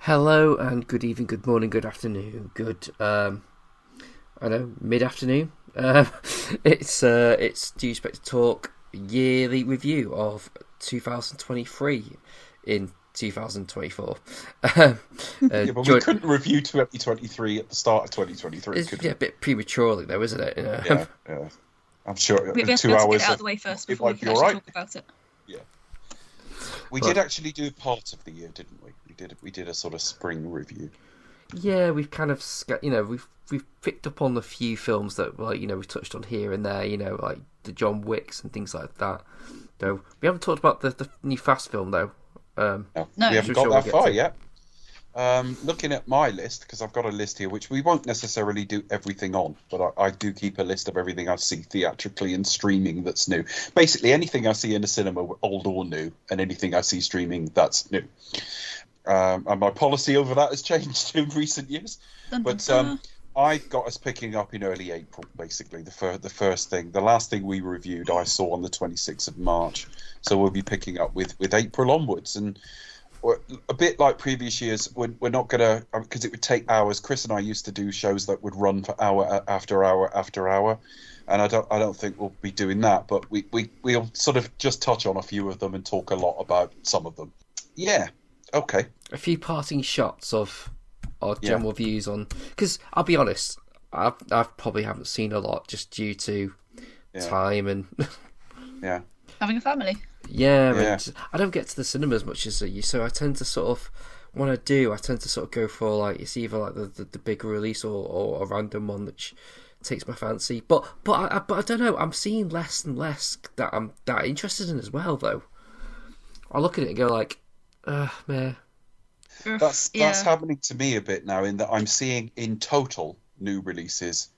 Hello and good evening, good morning, good afternoon, good mid-afternoon. It's Do You Expect to Talk yearly review of 2023 in 2024. Yeah, but we couldn't review 2023 at the start of 2023, It's could we? a bit prematurely though, isn't it? Yeah. I'm sure We in have to 2 get hours it out of the way first it before we might can be all actually right. talk about it. Yeah, we Right. did actually do part of the year, didn't we? We did a sort of spring review. Yeah, we've kind of we've picked up on a few films that we've touched on here and there, like the John Wicks and things like that. Though we haven't talked about the new Fast film though. No, No. we haven't Sure got we'll that get far to. yet. Looking at my list, because I've got a list here, which we won't necessarily do everything on, but I do keep a list of everything I see theatrically and streaming that's new. Basically, anything I see in the cinema, old or new, and anything I see streaming, that's new. And my policy over that has changed in recent years. Dun, dun, But dun. I got us picking up in early April, basically. The last thing we reviewed, I saw on the 26th of March. So we'll be picking up with April onwards. And a bit like previous years, we're not going to, because it would take hours. Chris and I used to do shows that would run for hour after hour after hour. And I don't think we'll be doing that. But we'll sort of just touch on a few of them and talk a lot about some of them. Yeah. Okay. A few parting shots of our general views on, because I'll be honest, I've probably haven't seen a lot just due to time and Yeah. Having a family. I don't get to the cinema as much as you, so I tend to sort of I tend to sort of go for like it's either like the big release or a random one which takes my fancy. But I don't know. I'm seeing less and less that I'm that interested in as well though. I look at it and go like, man. That's happening to me a bit now, in that I'm seeing in total new releases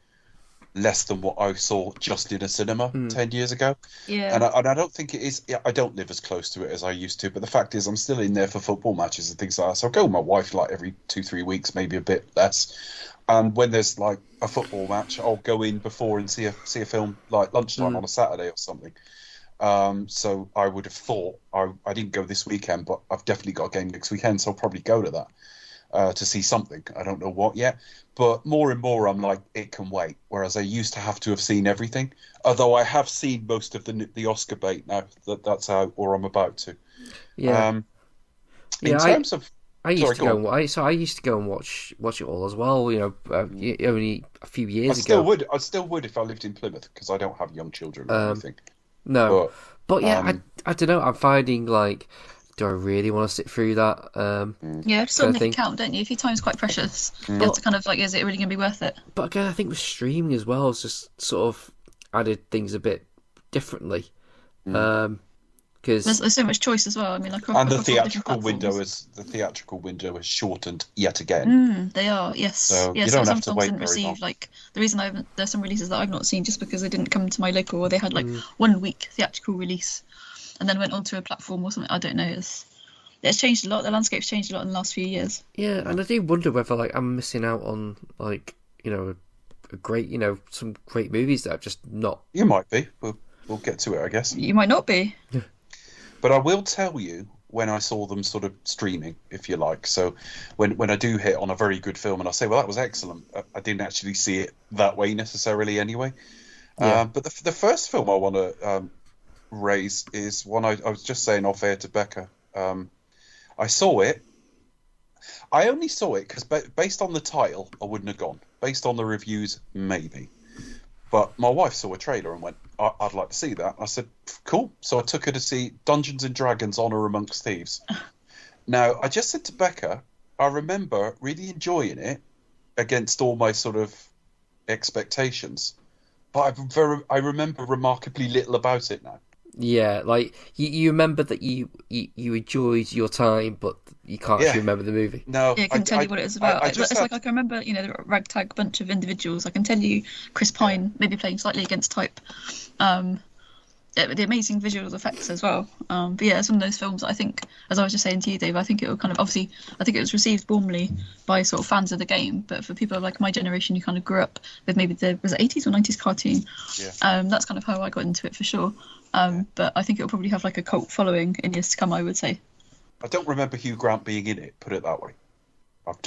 less than what I saw just in a cinema 10 years ago. Yeah. And I don't think it is. I don't live as close to it as I used to, but the fact is I'm still in there for football matches and things like that. So I go with my wife like every 2-3 weeks, maybe a bit less. And when there's like a football match, I'll go in before and see a film like lunchtime on a Saturday or something. So I would have thought, I didn't go this weekend, but I've definitely got a game next weekend, so I'll probably go to that to see something. I don't know what yet, but more and more I'm like, it can wait. Whereas I used to have to have seen everything, although I have seen most of the Oscar bait now. That's out, or I'm about to. Yeah. In terms of, I used sorry, to go and I used to go and watch it all as well. Only a few years ago. I still would if I lived in Plymouth, because I don't have young children or anything. No, but yeah, I don't know. I'm finding like, do I really want to sit through that? Yeah, just sort of kind of make it count, don't you? If your time's quite precious, you have to kind of like, is it really going to be worth it? But again, I think with streaming as well, it's just sort of added things a bit differently. Because There's so much choice as well. I mean, like, And the across all different theatrical window has shortened yet again. They are, yes. So yes, you don't some have to films wait didn't very receive long. like the reason there's some releases that I've not seen just because they didn't come to my local, or they had like 1 week theatrical release and then went onto a platform or something. I don't know. It's changed a lot. The landscape's changed a lot in the last few years. yeah, and I do wonder whether like I'm missing out on like a great some great movies that I've just not. You might be. We'll get to it, I guess. You might not be. But I will tell you when I saw them sort of streaming, if you like. So when I do hit on a very good film and I say, well, that was excellent, I didn't actually see it that way necessarily anyway. Yeah. But the first film I want to raise is one I was just saying off air to Becca. I saw it. I only saw it because based on the title, I wouldn't have gone. Based on the reviews, maybe. But my wife saw a trailer and went, I'd like to see that. I said, cool. So I took her to see Dungeons and Dragons: Honor Amongst Thieves. Now, I just said to Becca, I remember really enjoying it against all my sort of expectations. But I remember remarkably little about it now. Yeah, like you remember that you enjoyed your time, but you can't actually remember the movie. No, Yeah, I can tell you what it was about. It's had- like I can remember, the ragtag bunch of individuals. I can tell you Chris Pine maybe playing slightly against type. The amazing visual effects as well. But yeah, it's one of those films that I think, as I was just saying to you, Dave, I think it will kind of, obviously, I think it was received warmly by sort of fans of the game, but for people like my generation who kind of grew up with maybe was it 80s or 90s cartoon, that's kind of how I got into it for sure. But I think it'll probably have like a cult following in years to come, I would say. I don't remember Hugh Grant being in it, put it that way.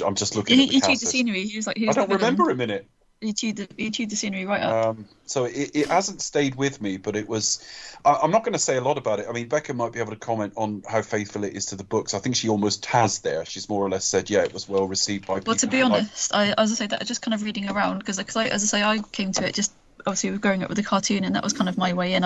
I'm just looking at the He cast chewed the list. scenery. He was I the don't villain. remember him in it. He chewed the scenery right up. So it hasn't stayed with me, but it was. I'm not going to say a lot about it. I mean, Becca might be able to comment on how faithful it is to the books. I think she almost has there. She's more or less said, yeah, it was well received by people. Well, to be honest, as I say, that just kind of reading around because as I say, I came to it just obviously growing up with the cartoon, and that was kind of my way in.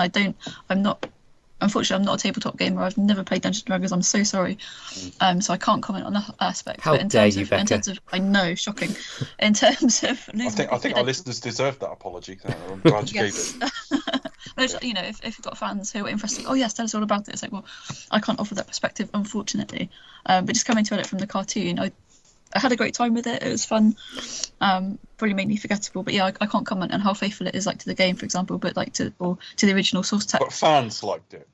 Unfortunately, I'm not a tabletop gamer. I've never played Dungeons and Dragons. I'm so sorry. So I can't comment on that aspect. How but in dare terms you, of, Becca? in terms of, I know, shocking. In terms of, I think our listeners deserve that apology. I'm glad you gave it. But, you know, if you've got fans who are interested, oh yes, tell us all about it. It's like, well, I can't offer that perspective, unfortunately. But just coming to it from the cartoon, I had a great time with it. It was fun. Probably made me forgettable, but yeah, I can't comment on how faithful it is, like to the game, for example, but like to the original source text. But fans liked it.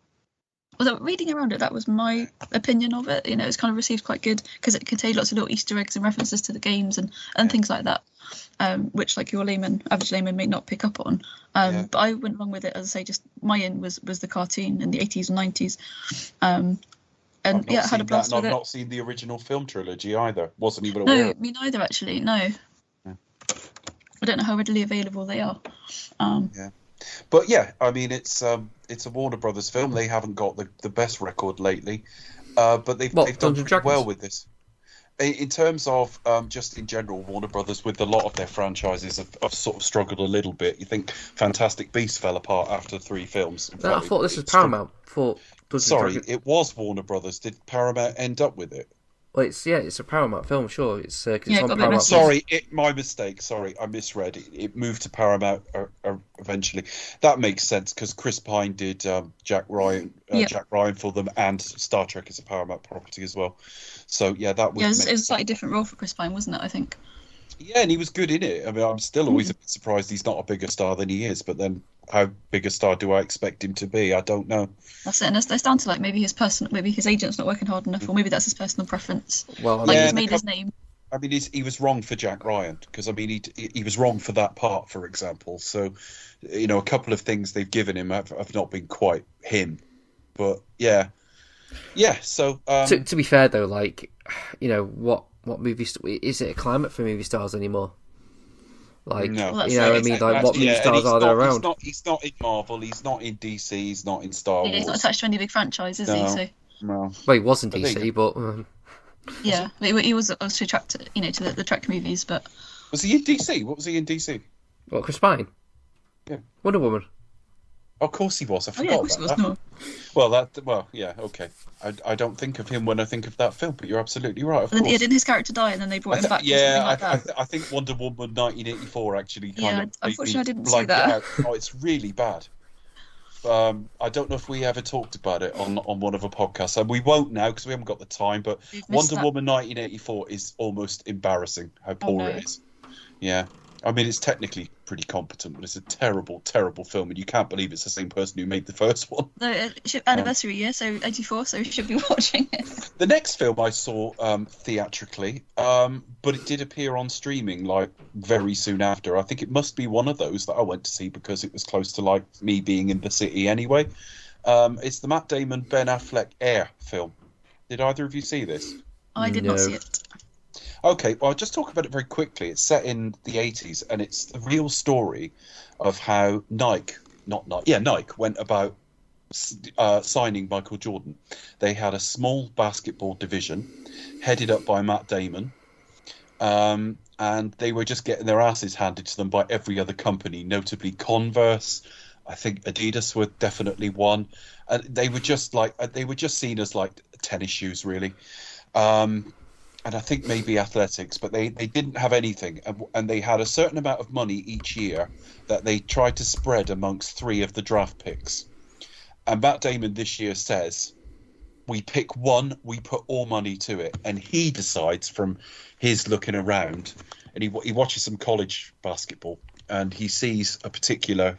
Although reading around it, that was my opinion of it. You know, it's kind of received quite good because it contained lots of little Easter eggs and references to the games and things like that, which like your average layman may not pick up on. But I went along with it, as I say. Just my in was the cartoon in the 80s and 90s. And yeah, I had a blast with it. I've not seen the original film trilogy either. Wasn't even aware. No, me neither, actually. No. Yeah. I don't know how readily available they are. But yeah, I mean, it's a Warner Brothers film. They haven't got the best record lately, but they've done pretty well with this. In terms of just in general, Warner Brothers with a lot of their franchises have sort of struggled a little bit. You think Fantastic Beasts fell apart after 3 films. I thought this was Paramount. Sorry, it was Warner Brothers. Did Paramount end up with it? Well, it's a Paramount film, sure. It's on got a bit Paramount. messy. Sorry, my mistake. Sorry, I misread it. It moved to Paramount eventually. That makes sense because Chris Pine did Jack Ryan for them, and Star Trek is a Paramount property as well. So yeah, that was. Yeah, it was a slightly different role for Chris Pine, wasn't it? I think. Yeah, and he was good in it. I mean, I'm still always a bit surprised he's not a bigger star than he is. But then, how big a star do I expect him to be? I don't know. That's it, and it's down to like maybe his agent's not working hard enough, or maybe that's his personal preference. Well, like he's made his name. I mean, he was wrong for Jack Ryan because I mean he was wrong for that part, for example. So, you know, a couple of things they've given him have not been quite him. But yeah. So to be fair though, like, you know, what movies is it a climate for movie stars anymore? Like, no. You know what I mean? Like, what movie stars are there around? He's not in Marvel. He's not in DC. He's not in Star Wars. Yeah, he's not attached to any big franchise, is he? So. No. Well, he was in DC, but. Yeah, he was obviously attracted, to the Trek movies, but. Was he in DC? What was he in DC? What, Chris Pine? Yeah. Wonder Woman. Of course he was. I forgot of course about he was. that. Well, yeah, okay. I don't think of him when I think of that film, but you're absolutely right. Of course. Didn't his character die, and then they brought him back? I think Wonder Woman 1984 actually kind of. Unfortunately, I didn't see that. Oh, it's really bad. I don't know if we ever talked about it on one of our podcasts, and we won't now because we haven't got the time. But Wonder Woman 1984 is almost embarrassing how poor it is. Yeah. I mean, it's technically pretty competent, but it's a terrible, terrible film, and you can't believe it's the same person who made the first one. No, anniversary year, so 84, so we should be watching it. The next film I saw theatrically, but it did appear on streaming like very soon after. I think it must be one of those that I went to see because it was close to like me being in the city anyway. It's the Matt Damon, Ben Affleck Air film. Did either of you see this? I did not see it. Okay, well, I'll just talk about it very quickly. It's set in the 80s, and it's the real story of how Nike went about signing Michael Jordan. They had a small basketball division headed up by Matt Damon, and they were just getting their asses handed to them by every other company, notably Converse. I think Adidas were definitely one, and they were just seen as like tennis shoes, really. And I think maybe athletics, but they didn't have anything. And they had a certain amount of money each year that they tried to spread amongst 3 of the draft picks. And Matt Damon this year says, we pick one, we put all money to it. And he decides from his looking around, and he watches some college basketball, and he sees a particular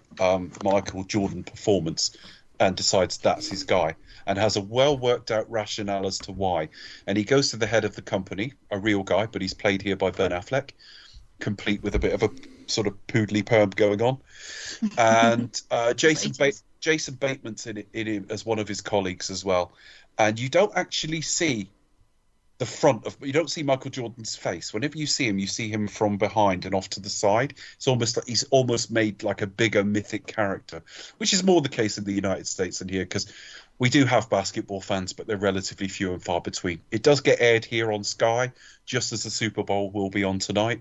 Michael Jordan performance and decides that's his guy, and has a well worked out rationale as to why. And he goes to the head of the company, a real guy, but he's played here by Ben Affleck, complete with a bit of a sort of poodly perm going on. And Jason Bateman's in it as one of his colleagues as well. And you don't actually see the front of. You don't see Michael Jordan's face. Whenever you see him from behind and off to the side. It's almost like he's almost made like a bigger mythic character, which is more the case in the United States than here, because we do have basketball fans, but they're relatively few and far between. It does get aired here on Sky, just as the Super Bowl will be on tonight.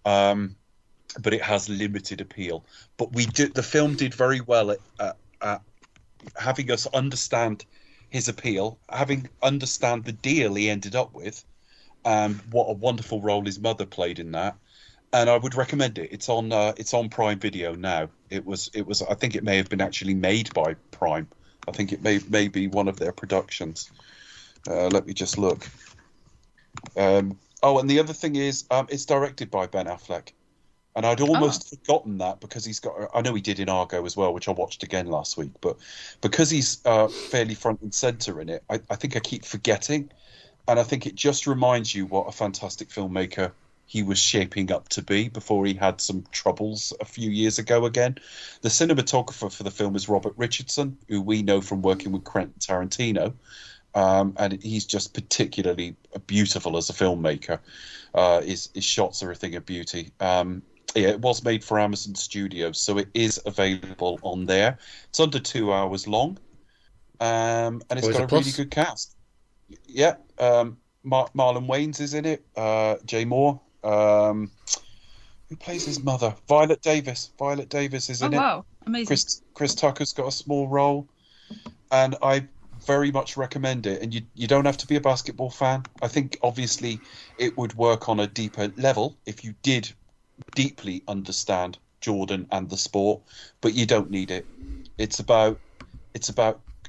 But it has limited appeal. But the film did very well at having us understand his appeal, understand the deal he ended up with, what a wonderful role his mother played in that. And I would recommend it. It's on Prime Video now. It was. I think it may have been actually made by Prime. I think it may be one of their productions. Let me just look. And the other thing is, it's directed by Ben Affleck. And I'd almost forgotten that, because he's got. I know he did in Argo as well, which I watched again last week. But because he's fairly front and center in it, I think I keep forgetting, and I think it just reminds you what a fantastic filmmaker he was shaping up to be before he had some troubles a few years ago again. The cinematographer for the film is Robert Richardson, who we know from working with Quentin Tarantino, and he's just particularly beautiful as a filmmaker. His shots are a thing of beauty. Yeah, it was made for Amazon Studios, so it is available on there. It's under 2 hours long, and it's got a really good cast. Yeah, Marlon Wayans is in it. Jay Moore. Who plays his mother? Violet Davis. Violet Davis is in it. Oh, wow. Amazing. Chris Tucker's got a small role, and I very much recommend it. And you don't have to be a basketball fan. I think, obviously, it would work on a deeper level if you did deeply understand Jordan and the sport, but you don't need it. It's about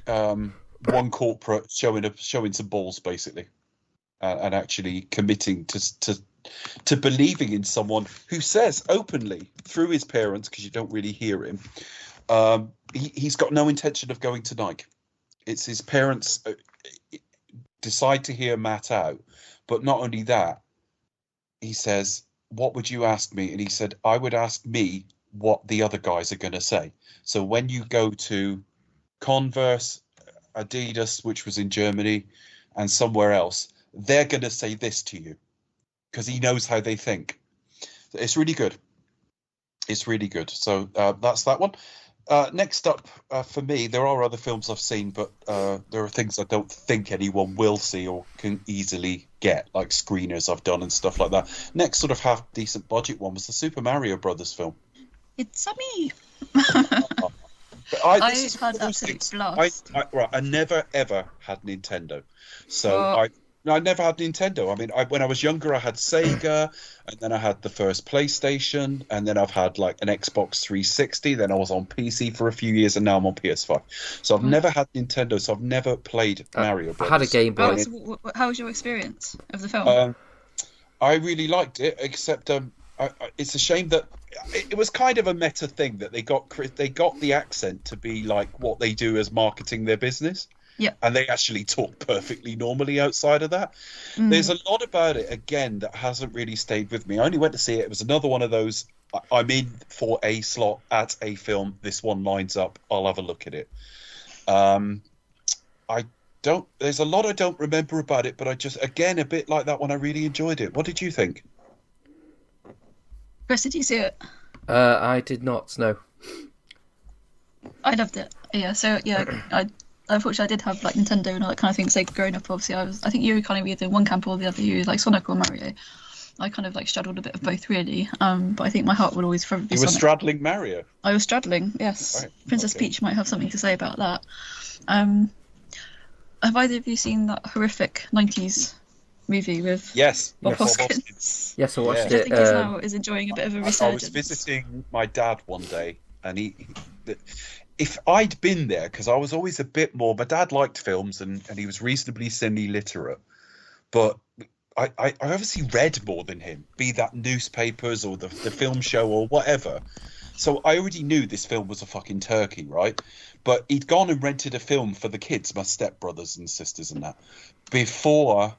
one corporate showing some balls, basically, and actually committing to believing in someone who says openly through his parents, because you don't really hear him, he's got no intention of going to Nike. It's his parents decide to hear Matt out, but not only that, he says, what would you ask me? And he said, I would ask me what the other guys are going to say. So when you go to Converse, Adidas, which was in Germany, and somewhere else, they're going to say this to you, because he knows how they think. It's really good. It's really good. So that's that one. Next up, for me, there are other films I've seen, but there are things I don't think anyone will see or can easily get, like screeners I've done and stuff like that. Next sort of half decent budget one was the Super Mario Brothers film. It's a me. I had absolute blast. I never ever had Nintendo, so I never had Nintendo. I mean, when I was younger, I had Sega, and then I had the first PlayStation, and then I've had like an Xbox 360. Then I was on PC for a few years, and now I'm on PS5. So I've never had Nintendo. So I've never played Mario Brothers. I had a Game Boy. So how was your experience of the film? I really liked it, except it's a shame that it was kind of a meta thing that they got the accent to be like what they do as marketing their business. Yeah. And they actually talk perfectly normally outside of that. There's a lot about it, again, that hasn't really stayed with me. I only went to see it. It was another one of those, I'm in for a slot at a film. This one lines up. I'll have a look at it. There's a lot I don't remember about it, but I just, again, a bit like that one, I really enjoyed it. What did you think? Chris, did you see it? I did not, no. I loved it. Yeah, so, yeah, unfortunately, I did have like Nintendo and all that kind of thing. So growing up, obviously, I think you were kind of either one camp or the other. You like Sonic or Mario. I kind of like straddled a bit of both, really. But I think my heart would always probably be Sonic. You were straddling Mario. I was straddling, yes. Right. Princess Peach might have something to say about that. Have either of you seen that horrific '90s movie with Bob Hoskins? Yes, I watched it. I think he's now is enjoying a bit of a resurgence. I was visiting my dad one day, and if I'd been there, because I was always a bit more, my dad liked films and he was reasonably semi-literate, but I obviously read more than him, be that newspapers or the film show or whatever. So I already knew this film was a fucking turkey, right? But he'd gone and rented a film for the kids, my stepbrothers and sisters and that, before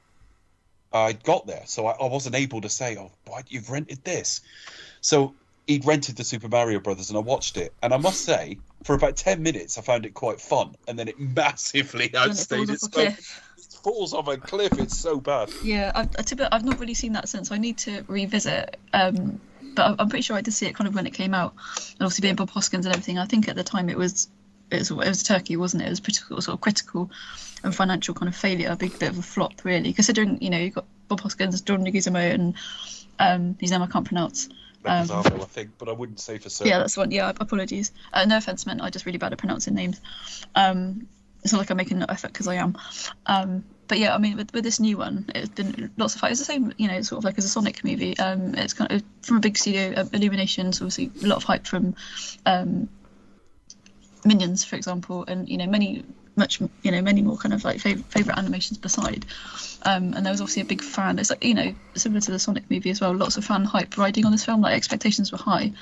I got there. So I wasn't able to say, oh, why you've rented this? So he'd rented the Super Mario Brothers and I watched it. And I must say, for about 10 minutes, I found it quite fun. And then it massively outstayed its falls off a cliff. It's so bad. Yeah, I've not really seen that since. I need to revisit. But I'm pretty sure I did see it kind of when it came out, and obviously being Bob Hoskins and everything. I think at the time it was Turkey, wasn't it? It was pretty sort of critical and financial kind of failure, a big bit of a flop, really. Considering you've got Bob Hoskins, John Leguizamo, and his name I can't pronounce. I think, but I wouldn't say for certain. Yeah, that's the one. Yeah, apologies. No offense meant. I'm just really bad at pronouncing names. It's not like I'm making no effort because I am. But yeah, I mean, with this new one, it's been lots of fun. It's the same, sort of like as a Sonic movie. It's kind of from a big studio, Illuminations. Obviously, a lot of hype from Minions, for example, and many more kind of like favorite animations beside. And there was obviously a big fan. It's like similar to the Sonic movie as well. Lots of fan hype riding on this film. Like expectations were high.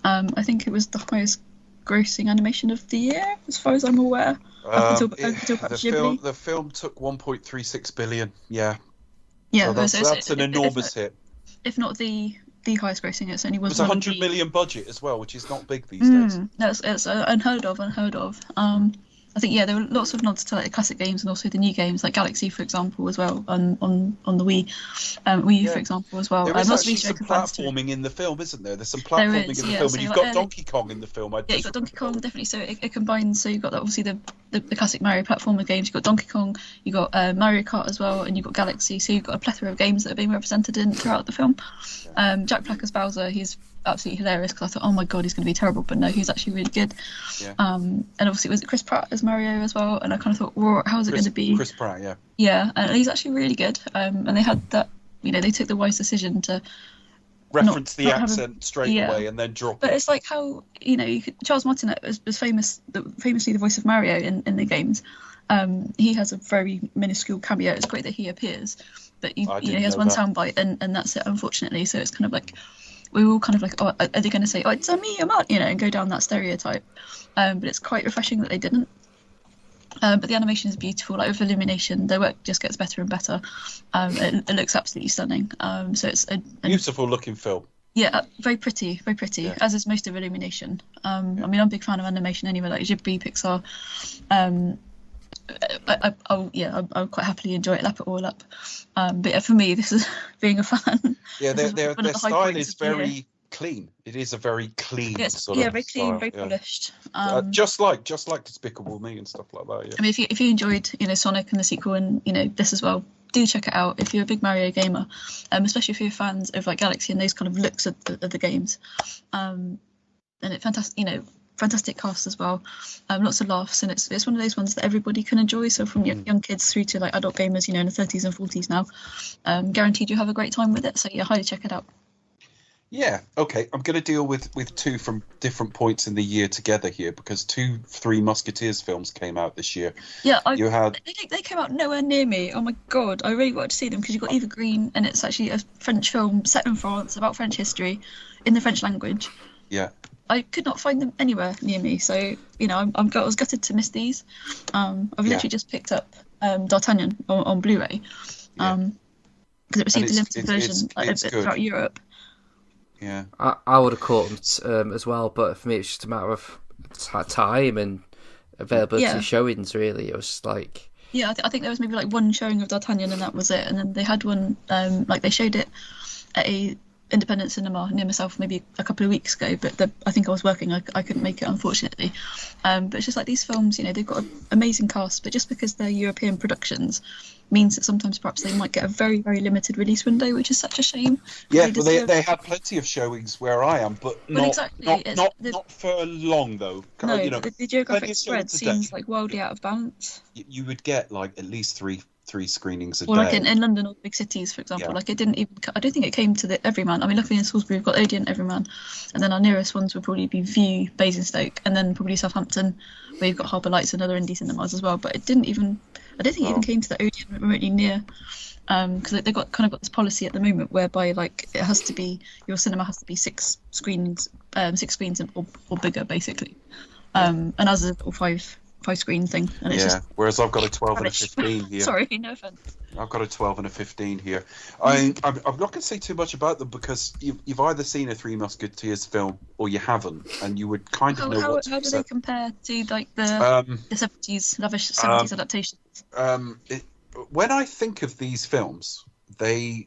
I think it was the highest grossing animation of the year, as far as I'm aware. The film took 1.36 billion. Yeah. Yeah, so that's an enormous hit. If not the highest grossing, it's only one. It was 100 million budget as well, which is not big these days. No, it's unheard of. I think there were lots of nods to like the classic games and also the new games like Galaxy, for example, as well on the Wii, Wii U, for example, as well. There is actually some platforming in the film, isn't there? There's some platforming in the film, and you've got Donkey Kong in the film. You've got Donkey Kong definitely. So it combines. So you've got obviously the classic Mario platformer games. You've got Donkey Kong, you've got Mario Kart as well, and you've got Galaxy. So you've got a plethora of games that are being represented throughout the film. Jack Black as Bowser, he's absolutely hilarious because I thought, oh my god, he's going to be terrible, but no, he's actually really good. And obviously it was Chris Pratt as Mario as well, and I kind of thought, well, how is it going to be? Chris Pratt, and he's actually really good. And they had that, they took the wise decision to reference the accent straight away and then drop it. But it's like how Charles Martinet was famously the voice of Mario in the games. He has a very minuscule cameo. It's great that he appears, but he has one soundbite and that's it, unfortunately. So it's kind of like we were all kind of like, oh, are they going to say, oh, it's me, I'm out, and go down that stereotype. But it's quite refreshing that they didn't. But the animation is beautiful. Like with Illumination, their work just gets better and better. It looks absolutely stunning. So it's a beautiful looking film. Yeah, very pretty, as is most of Illumination. I mean, I'm a big fan of animation anyway, like Ghibli, Pixar. I'll quite happily enjoy it, lap it all up. But yeah, for me, this is being a fan. Yeah, their style is very clean. It is a very clean sort of very clean, style. very polished. Just like Despicable Me and stuff like that. Yeah. I mean, if you enjoyed Sonic and the sequel and this as well, do check it out if you're a big Mario gamer, especially if you're fans of like Galaxy and those kind of looks of the games. And it fantastic cast as well, lots of laughs, and it's one of those ones that everybody can enjoy. So from young kids through to like adult gamers, in the 30s and 40s now, guaranteed you have a great time with it. So yeah, highly check it out. Yeah, okay. I'm going to deal with two from different points in the year together here because 2 Three Musketeers films came out this year. Yeah, they came out nowhere near me. Oh my god, I really wanted to see them because you've got Eva Green, and it's actually a French film set in France about French history in the French language. Yeah. I could not find them anywhere near me, so I was gutted to miss these. I've literally just picked up D'Artagnan on Blu-ray because it received a limited version throughout Europe. Yeah, I would have caught them as well, but for me it's just a matter of time and availability of showings. Really, it was just like I think there was maybe like one showing of D'Artagnan and that was it, and then they had one like they showed it at a independent cinema near myself maybe a couple of weeks ago, but I think I was working, I couldn't make it, unfortunately. But it's just like these films, they've got an amazing cast, but just because they're European productions means that sometimes perhaps they might get a very, very limited release window, which is such a shame. Yeah, they had plenty of showings where I am, but not for long though. No, the geographic spread seems like wildly out of balance. You would get like at least three screenings a day. Or like in London or big cities, for example. Like it didn't even. I don't think it came to the Everyman. I mean, luckily in Salisbury we've got Odeon, Everyman, and then our nearest ones would probably be View, Basingstoke, and then probably Southampton, where you've got Harbour Lights and other indie cinemas as well. But it didn't even. I don't think it even came to the Odeon remotely near, because they've got this policy at the moment whereby like it has to be, your cinema has to be 6 screens or bigger basically, and as a 5 screen thing, and it's just whereas I've got a 12 and a 15 here. Sorry, no offense. I've got a 12 and a 15 here. I'm not going to say too much about them because you've either seen a Three Musketeers film or you haven't, and you would kind of know what to how do they compare to like the 70s lavish 70s adaptations? when I think of these films, they're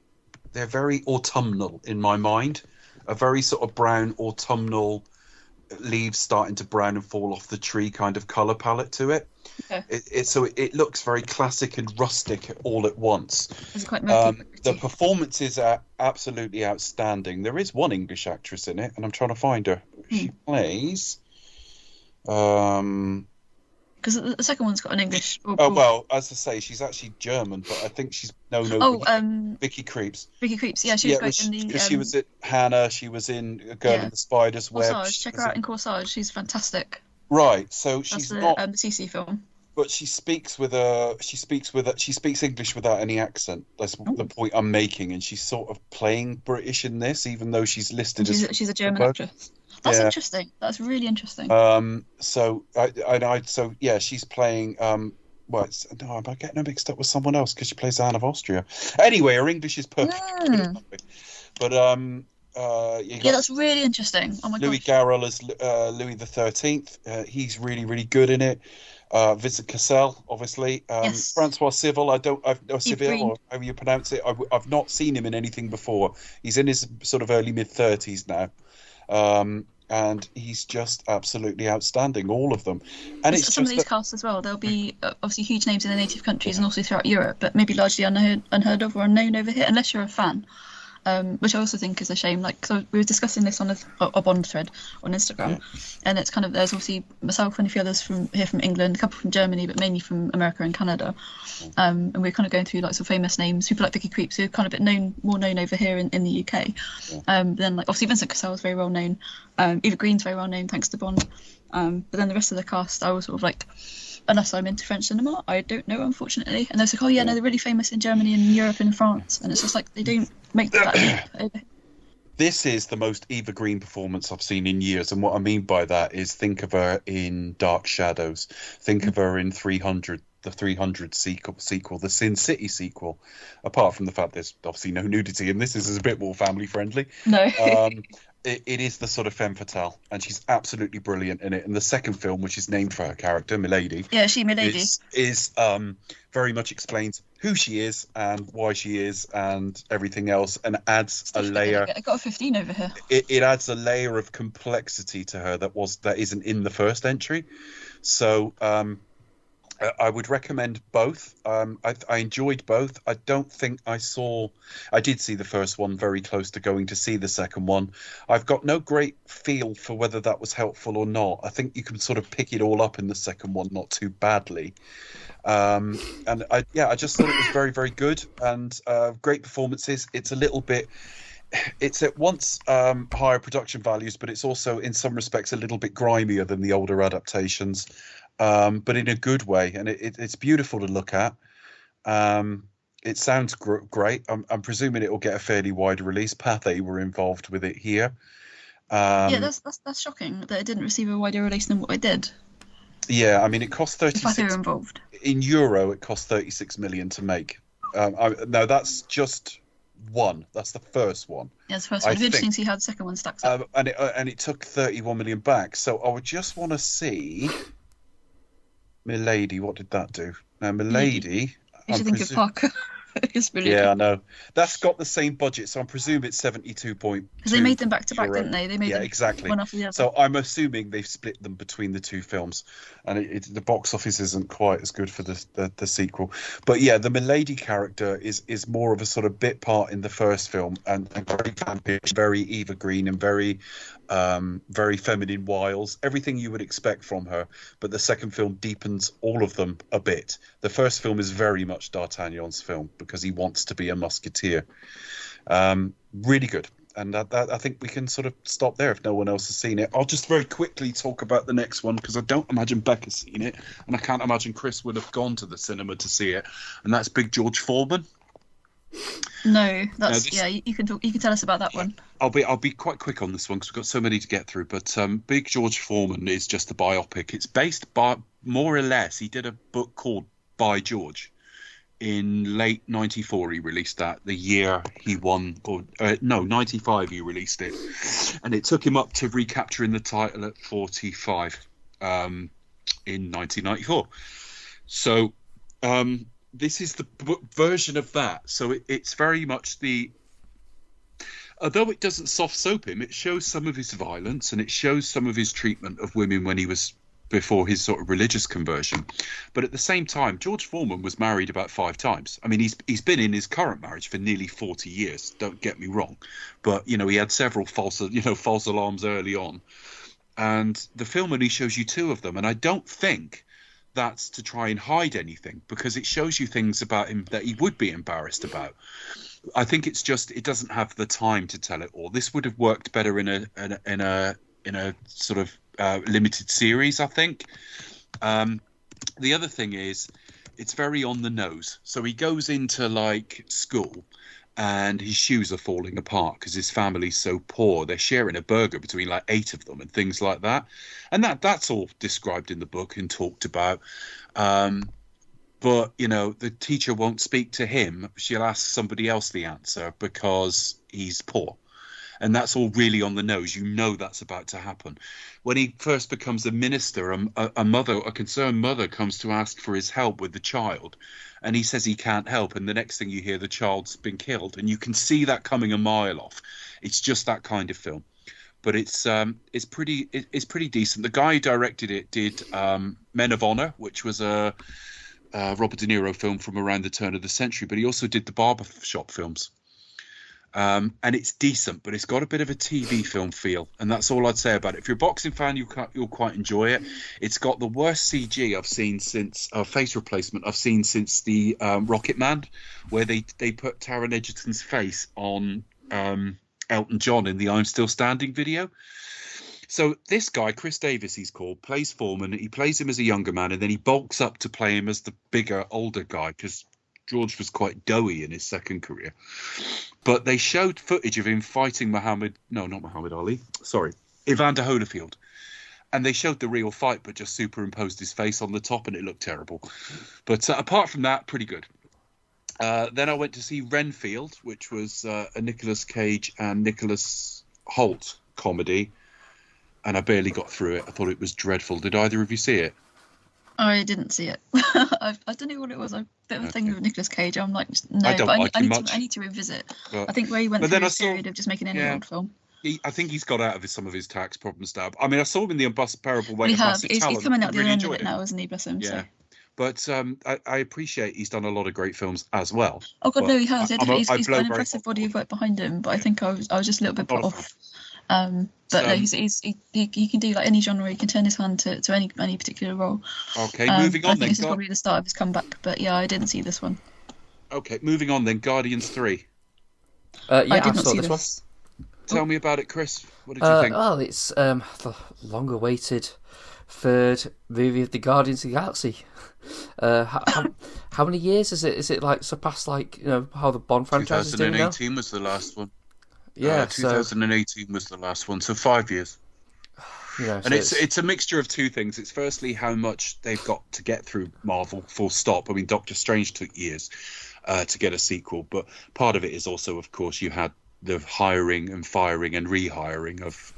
very autumnal in my mind. A very sort of brown autumnal, leaves starting to brown and fall off the tree kind of color palette to it. Okay. So it looks very classic and rustic all at once. Is it quite murky? The performances are absolutely outstanding. There is one English actress in it, and I'm trying to find her. She plays. Because the second one's got an English. Oh well, as I say, she's actually German, but I think she's Vicky Creeps. Vicky Creeps. Yeah, she was great in the. She was at Hannah. She was in A Girl in the Spider's Web. Corsage. Check her out in Corsage. She's fantastic. Right, so That's she's the, not. the CC film. But she speaks English without any accent. That's the point I'm making, and she's sort of playing British in this, even though she's listed she's a German actress. That's interesting. That's really interesting. So she's playing. Am I getting her mixed up with someone else because she plays Anne of Austria? Anyway, her English is perfect. But that's really interesting. Oh my god. Louis Garrel as Louis XIII. He's really, really good in it. Vincent Cassel, obviously. Yes. Francois Civil. Civil, or however you pronounce it. I've not seen him in anything before. He's in his sort of early mid-30s now. And he's just absolutely outstanding, all of them. And it's some of these casts as well. There'll be obviously huge names in their native countries and also throughout Europe, but maybe largely unheard of or unknown over here, unless you're a fan. Which I also think is a shame. Like, so we were discussing this on a Bond thread on Instagram, and it's kind of, there's obviously myself and a few others from England, a couple from Germany, but mainly from America and Canada. And we're kind of going through like some famous names, people like Vicky Creeps, who are kind of more known over here in the UK. Then like obviously Vincent Cassel is very well known. Eva Green's very well known thanks to Bond. But then the rest of the cast, I was sort of like, unless I'm into French cinema, I don't know, unfortunately. And they're like, no, they're really famous in Germany and Europe and France. And it's just like, they don't make that leap over. This is the most Eva Green performance I've seen in years. And what I mean by that is think of her in Dark Shadows. Think of her in 300, the 300 sequel, the Sin City sequel. Apart from the fact there's obviously no nudity, and this is a bit more family friendly. No. It is the sort of femme fatale, and she's absolutely brilliant in it. And the second film, which is named for her character, Milady, is very much explains who she is and why she is and everything else, and adds a layer. I got a 15 over here. It adds a layer of complexity to her that isn't in the first entry. So I would recommend both. I enjoyed both. I don't think I did see the first one, very close to going to see the second one. I've got no great feel for whether that was helpful or not. I think you can sort of pick it all up in the second one, not too badly. And I just thought it was very, very good, and great performances. It's at once higher production values, but it's also in some respects a little bit grimier than the older adaptations. But in a good way, and it's beautiful to look at. It sounds great. I'm presuming it will get a fairly wide release. Pathé were involved with it here. That's shocking that it didn't receive a wider release than what it did. Yeah, I mean, it cost 36. Pathé were involved. In euro, it cost 36 million to make. No, that's just one. That's the first one. Yeah, it's the first one. It'd be interesting to see how the second one stacks up. And it took 31 million back. So I would just want to see. Milady, what did that do? Now, Milady... You should think of Parker. It's brilliant. Yeah, I know. That's got the same budget, so I presume it's 72.2. Because they made them back to back, didn't they? They made them exactly. One after the other. So I'm assuming they've split them between the two films, and the box office isn't quite as good for the sequel. But yeah, the Milady character is more of a sort of bit part in the first film, and very campish, very Eva Green, and very feminine wiles, everything you would expect from her. But the second film deepens all of them a bit. The first film is very much D'Artagnan's film because he wants to be a musketeer. Really good. And I think we can sort of stop there if no one else has seen it. I'll just very quickly talk about the next one because I don't imagine Becca's seen it, and I can't imagine Chris would have gone to the cinema to see it. And that's Big George Foreman. No, that's you can talk. You can tell us about that one. I'll be quite quick on this one because we've got so many to get through. But Big George Foreman is just a biopic. It's based by more or less. He did a book called By George in late '94. He released that the year he won, or '95 he released it, and it took him up to recapturing the title at 45 in 1994. So. this is the version of that. So it's very much although it doesn't soft soap him, it shows some of his violence and it shows some of his treatment of women when he was before his sort of religious conversion. But at the same time, George Foreman was married about 5 times. I mean, he's been in his current marriage for nearly 40 years. Don't get me wrong, but he had several false alarms early on, and the film only shows you 2 of them. And I don't think that's to try and hide anything, because it shows you things about him that he would be embarrassed about. I think it's just it doesn't have the time to tell it all. This would have worked better in a sort of limited series, I think. The other thing is, it's very on the nose. So he goes into like school, and his shoes are falling apart because his family's so poor. They're sharing a burger between like 8 of them and things like that. And that's all described in the book and talked about. But, the teacher won't speak to him. She'll ask somebody else the answer because he's poor. And that's all really on the nose. That's about to happen. When he first becomes a minister, a concerned mother comes to ask for his help with the child. And he says he can't help. And the next thing you hear, the child's been killed. And you can see that coming a mile off. It's just that kind of film. But it's pretty decent. The guy who directed it did Men of Honor, which was a Robert De Niro film from around the turn of the century. But he also did the Barbershop films. And it's decent, but it's got a bit of a TV film feel, and that's all I'd say about it. If you're a boxing fan, you'll quite enjoy it. It's got the worst CG I've seen since face replacement I've seen since the Rocket Man, where they put Taron Egerton's face on Elton John in the I'm Still Standing video. So this guy, Chris Davis, he's called, plays Foreman. He plays him as a younger man, and then he bulks up to play him as the bigger, older guy, because George was quite doughy in his second career. But they showed footage of him fighting Evander Holyfield. And they showed the real fight, but just superimposed his face on the top, and it looked terrible. But apart from that, pretty good. Then I went to see Renfield, which was a Nicolas Cage and Nicholas Hoult comedy. And I barely got through it. I thought it was dreadful. Did either of you see it? I didn't see it. I don't know what it was. A bit of a thing with Nicolas Cage. I'm like, no, I need to revisit. But, I think where he went through a period of just making any old film. I think he's got out of some of his tax problems now. I mean, I saw him in the Unbearable Weight of Massive Talent. He's coming out the end of it it now, isn't he? Bless him. Yeah. So. But I appreciate he's done a lot of great films as well. Oh God, no, he has. He's got an impressive body of work behind him. But I think I was just a little bit put off. But no, he can do like any genre. He can turn his hand to any particular role. Okay, moving on. I think this is probably the start of his comeback. But yeah, I didn't see this one. Okay, moving on then. Guardians 3. I did not saw see this one. Tell me about it, Chris. What did you think? Well, it's the long-awaited third movie of the Guardians of the Galaxy. How many years is it? Is it like surpassed how the Bond franchise is doing now? 2018 was the last one. Yeah, 2018 was the last one, so 5 years. And it's a mixture of 2 things. It's firstly how much they've got to get through Marvel, full stop. I mean, Doctor Strange took years to get a sequel, but part of it is also, of course, you had the hiring and firing and rehiring of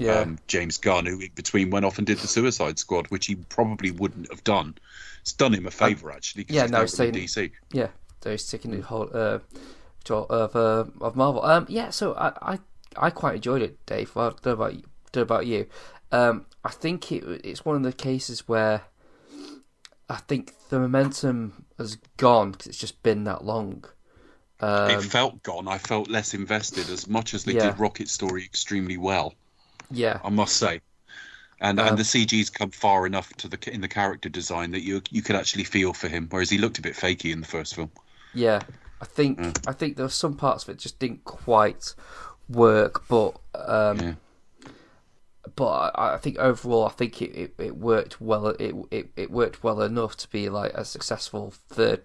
James Gunn, who in between went off and did the Suicide Squad, which he probably wouldn't have done. It's done him a favour, actually. Yeah, no, he's taking DC. Yeah, so he's taking the whole of Marvel. So I quite enjoyed it, Dave. I don't know about you. I think it's one of the cases where I think the momentum has gone because it's just been that long. It felt gone. I felt less invested, as much as they did Rocket Story extremely well. Yeah, I must say. And the CG's come far enough in the character design that you could actually feel for him, whereas he looked a bit fakey in the first film. Yeah, I think there were some parts of it just didn't quite work, but I think overall, I think it worked well. It worked well enough to be like a successful third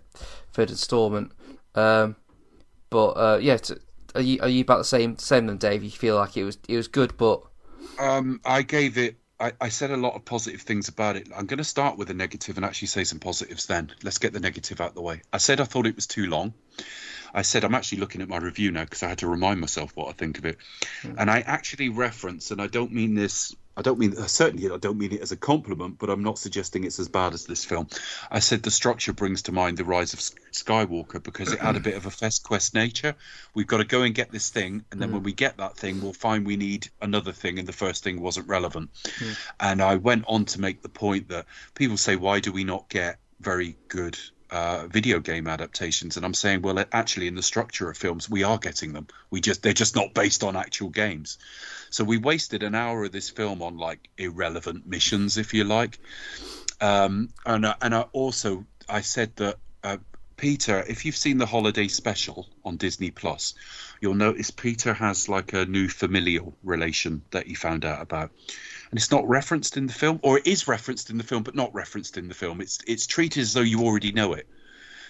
installment. Are you about the same then, Dave? You feel like it was good, but I gave it. I said a lot of positive things about it. I'm going to start with a negative and actually say some positives then. Let's get the negative out of the way. I said I thought it was too long. I said I'm actually looking at my review now because I had to remind myself what I think of it. And I actually reference, and I don't mean this I don't mean certainly I don't mean it as a compliment, but I'm not suggesting it's as bad as this film. I said the structure brings to mind the Rise of Skywalker because it had a bit of a fest quest nature. We've got to go and get this thing, and then when we get that thing, we'll find we need another thing, and the first thing wasn't relevant. And I went on to make the point that people say, why do we not get very good video game adaptations? And I'm saying, well, actually, in the structure of films, we are getting them. They're just not based on actual games. So we wasted an hour of this film on like irrelevant missions, if you like. And I said that Peter, if you've seen the holiday special on Disney Plus, you'll notice Peter has like a new familial relation that he found out about. And it's not referenced in the film, or it is referenced in the film, but not referenced in the film. It's treated as though you already know it.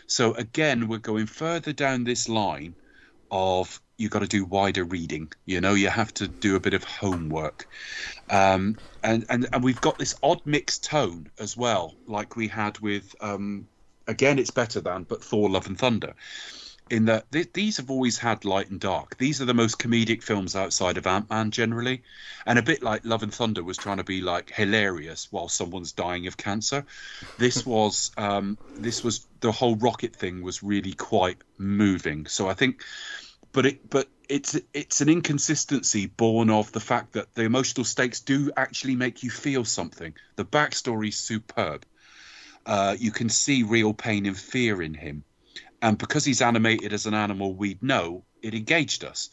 So again, we're going further down this line of you got to do wider reading. You know, you have to do a bit of homework, and we've got this odd mixed tone as well, like we had with again, it's better than, but Thor: Love and Thunder. In that these have always had light and dark. These are the most comedic films outside of Ant-Man generally, and a bit like Love and Thunder was trying to be like hilarious while someone's dying of cancer. This was the whole rocket thing was really quite moving. So I think, but it's an inconsistency born of the fact that the emotional stakes do actually make you feel something. The backstory's superb. You can see real pain and fear in him. And because he's animated as an animal we'd know, it engaged us.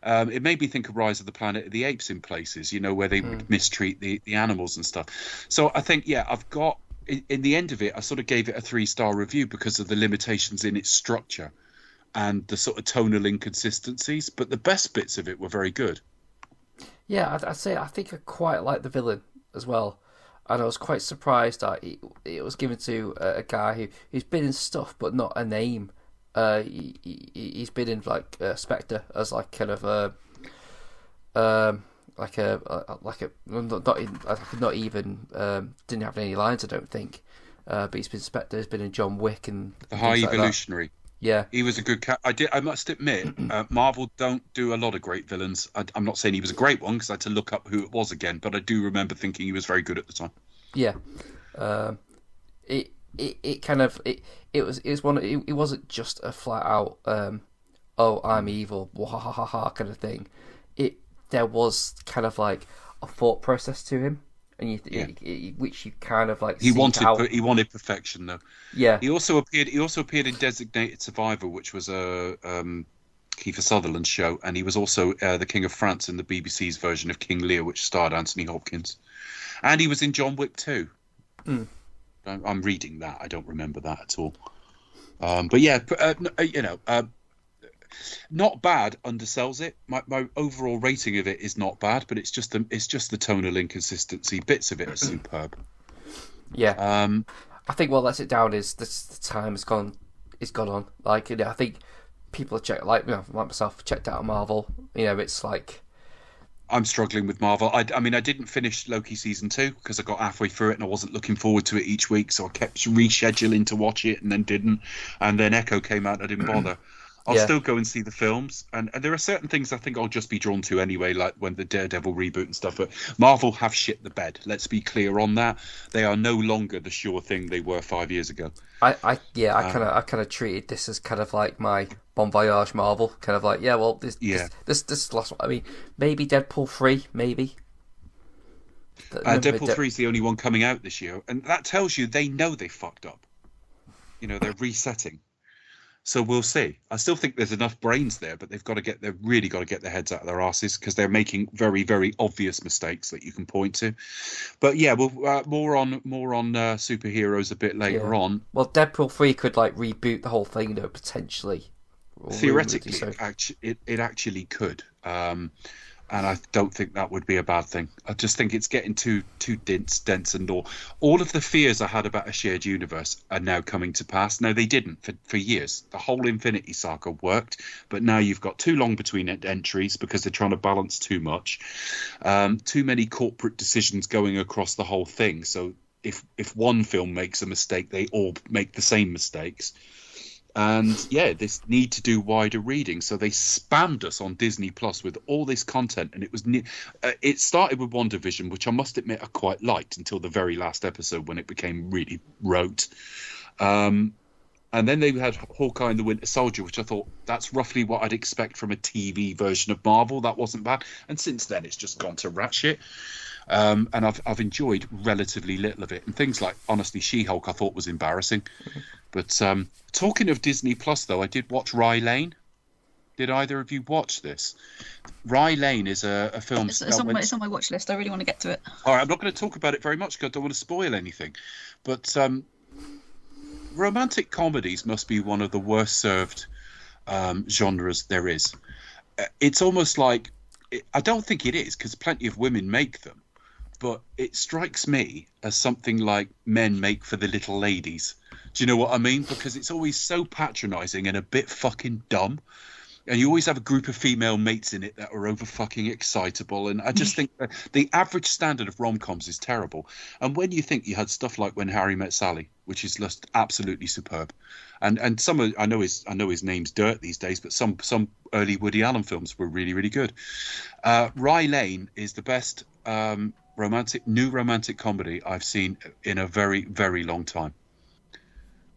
It made me think of Rise of the Planet of the Apes in places, you know, where they would mistreat the animals and stuff. So I think, yeah, I've got, in the end of it, I sort of gave it a 3-star review because of the limitations in its structure and the sort of tonal inconsistencies. But the best bits of it were very good. Yeah, I'd say I think I quite like the villain as well. And I was quite surprised that it was given to a guy who's been in stuff but not a name. He's been in like Spectre as like kind of not even didn't have any lines, I don't think. But he's been Spectre. He's been in John Wick and The High Evolutionary. Like yeah, he was a good cat. I must admit, Marvel don't do a lot of great villains. I'm not saying he was a great one because I had to look up who it was again, but I do remember thinking he was very good at the time. Yeah, it wasn't just a flat out oh, I'm evil, ha ha ha ha kind of thing. There was kind of like a thought process to him. And which you kind of like. He wanted perfection, though. Yeah. He also appeared in Designated Survivor, which was a Kiefer Sutherland show, and he was also the King of France in the BBC's version of King Lear, which starred Anthony Hopkins, and he was in John Wick 2. I'm reading that. I don't remember that at all. But yeah, not bad undersells it. My overall rating of it is not bad, but it's just the tonal inconsistency. Bits of it are superb. Yeah. I think what lets it down is the time has gone on. Like, you know, I think people have checked, like, you know, like myself, checked out Marvel. You know, it's like I'm struggling with Marvel. I mean, I didn't finish Loki season 2 because I got halfway through it and I wasn't looking forward to it each week, so I kept rescheduling to watch it and then didn't. And then Echo came out, and I didn't bother. I'll still go and see the films, and there are certain things I think I'll just be drawn to anyway, like when the Daredevil reboot and stuff. But Marvel have shit the bed. Let's be clear on that. They are no longer the sure thing they were 5 years ago. I kind of treated this as kind of like my Bon Voyage Marvel, kind of like this last one. I mean, maybe Deadpool 3, maybe. Deadpool 3 is the only one coming out this year, and that tells you they know they fucked up. You know, they're resetting. So we'll see. I still think there's enough brains there, but they've really got to get their heads out of their asses because they're making very, very obvious mistakes that you can point to. But yeah, we'll more on superheroes a bit later on. Well, Deadpool 3 could like reboot the whole thing, though, potentially. Theoretically, it actually could. And I don't think that would be a bad thing. I just think it's getting too dense and all of the fears I had about a shared universe are now coming to pass. No, they didn't for years. The whole Infinity Saga worked, but now you've got too long between entries because they're trying to balance too much. Too many corporate decisions going across the whole thing. So if one film makes a mistake, they all make the same mistakes. And yeah, this need to do wider reading, so they spammed us on Disney Plus with all this content, and it started with WandaVision, which I must admit I quite liked until the very last episode when it became really rote. And then they had Hawkeye and the Winter Soldier, which I thought that's roughly what I'd expect from a TV version of Marvel. That wasn't bad, and since then it's just gone to rat shit. And I've enjoyed relatively little of it. And things like, honestly, She-Hulk I thought was embarrassing. But talking of Disney Plus, though, I did watch Rye Lane. Did either of you watch this? Rye Lane is a film... It's on my watch list. I really want to get to it. All right, I'm not going to talk about it very much because I don't want to spoil anything. But romantic comedies must be one of the worst served genres there is. It's almost like... I don't think it is, because plenty of women make them. But it strikes me as something like men make for the little ladies. Do you know what I mean? Because it's always so patronising and a bit fucking dumb. And you always have a group of female mates in it that are over fucking excitable. And I just think that the average standard of rom-coms is terrible. And when you think you had stuff like When Harry Met Sally, which is just absolutely superb. And some I know his name's dirt these days, but some early Woody Allen films were really, really good. Rye Lane is the best new romantic comedy I've seen in a very, very long time.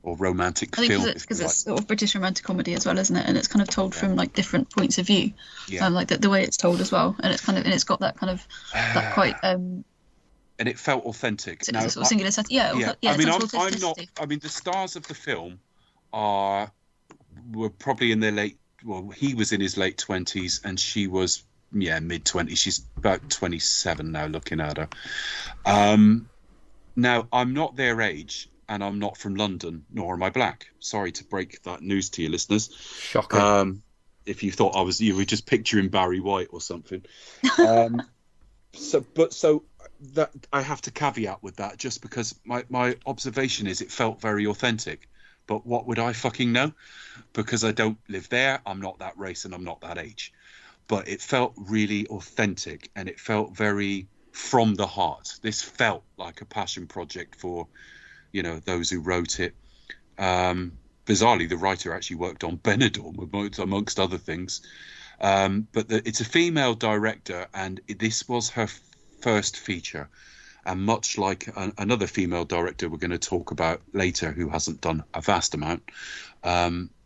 Or romantic film. Because it's sort of British romantic comedy as well, isn't it? And it's kind of told from like different points of view, like the way it's told as well. And it's got that kind of that quite. And it felt authentic. Now, sort of singular set. Yeah. I mean, I'm not. I mean, the stars of the film were probably in their late. Well, he was in his late 20s, and she was mid 20s. She's about 27 now. Looking at her. Now, I'm not their age. And I'm not from London, nor am I black. Sorry to break that news to you, listeners. Shocking. If you thought you were just picturing Barry White or something. So that I have to caveat with that, just because my observation is it felt very authentic. But what would I fucking know? Because I don't live there. I'm not that race, and I'm not that age. But it felt really authentic, and it felt very from the heart. This felt like a passion project for. Those who wrote it. Bizarrely, the writer actually worked on Benidorm, amongst other things. But it's a female director, and this was her first feature. And much like another female director we're going to talk about later, who hasn't done a vast amount,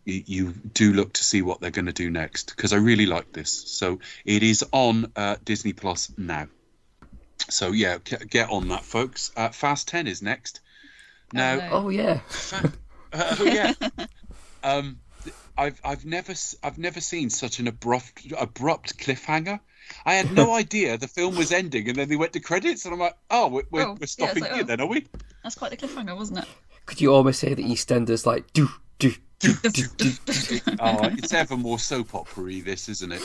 you do look to see what they're going to do next, because I really like this. So it is on Disney Plus now. So yeah, get on that, folks. Fast 10 is next. Now, oh yeah, I've never seen such an abrupt cliffhanger. I had no idea the film was ending, and then they went to credits, and I'm like, we're stopping here then, are we? That's quite the cliffhanger, wasn't it? Could you almost say the EastEnders like do? It's ever more soap opera-y, this, isn't it?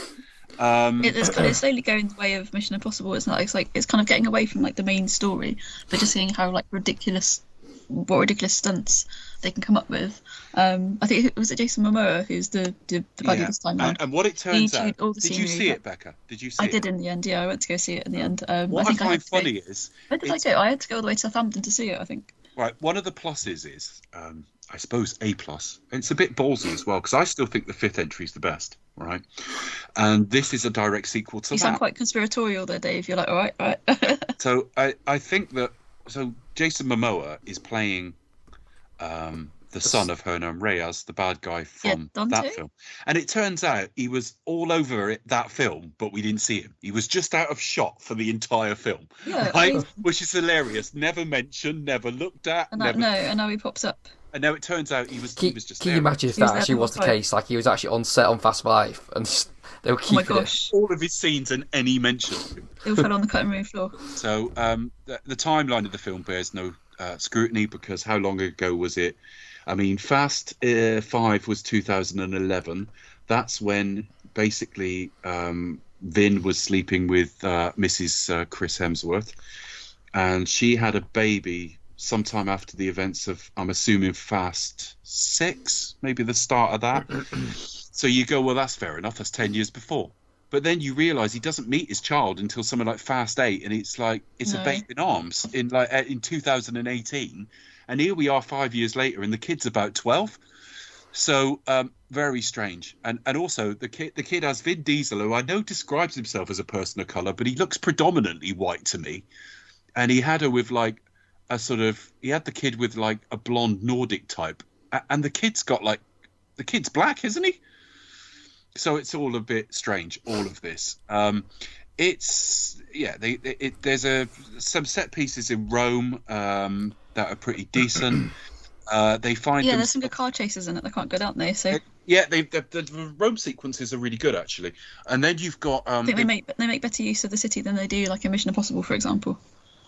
It's slowly going the way of Mission Impossible. It's kind of getting away from like the main story, but just seeing how like ridiculous stunts they can come up with. I think it was Jason Momoa who's the buddy this time round. And what it turns out, did you see it, Becca? Did you see it? I did in the end. Yeah, I went to go see it in the end. What I find funny is, where did I go? I had to go all the way to Southampton to see it, I think. Right. One of the pluses is, I suppose, A plus. And it's a bit ballsy as well, because I still think the fifth entry is the best. Right. And this is a direct sequel to that. You sound quite conspiratorial there, Dave. You're like, all right. So I think that. So Jason Momoa is playing the son of Hernan Reyes, the bad guy from that film. And it turns out he was all over that film, but we didn't see him. He was just out of shot for the entire film, right? Which is hilarious. Never mentioned, never looked at. And now he pops up. And now it turns out he was just Can you imagine if that actually was the case? Like he was actually on set on Fast Five, and they were keeping all of his scenes and any mention of him. They all fell on the cutting room floor. So the timeline of the film bears no scrutiny, because how long ago was it? I mean, Fast 5 was 2011. That's when basically Vin was sleeping with Mrs. Chris Hemsworth, and she had a baby sometime after the events of, I'm assuming, Fast 6, maybe the start of that. So you go, well, that's fair enough. That's 10 years before. But then you realise he doesn't meet his child until something like Fast 8, and it's like a babe in arms in 2018, and here we are 5 years later, and the kid's about 12. So very strange, and also the kid has Vin Diesel, who I know describes himself as a person of color, but he looks predominantly white to me. And he had her with like a sort of he had the kid with like a blonde Nordic type, and the kid's black, isn't he? So it's all a bit strange, all of this. There's some set pieces in Rome that are pretty decent. They find there's some good car chases in it. They're quite good, aren't they? So the Rome sequences are really good actually. And then you've got I think they make better use of the city than they do like in Mission Impossible, for example.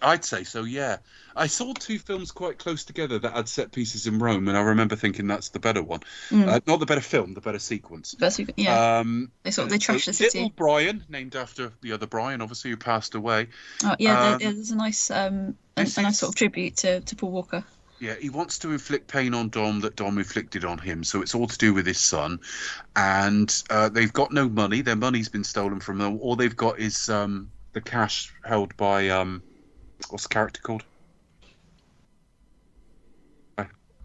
I'd say so, yeah. I saw two films quite close together that had set pieces in Rome, and I remember thinking that's the better one. Not the better film, the better sequence. Yeah. They trash the city. Little Brian, named after the other Brian, obviously, who passed away. Oh yeah, there's a nice sort of tribute to Paul Walker. Yeah, he wants to inflict pain on Dom that Dom inflicted on him, so it's all to do with his son. And they've got no money. Their money's been stolen from them. All they've got is the cash held by... what's the character called?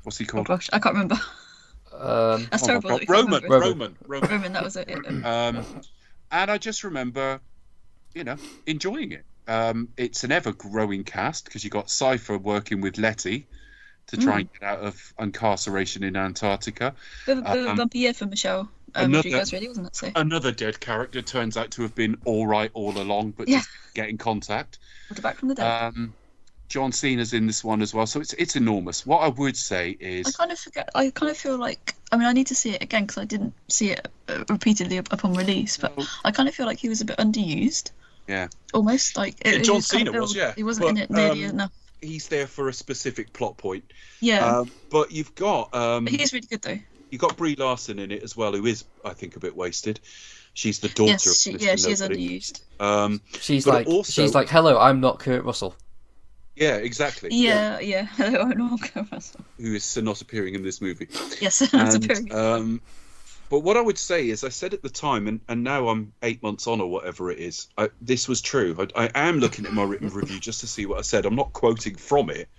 What's he called? Oh gosh, I can't remember. That's terrible. Roman. That was it. And I just remember, enjoying it. It's an ever-growing cast because you got Cypher working with Letty to try and get out of incarceration in Antarctica. The bumpy year for Michelle Rodriguez, really, wasn't it? So. Another dead character turns out to have been all right all along, but just get in contact. Back from the dead. John Cena's in this one as well, so it's enormous. What I would say is... I kind of feel like... I mean, I need to see it again because I didn't see it repeatedly upon release, but I kind of feel like he was a bit underused. Yeah. Almost like... John Cena was, yeah. He wasn't in it nearly enough. He's there for a specific plot point. Yeah. But you've got... but he is really good, though. You've got Brie Larson in it as well, who is, I think, a bit wasted. She's the daughter of Mr. Nobody. She is underused. She's like, hello, I'm not Kurt Russell. Yeah, exactly. Yeah. Hello, I'm not Kurt Russell. Who is not appearing in this movie. Yes, not appearing. But what I would say is, I said at the time, and now I'm 8 months on or whatever it is, this was true. I am looking at my written review just to see what I said. I'm not quoting from it,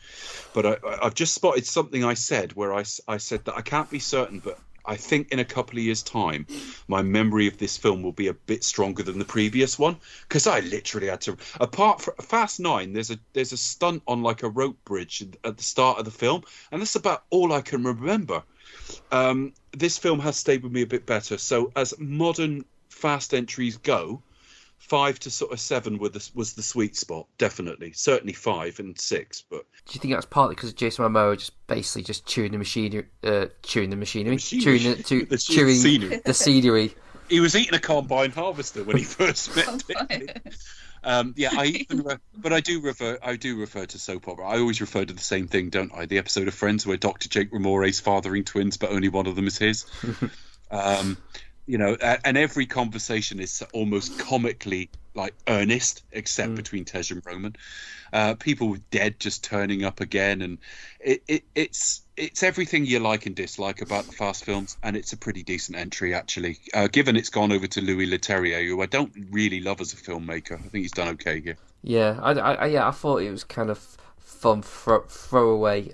but I've just spotted something I said where I said that I can't be certain, but I think in a couple of years' time, my memory of this film will be a bit stronger than the previous one, because I literally had to. Apart from Fast 9, there's a stunt on like a rope bridge at the start of the film, and that's about all I can remember. This film has stayed with me a bit better. So as modern fast entries go, 5 to sort of 7 was the sweet spot, definitely. Certainly 5 and 6. But do you think that's partly because Jason Momoa just chewing the scenery? He was eating a combine harvester when he first met it. I do refer to soap opera. I always refer to the same thing, don't I? The episode of Friends where Dr. Jake Ramore's fathering twins, but only one of them is his. And every conversation is almost comically like earnest, except between Tej and Roman. People with dead just turning up again, and it's everything you like and dislike about the Fast films, and it's a pretty decent entry actually. Given it's gone over to Louis Leterrier, who I don't really love as a filmmaker. I think he's done okay here. Yeah, I thought it was kind of fun throwaway.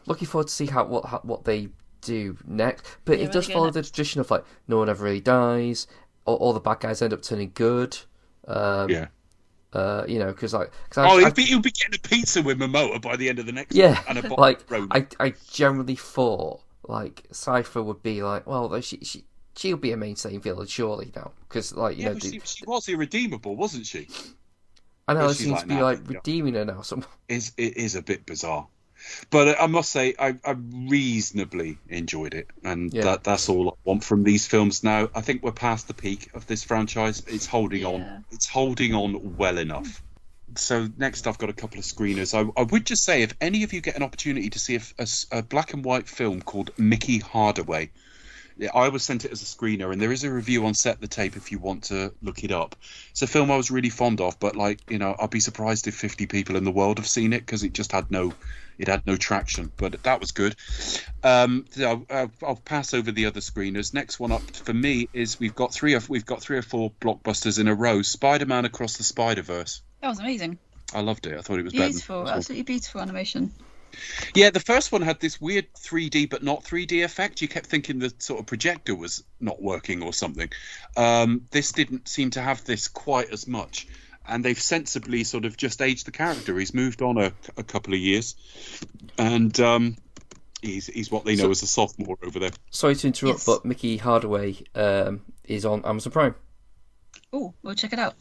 Looking forward to see what they do next, but it does follow the tradition of like no one ever really dies. All the bad guys end up turning good. Because he'll be getting a pizza with Momoa by the end of the next one. And a like I generally thought like Cypher would be like, well, she'll be a mainstay in villain surely now, because she was irredeemable, wasn't she? I know, it seems to be like redeeming her now. It is a bit bizarre. But I must say, I reasonably enjoyed it, and that's all I want from these films now. I think we're past the peak of this franchise. It's holding on. It's holding on well enough. So next, I've got a couple of screeners. I would just say, if any of you get an opportunity to see a black and white film called Mickey Hardaway, I was sent it as a screener, and there is a review on Set the Tape if you want to look it up. It's a film I was really fond of, but I'd be surprised if 50 people in the world have seen it, because it just had no traction. But that was good. I'll pass over the other screeners. Next one up for me is we've got three or four blockbusters in a row. Spider-Man Across the Spider-Verse. That was amazing. I loved it. I thought it was beautiful, absolutely beautiful animation. Yeah, the first one had this weird 3D but not 3D effect. You kept thinking the sort of projector was not working or something. This didn't seem to have this quite as much. And they've sensibly sort of just aged the character. He's moved on a couple of years. And he's what they know as a sophomore over there. Sorry to interrupt, Yes. but Mickey Hardaway is on Amazon Prime. Oh, we'll check it out.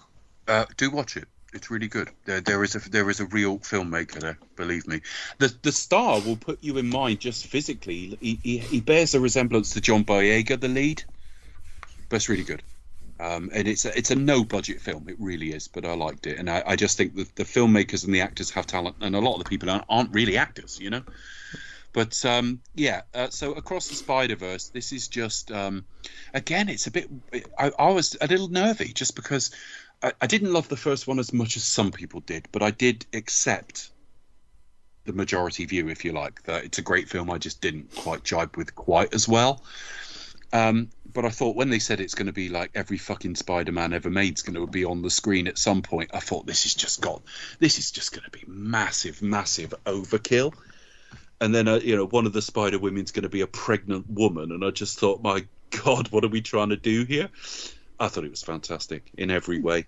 Do watch it. It's really good. There is a real filmmaker there, believe me. The star will put you in mind just physically. He bears a resemblance to John Boyega, the lead, but it's really good. And it's a no budget film. It really is, but I liked it, and I just think that the filmmakers and the actors have talent, and a lot of the people aren't really actors, you know. But so Across the Spider-Verse, this is just again, it's a bit. I was a little nervy just because. I didn't love the first one as much as some people did, but I did accept the majority view, if you like, that it's a great film. I just didn't quite jibe with quite as well. But I thought when they said it's going to be like every fucking Spider-Man ever made is going to be on the screen at some point, I thought this is just going to be massive, massive overkill. And then, one of the Spider-Women's going to be a pregnant woman. And I just thought, my God, what are we trying to do here? I thought it was fantastic in every way.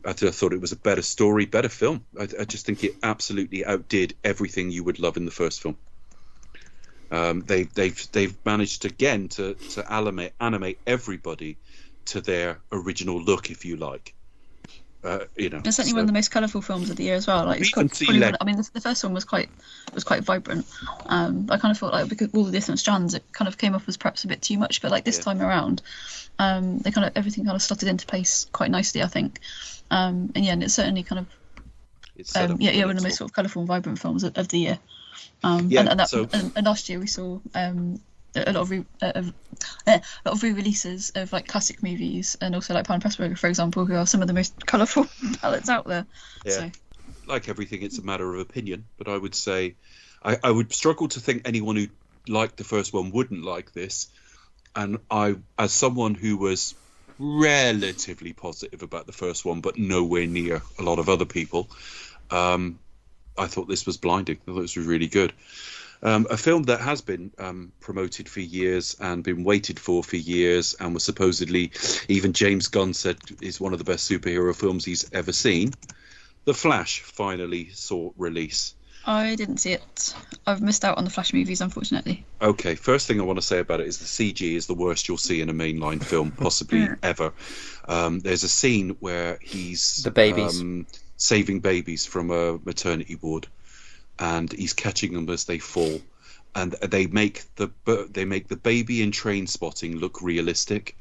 I thought it was a better story, better film. I just think it absolutely outdid everything you would love in the first film. They've managed again to animate everybody to their original look, if you like. It's certainly one of the most colourful films of the year as well. Like, it's the first one was quite vibrant. I kind of felt like because all the different strands, it kind of came off as perhaps a bit too much. But like this time around, everything kind of slotted into place quite nicely, I think. And it's certainly kind of one of the most sort of colourful and vibrant films of the year. And last year we saw a lot of re-releases of like classic movies, and also like Pan Pressburger, for example, who are some of the most colourful palettes out there. Yeah. So. Like everything, it's a matter of opinion, but I would say I would struggle to think anyone who liked the first one wouldn't like this. And I, as someone who was relatively positive about the first one, but nowhere near a lot of other people, I thought this was blinding. I thought this was really good. A film that has been promoted for years and been waited for years, and was supposedly, even James Gunn said, is one of the best superhero films he's ever seen. The Flash finally saw release. I didn't see it. I've missed out on the Flash movies, unfortunately. Okay, first thing I want to say about it is the CG is the worst you'll see in a mainline film, possibly ever. There's a scene where he's the babies saving babies from a maternity ward, and he's catching them as they fall, and they make the baby in Train Spotting look realistic.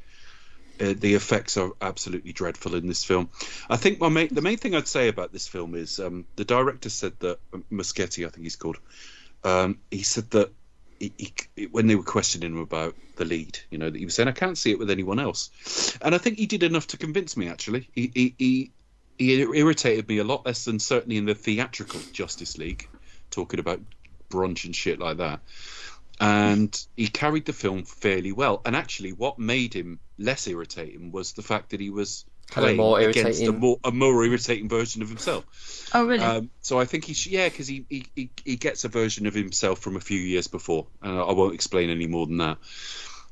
The effects are absolutely dreadful in this film. I think the main thing I'd say about this film is the director said that Muschietti, I think he's called. He said that when they were questioning him about the lead, that he was saying, I can't see it with anyone else, and I think he did enough to convince me. Actually, he irritated me a lot less than certainly in the theatrical Justice League, talking about brunch and shit like that. And he carried the film fairly well. And actually, what made him less irritating was the fact that he was playing against a more irritating version of himself. Oh, really? So I think because he gets a version of himself from a few years before, and I won't explain any more than that.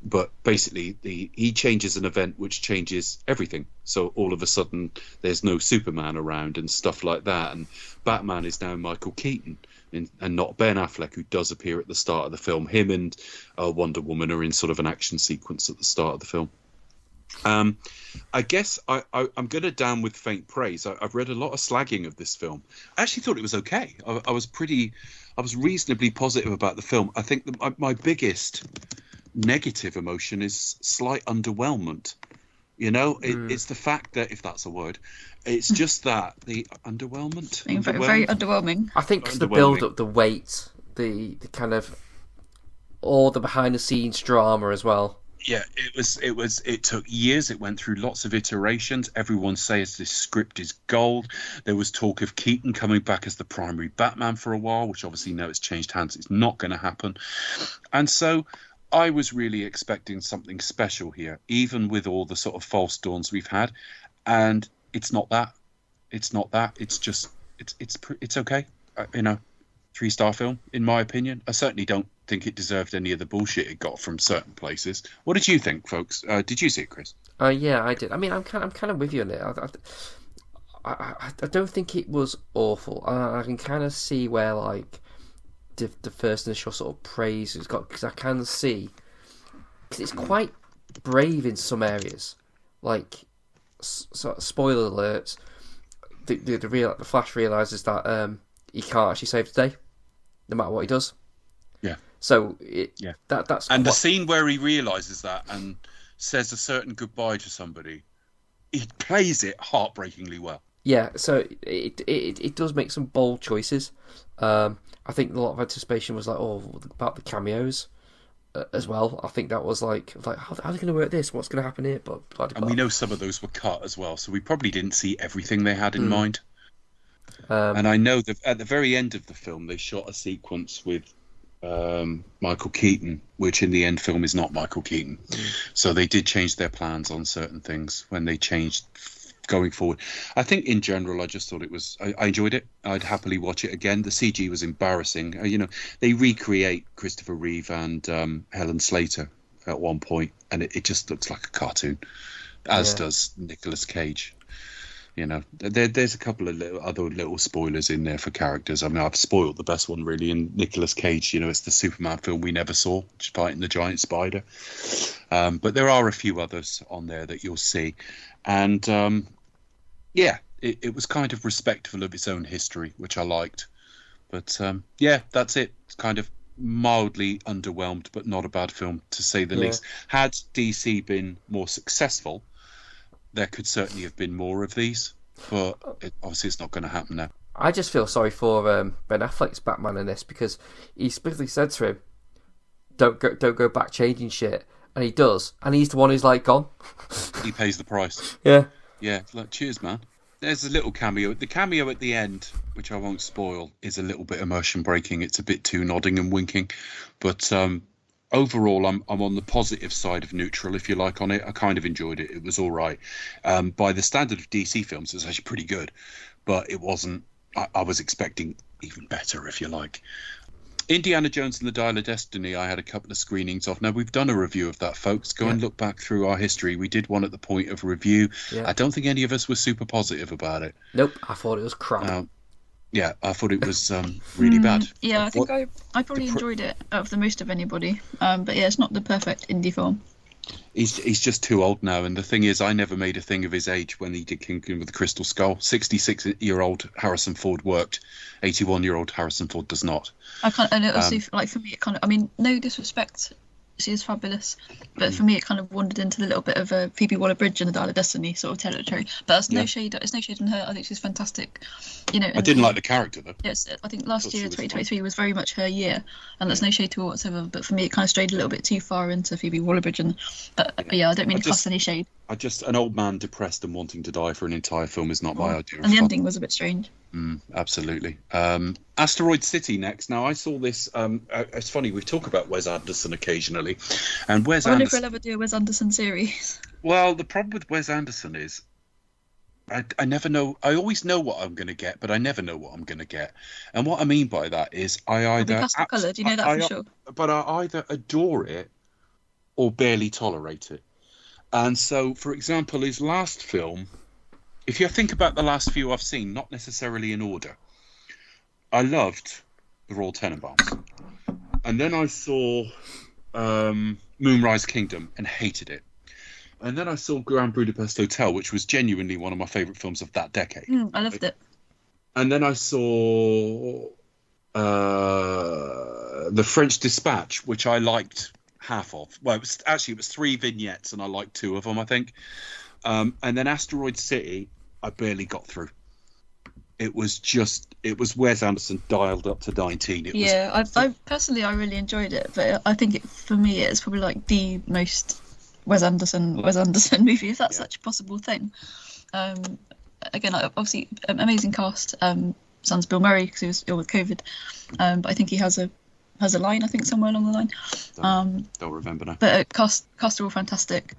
But basically, he changes an event which changes everything. So all of a sudden, there's no Superman around and stuff like that. And Batman is now Michael Keaton and not Ben Affleck, who does appear at the start of the film. Him and Wonder Woman are in sort of an action sequence at the start of the film. I guess I'm going to down with faint praise. I've read a lot of slagging of this film. I actually thought it was okay. I was reasonably positive about the film. I think that my biggest negative emotion is slight underwhelmment. It's the fact that, if that's a word, it's just that the underwhelmment. Very underwhelming. I think the build up, the weight, the kind of all the behind the scenes drama as well. Yeah, it took years. It went through lots of iterations. Everyone says this script is gold. There was talk of Keaton coming back as the primary Batman for a while, which obviously now it's changed hands. It's not going to happen. And so I was really expecting something special here, even with all the sort of false dawns we've had. And it's not that. It's not that. It's just, it's okay. 3-star film, in my opinion. I certainly don't think it deserved any of the bullshit it got from certain places. What did you think, folks? Did you see it, Chris? Yeah, I did. I mean, I'm kind of with you on it. I don't think it was awful. I can kind of see where like the first initial sort of praise has got, because I can see, because it's quite brave in some areas. Like, spoiler alerts. The Flash realizes that he can't actually save the day, no matter what he does. Yeah. So that's and the scene where he realizes that and says a certain goodbye to somebody, he plays it heartbreakingly well. Yeah, so it does make some bold choices. I think a lot of anticipation was like, about the cameos as well. I think that was like how are they going to work this? What's going to happen here? But we know some of those were cut as well, so we probably didn't see everything they had in mind. And I know that at the very end of the film, they shot a sequence with Michael Keaton, which in the end film is not Michael Keaton. So they did change their plans on certain things when they changed going forward. I think in general, I just thought I enjoyed it. I'd happily watch it again. The CG was embarrassing. They recreate Christopher Reeve and Helen Slater at one point, and it just looks like a cartoon, as does Nicolas Cage. There's a couple of other little spoilers in there for characters. I mean, I've spoiled the best one really in Nicolas Cage. It's the Superman film we never saw, just fighting the giant spider. But there are a few others on there that you'll see. And it was kind of respectful of its own history, which I liked. But that's it. It's kind of mildly underwhelmed, but not a bad film to say the least. Had DC been more successful, there could certainly have been more of these, but obviously it's not going to happen now. I just feel sorry for Ben Affleck's Batman in this, because he specifically said to him, don't go back changing shit, and he does, and he's the one who's like gone. He pays the price. Yeah, like, cheers, man. There's a little cameo. The cameo at the end, which I won't spoil, is a little bit immersion breaking. It's a bit too nodding and winking, but overall, I'm on the positive side of neutral, if you like, on it. I kind of enjoyed it. It was all right. By the standard of DC films, it's actually pretty good, but it wasn't. I was expecting even better, if you like. Indiana Jones and the Dial of Destiny, I had a couple of screenings of. Now, we've done a review of that, folks. Go and look back through our history. We did one at the point of review. Yeah. I don't think any of us were super positive about it. Nope, I thought it was crap. I thought it was really bad. Yeah, I think I probably enjoyed it of the most of anybody. But it's not the perfect indie film. He's just too old now, and the thing is, I never made a thing of his age when he did King with the Crystal Skull. 66-year-old Harrison Ford worked. 81-year-old Harrison Ford does not. And it also, for me, it kind of, I mean, no disrespect, she is fabulous, but for me it kind of wandered into the little bit of a Phoebe Waller-Bridge and the Dial of Destiny sort of territory. But it's no shade on her. I think she's fantastic. I didn't like the character though. Yes, I think last year 2023 was very much her year, and there's no shade to her whatsoever. But for me, it kind of strayed a little bit too far into Phoebe Waller-Bridge, I don't mean to cast any shade. An old man depressed and wanting to die for an entire film is not my idea. And the ending was a bit strange. Absolutely. Asteroid City next. Now, I saw this. It's funny, we talk about Wes Anderson occasionally, and I wonder if we'll ever do a Wes Anderson series. Well, the problem with Wes Anderson is I never know. I always know what I'm going to get, but I never know what I'm going to get. And what I mean by that is I either pastel coloured. You know that for sure. But I either adore it or barely tolerate it. And so, for example, his last film, if you think about the last few I've seen, not necessarily in order, I loved The Royal Tenenbaums. And then I saw Moonrise Kingdom and hated it. And then I saw Grand Budapest Hotel, which was genuinely one of my favourite films of that decade. I loved it. And then I saw The French Dispatch, which I liked half of. Well, it was 3 vignettes, and I liked 2 of them, I think. And then Asteroid City, I barely got through. It was Wes Anderson dialed up to 19. I personally really enjoyed it, but I think for me it's probably like the most Wes Anderson movie, if that's such a possible thing. Again, obviously, amazing cast. Sans Bill Murray because he was ill with COVID, but I think he has a line, I think, somewhere along the line. Don't remember now. But cast are all fantastic.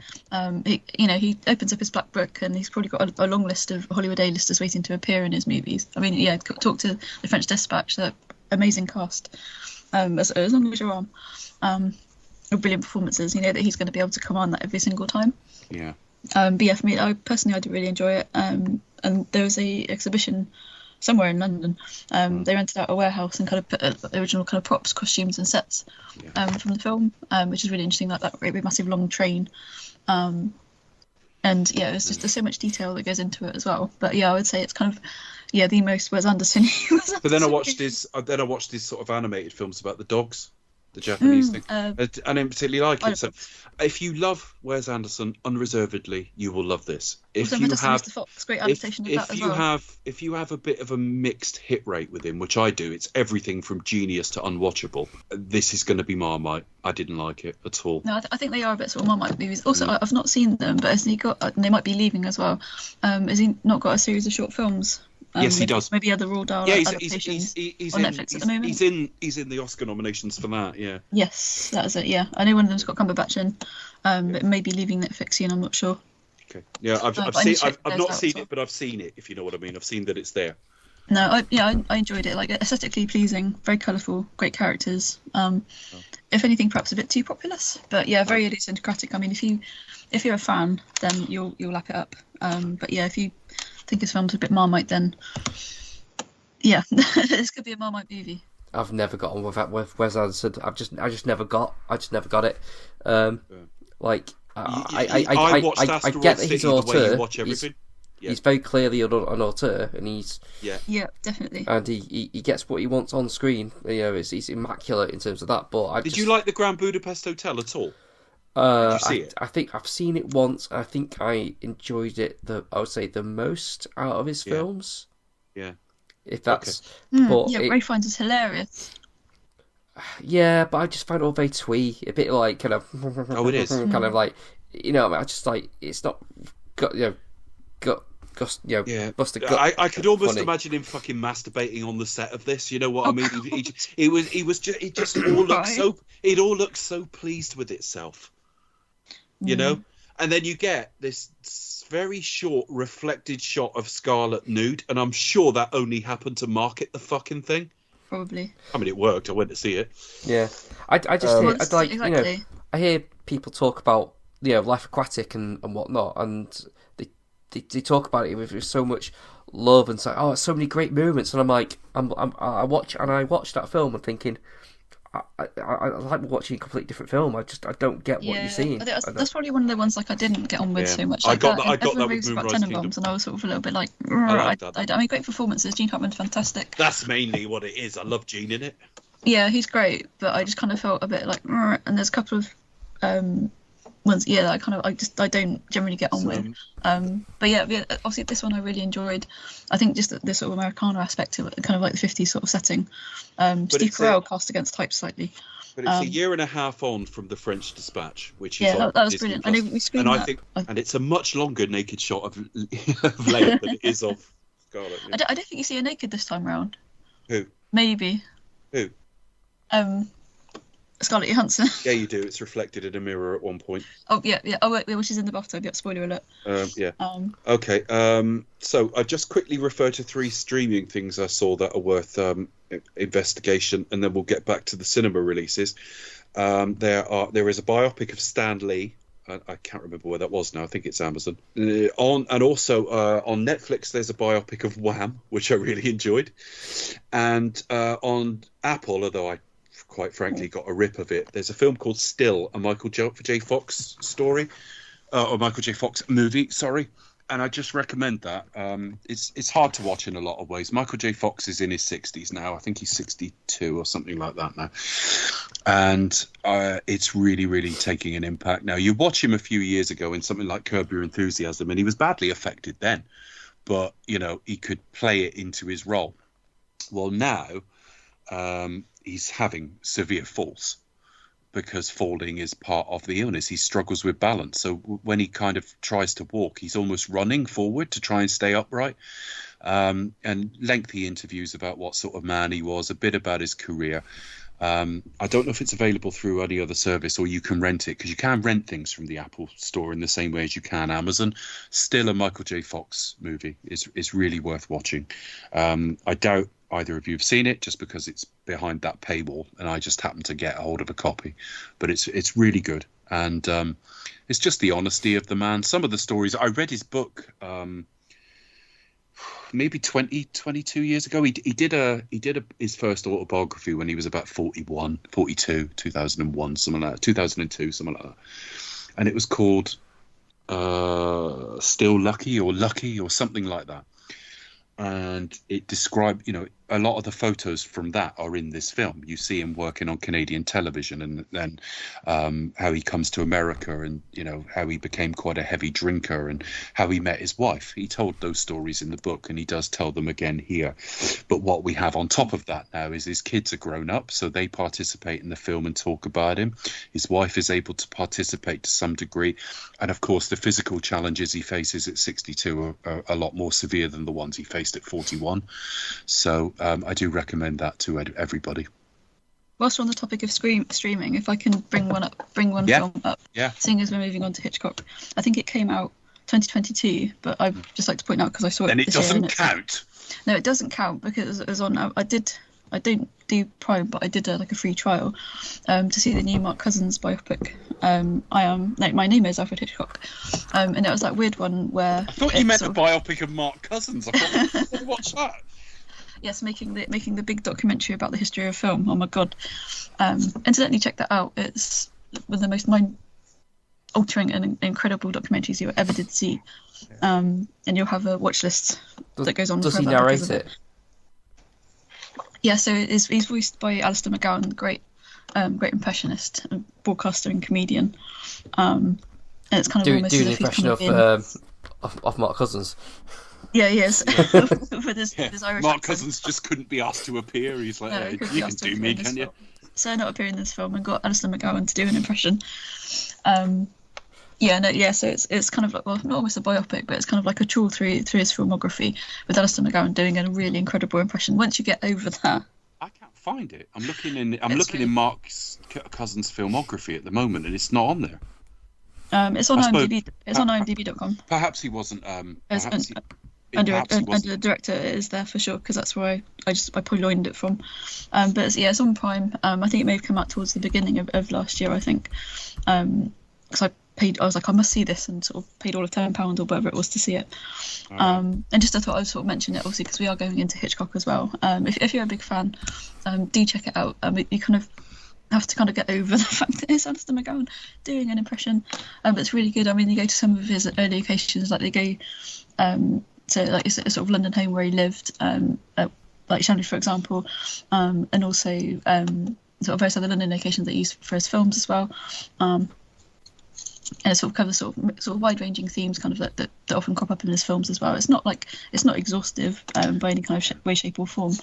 He opens up his black book and he's probably got a long list of Hollywood A-listers waiting to appear in his movies. I mean, talk to The French Dispatch. That amazing cast. As long as you're on, with brilliant performances, you know that he's going to be able to command that every single time. Yeah. But yeah, for me, I did really enjoy it. And there was a exhibition somewhere in London. They rented out a warehouse and kind of put the original kind of props, costumes, and sets from the film, which is really interesting. Like that really massive long train. And yeah, there's so much detail that goes into it as well. But yeah, I would say it's kind of the most Wes Anderson. But then I watched his sort of animated films about the dogs, the Japanese thing. I didn't particularly like it. So if you love Wes Anderson unreservedly, you will love this. If you have great adaptation of that as well. If you have a bit of a mixed hit rate with him, which I do, it's everything from genius to unwatchable. This is going to be Marmite. I didn't like it at all. No, I think they are a bit sort of Marmite movies. Also, I've not seen them, but has he got? They might be leaving as well. Has he not got a series of short films? Yes, he does. Maybe other Roald Dahl adaptations he's on in, Netflix at the moment. He's in the Oscar nominations for that. Yeah. Yes, that is it. Yeah, I know one of them's got Cumberbatch in, but maybe leaving Netflix soon. I'm not sure. Okay. Yeah, I've not seen it, but I've seen it. If you know what I mean, I've seen that it's there. No, I enjoyed it. Like aesthetically pleasing, very colourful, great characters. If anything, perhaps a bit too populous, but yeah, very idiosyncratic. I mean, if you're a fan, then you'll lap it up. But yeah, if you think his film's a bit Marmite, then yeah, this could be a Marmite movie. I've never got on with that with Wes Anderson. I just never got it. Like I get that he's an auteur. He's very clearly an auteur, and he's definitely. And he gets what he wants on screen. You know, he's immaculate in terms of that. But did you like the Grand Budapest Hotel at all? Did you see it? I think I've seen it once. I think I enjoyed it. I would say the most out of his films. Yeah. If that's. Okay. Ray finds it hilarious. Yeah, but I just find it all very twee. A bit like kind of. Oh, it is. Kind of like, you know, I just like it's not got bust a gut. I could almost imagine him fucking masturbating on the set of this. You know what I mean? It all looked so pleased with itself. You know, and then you get this very short reflected shot of Scarlet nude, and I'm sure that only happened to market the fucking thing. Probably. I mean, it worked. I went to see it. Yeah, I just hear, like, you know, I hear people talk about, you know, Life Aquatic and whatnot, and they talk about it with so much love and say, it's so many great moments, and I'm like, I watch that film and thinking, I like watching a completely different film. I don't get what you're seeing. That's probably one of the ones like I didn't get on with so much. I got that everyone with moves about Moonrise Tenenbaums, and I was sort of a little bit like, I mean, great performances. Gene Hackman's fantastic. That's mainly what it is. I love Gene in it. Yeah, he's great, but I just kind of felt a bit like, and there's a couple of ones, that I don't generally get on with. But yeah, obviously this one I really enjoyed. I think just the sort of Americana aspect to it, kind of like the 50s sort of setting. Steve Carell cast against type slightly. But it's a year and a half on from The French Dispatch, which is that was brilliant. I know we screened that. And it's a much longer naked shot of Leia than it is of Scarlet. I don't think you see her naked this time round. Who? Maybe. Who? Scarlett Johansson. Yeah, you do. It's reflected in a mirror at one point. Oh, yeah. Oh, wait, well, she's in the bathtub. Yep, spoiler alert. Yeah. Okay. So I just quickly refer to 3 streaming things I saw that are worth investigation, and then we'll get back to the cinema releases. There is a biopic of Stan Lee. I can't remember where that was now. I think it's Amazon. On Netflix, there's a biopic of Wham, which I really enjoyed, and on Apple, although I quite frankly got a rip of it, there's a film called Still, a Michael J. Fox story, or Michael J. Fox movie, sorry. And I just recommend that. It's hard to watch in a lot of ways. Michael J. Fox is in his 60s now. I think he's 62 or something like that now. And it's really, really taking an impact now. You watch him a few years ago in something like Curb Your Enthusiasm, and he was badly affected then. But, you know, he could play it into his role. Well, now he's having severe falls, because falling is part of the illness. He struggles with balance. So when he kind of tries to walk, he's almost running forward to try and stay upright. And lengthy interviews about what sort of man he was, a bit about his career. I don't know if it's available through any other service, or you can rent it, because you can rent things from the Apple store in the same way as you can Amazon. Still, a Michael J. Fox movie is really worth watching. I doubt either of you have seen it, just because it's behind that paywall, and I just happened to get a hold of a copy. But it's really good, and it's just the honesty of the man. Some of the stories, I read his book maybe 22 years ago. He did his first autobiography when he was about 41, 42, 2001, something like that, 2002, something like that, and it was called Still Lucky or something like that. And it described, a lot of the photos from that are in this film. You see him working on Canadian television, and then how he comes to America, and how he became quite a heavy drinker, and how he met his wife. He told those stories in the book, and he does tell them again here. But what we have on top of that now is his kids are grown up, so they participate in the film and talk about him. His wife is able to participate to some degree, and of course the physical challenges he faces at 62 are a lot more severe than the ones he faced at 41. So I do recommend that to everybody. Whilst we're on the topic of streaming, if I can bring one film up, seeing as we're moving on to Hitchcock, I think it came out 2022, but I'd just like to point out, because I saw it. And it doesn't count. No, it doesn't count, because it was on. I don't do Prime, but I did a free trial to see the new Mark Cousins biopic. My name is Alfred Hitchcock, and it was that weird one where I thought you meant a biopic of Mark Cousins. I thought, watch that. Yes, making the big documentary about the history of film. Oh my god! Incidentally, check that out. It's one of the most mind-altering and incredible documentaries you ever did see. And you'll have a watch list that goes on. Does he narrate it? Yeah, so he's voiced by Alistair McGowan, great impressionist, and broadcaster and comedian. And it's kind of almost do as an if he's impression of Mark Cousins. Yeah, yes. With his Irish Mark accent. Cousins just couldn't be asked to appear. He's like, No, you can do me, can you? So not appearing in this film, and got Alistair McGowan to do an impression. So it's kind of like, well, not almost a biopic, but it's kind of like a tour through his filmography, with Alistair McGowan doing a really incredible impression. Once you get over that, I can't find it. I'm looking in Mark's Cousins' filmography at the moment, and it's not on there. It's on IMDb. It's on IMDb.com. Perhaps he wasn't. Under the director, it is there for sure, because that's where I purloined it from. But it's on Prime. I think it may have come out towards the beginning of last year, I think. Because I was like, I must see this, and sort of paid all of £10 or whatever it was to see it. And just I thought I'd sort of mention it, obviously, because we are going into Hitchcock as well. If you're a big fan, do check it out. You kind of have to kind of get over the fact that it's Alistair McGowan doing an impression, but it's really good. I mean, you go to some of his early locations, like they go to like a sort of London home where he lived, like Shanley, for example, and also sort of various other London locations that he used for his films as well. And it sort of covers sort of wide-ranging themes, kind of that often crop up in his films as well. It's not exhaustive by any kind of way, shape, or form.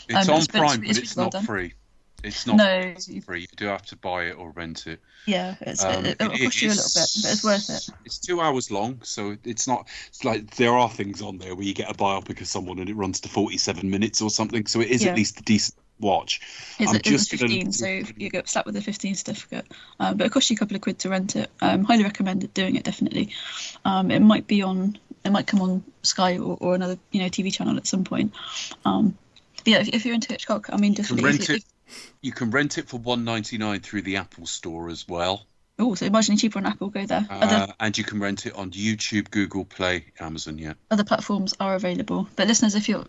It's on Prime, but it's not free. It's not free. You do have to buy it or rent it. Yeah, it'll cost you a little bit, but it's worth it. It's 2 hours long, so it's not. It's like there are things on there where you get a biopic of someone and it runs to 47 minutes or something. So it is at least a decent watch. It's 15, so you get slapped with a 15 certificate. But it costs you a couple of quid to rent it. Highly recommend doing it, definitely. It might come on Sky or another TV channel at some point. If you're into Hitchcock, I mean, definitely. You can rent it for $1.99 through the Apple Store as well. Oh, so marginally cheaper on Apple. Go there. And you can rent it on YouTube, Google Play, Amazon. Yeah. Other platforms are available. But listeners, if you're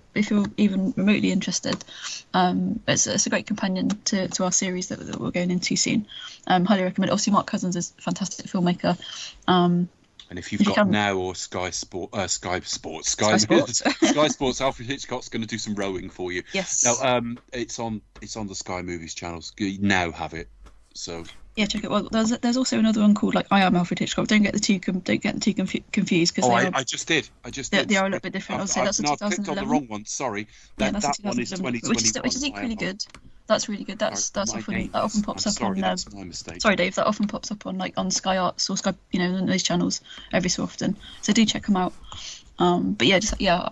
even remotely interested, it's a great companion to our series that we're going into soon. Highly recommend. Obviously, Mark Cousins is a fantastic filmmaker. And if you've got Now or Sky Sports, Sky Sports, Alfred Hitchcock's going to do some rowing for you. Yes. Now, it's on the Sky Movies channels. You now have it. So. Yeah, check it. Well, there's also another one called I Am Alfred Hitchcock. Don't get the two confused, because I just did. They are a little bit different. I'll say that's a 2011. I clicked on the wrong one. Sorry. That one is 2021. Which is equally good. That's really good. That often pops up on. That's my mistake. Sorry, Dave. That often pops up on Sky Arts or Sky, on those channels every so often. So do check them out. But I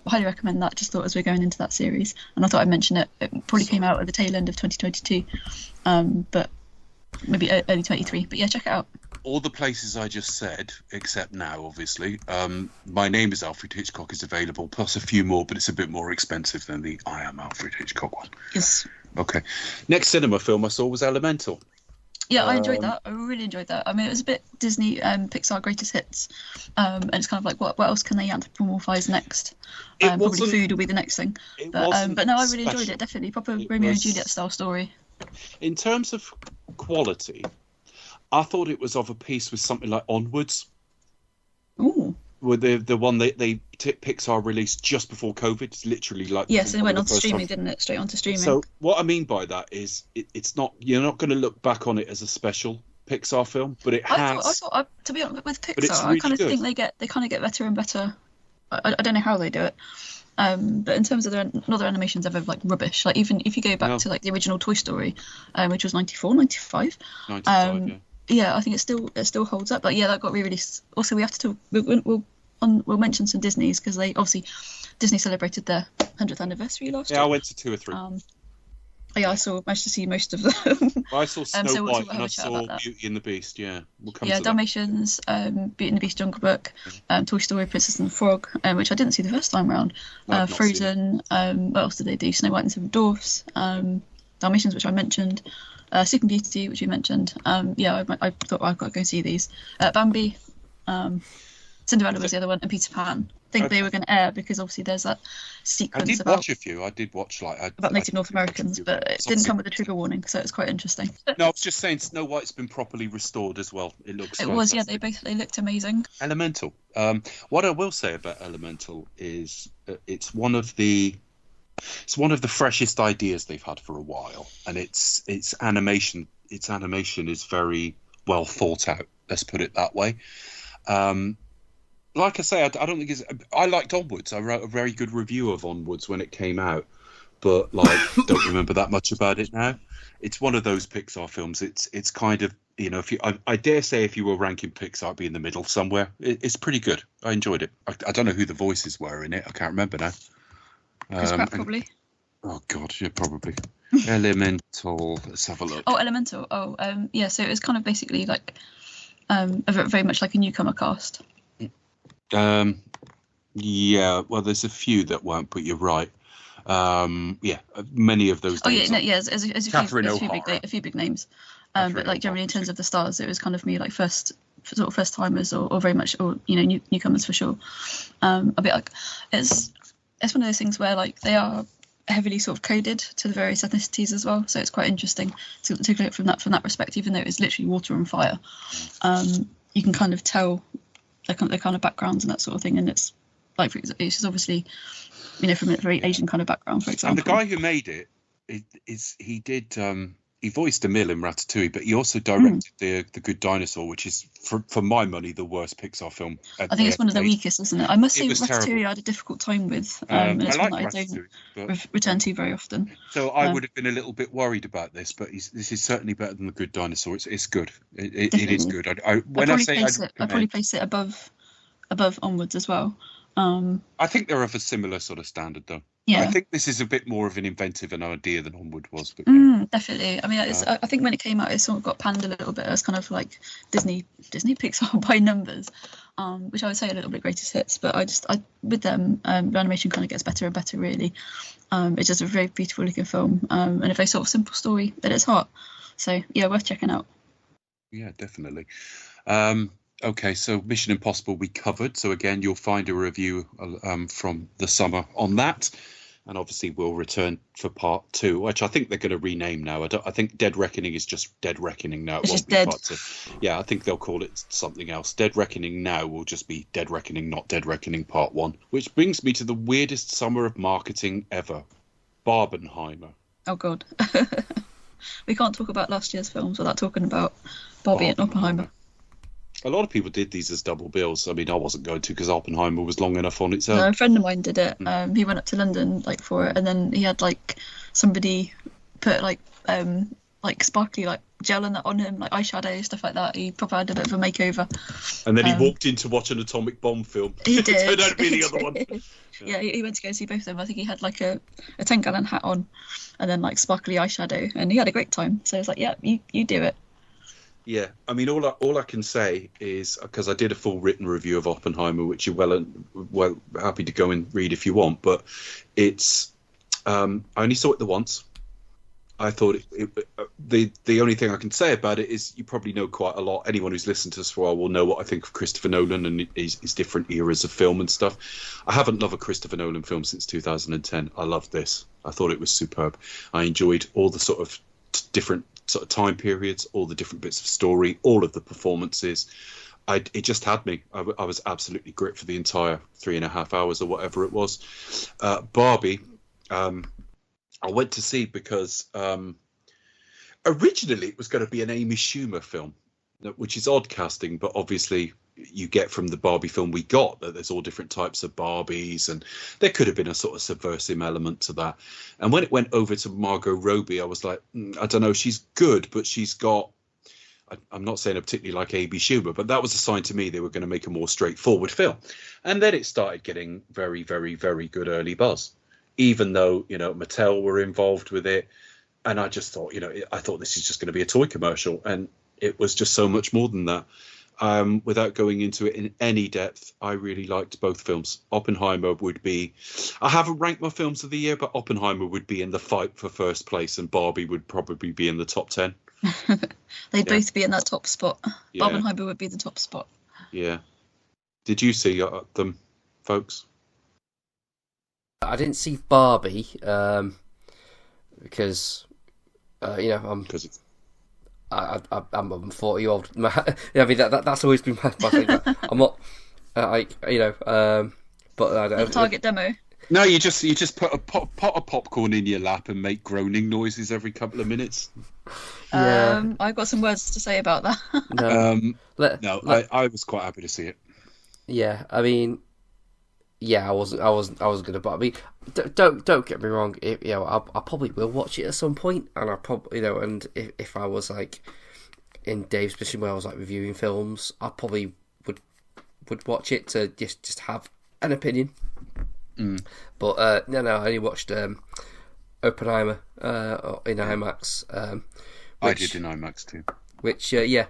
highly recommend that. Just thought as we're going into that series, and I thought I'd mention it. It probably came out at the tail end of 2022, but maybe early 23. But yeah, check it out. all the places I just said, except now, obviously. My Name is Alfred Hitchcock is available, plus a few more, but it's a bit more expensive than the I Am Alfred Hitchcock one. Yes. Okay. Next cinema film I saw was Elemental. Yeah, I enjoyed that. I really enjoyed that. I mean, it was a bit Disney Pixar greatest hits, and it's kind of like what else can they anthropomorphise next? Probably food will be the next thing. But no, I really enjoyed it. Definitely proper Romeo and Juliet style story. In terms of quality, I thought it was of a piece with something like Onwards. Ooh. With the one Pixar released just before COVID. It's literally like... Yes, it went on to streaming, didn't it? Straight onto streaming. So what I mean by that is it's not... You're not going to look back on it as a special Pixar film, but it has... I thought to be honest, with Pixar, really I kind of good. think they kind of get better and better. I don't know how they do it. But in terms of none of their animations ever like rubbish. Like even if you go back to like the original Toy Story, which was 94, 95. 95, yeah. Yeah, I think it still holds up. But yeah, that got re-released. Also, we have to we'll mention some Disney's because they obviously Disney celebrated their 100th anniversary last year. Yeah, I went to 2 or 3. Yeah, I managed to see most of them. I saw Snow White and I saw that. Beauty and the Beast. Yeah, we'll come yeah, to Dalmatians, Beauty and the Beast, Jungle Book, Toy Story, Princess and the Frog, which I didn't see the first time round. Frozen. What else did they do? Snow White and Seven Dwarfs. Dalmatians, which I mentioned. Sleeping Beauty, which you mentioned. Yeah, I thought I've got to go see these. Bambi, Cinderella was the other one, and Peter Pan. I think they were going to air because obviously there's that sequence I did watch about Native North Americans, but it didn't come with a trigger warning, so it's quite interesting. No, I was just saying Snow White's been properly restored as well. It looks. It was, yeah. They looked amazing. Elemental. What I will say about Elemental is it's one of the freshest ideas they've had for a while, and its animation is very well thought out. Let's put it that way. Like I say, I don't think I liked Onwards. I wrote a very good review of Onwards when it came out, but don't remember that much about it now. It's one of those Pixar films. It's kind of, if I dare say if you were ranking Pixar, it'd be in the middle somewhere. It's pretty good. I enjoyed it. I don't know who the voices were in it. I can't remember now. Chris Pratt, probably. Oh God, yeah, probably. Elemental. Let's have a look. Oh, Elemental. Oh, yeah. So it was kind of basically like, very much like a newcomer cast. Yeah. Well, there's a few that weren't, but you're right. Yeah, many of those. Oh yeah, no, yeah. There's a few big names. But like generally in terms of the stars, it was kind of me like first timers or very much newcomers for sure. A bit like it's one of those things where like they are heavily sort of coded to the various ethnicities as well, so it's quite interesting to look at it from that respect. Even though it's literally water and fire, you can kind of tell their kind of backgrounds and that sort of thing. And it's like it's just obviously from a very Asian kind of background, for example. And the guy who made it he voiced Emil in Ratatouille, but he also directed the Good Dinosaur, which is, for my money, the worst Pixar film. I think it's one of the weakest, isn't it? I must say Ratatouille I had a difficult time with, and it's one that I don't return to very often. So I would have been a little bit worried about this, but this is certainly better than the Good Dinosaur. It's good. It is good. I'd probably place it above Onwards as well. I think they're of a similar sort of standard, though. Yeah. I think this is a bit more of an inventive an idea than Onward was. But definitely. I mean, I think when it came out, it sort of got panned a little bit as kind of like Disney Pixar by numbers, which I would say a little bit greatest hits. But with them, the animation kind of gets better and better. Really, it's just a very beautiful looking film, and a very sort of simple story at its heart. So yeah, worth checking out. Yeah, definitely. Okay, so Mission Impossible we covered. So again, you'll find a review from the summer on that. And obviously we'll return for part 2, which I think they're going to rename now. I think Dead Reckoning is just Dead Reckoning now. It's just Dead. Part 2. Yeah, I think they'll call it something else. Dead Reckoning now will just be Dead Reckoning, not Dead Reckoning Part 1. Which brings me to the weirdest summer of marketing ever. Barbenheimer. Oh, God. We can't talk about last year's films without talking about Barbie and Oppenheimer. A lot of people did these as double bills. I mean, I wasn't going to because Oppenheimer was long enough on its own. No, a friend of mine did it. He went up to London for it, and then he had somebody put sparkly gel on him, like eyeshadow, stuff like that. He probably had a bit of a makeover. And then he walked in to watch an atomic bomb film. He did. Turned out to be the other one. Yeah, he went to go see both of them. I think he had a 10-gallon hat on, and then sparkly eyeshadow, and he had a great time. So I was like, yeah, you do it. Yeah, I mean, all I can say is, because I did a full written review of Oppenheimer, which you're well happy to go and read if you want, but it's I only saw it the once. I thought the only thing I can say about it is you probably know quite a lot. Anyone who's listened to us for a while will know what I think of Christopher Nolan and his different eras of film and stuff. I haven't loved a Christopher Nolan film since 2010. I loved this. I thought it was superb. I enjoyed all the sort of different sort of time periods, all the different bits of story, all of the performances. It just had me. I was absolutely gripped for the entire 3.5 hours or whatever it was. Barbie. I went to see because originally it was going to be an Amy Schumer film, which is odd casting, but obviously you get from the Barbie film we got that there's all different types of Barbies, and there could have been a sort of subversive element to that. And when it went over to Margot Robbie, I was like, I don't know, she's good, but she's got, I'm not saying I particularly like Amy Schumer, but that was a sign to me they were going to make a more straightforward film. And then it started getting very, very, very good early buzz, even though, Mattel were involved with it. And I just thought, I thought this is just going to be a toy commercial. And it was just so much more than that. Without going into it in any depth, I really liked both films. Oppenheimer would be, I haven't ranked my films of the year, but Oppenheimer would be in the fight for first place, and Barbie would probably be in the top 10. They'd both be in that top spot. Yeah. Oppenheimer would be the top spot. Yeah. Did you see them, folks? I didn't see Barbie because I'm 40 year old. I mean that's always been my thing. I'm not but The target demo. No, you just put a pot of popcorn in your lap and make groaning noises every couple of minutes. Yeah. I've got some words to say about that. No, I was quite happy to see it. Yeah, I mean, yeah, I wasn't gonna, but I mean, don't get me wrong. I probably will watch it at some point, and I probably, and if I was like in Dave's position where I was like reviewing films, I probably would watch it to just have an opinion. But no, I only watched Oppenheimer in IMAX. I did in IMAX too. Which yeah,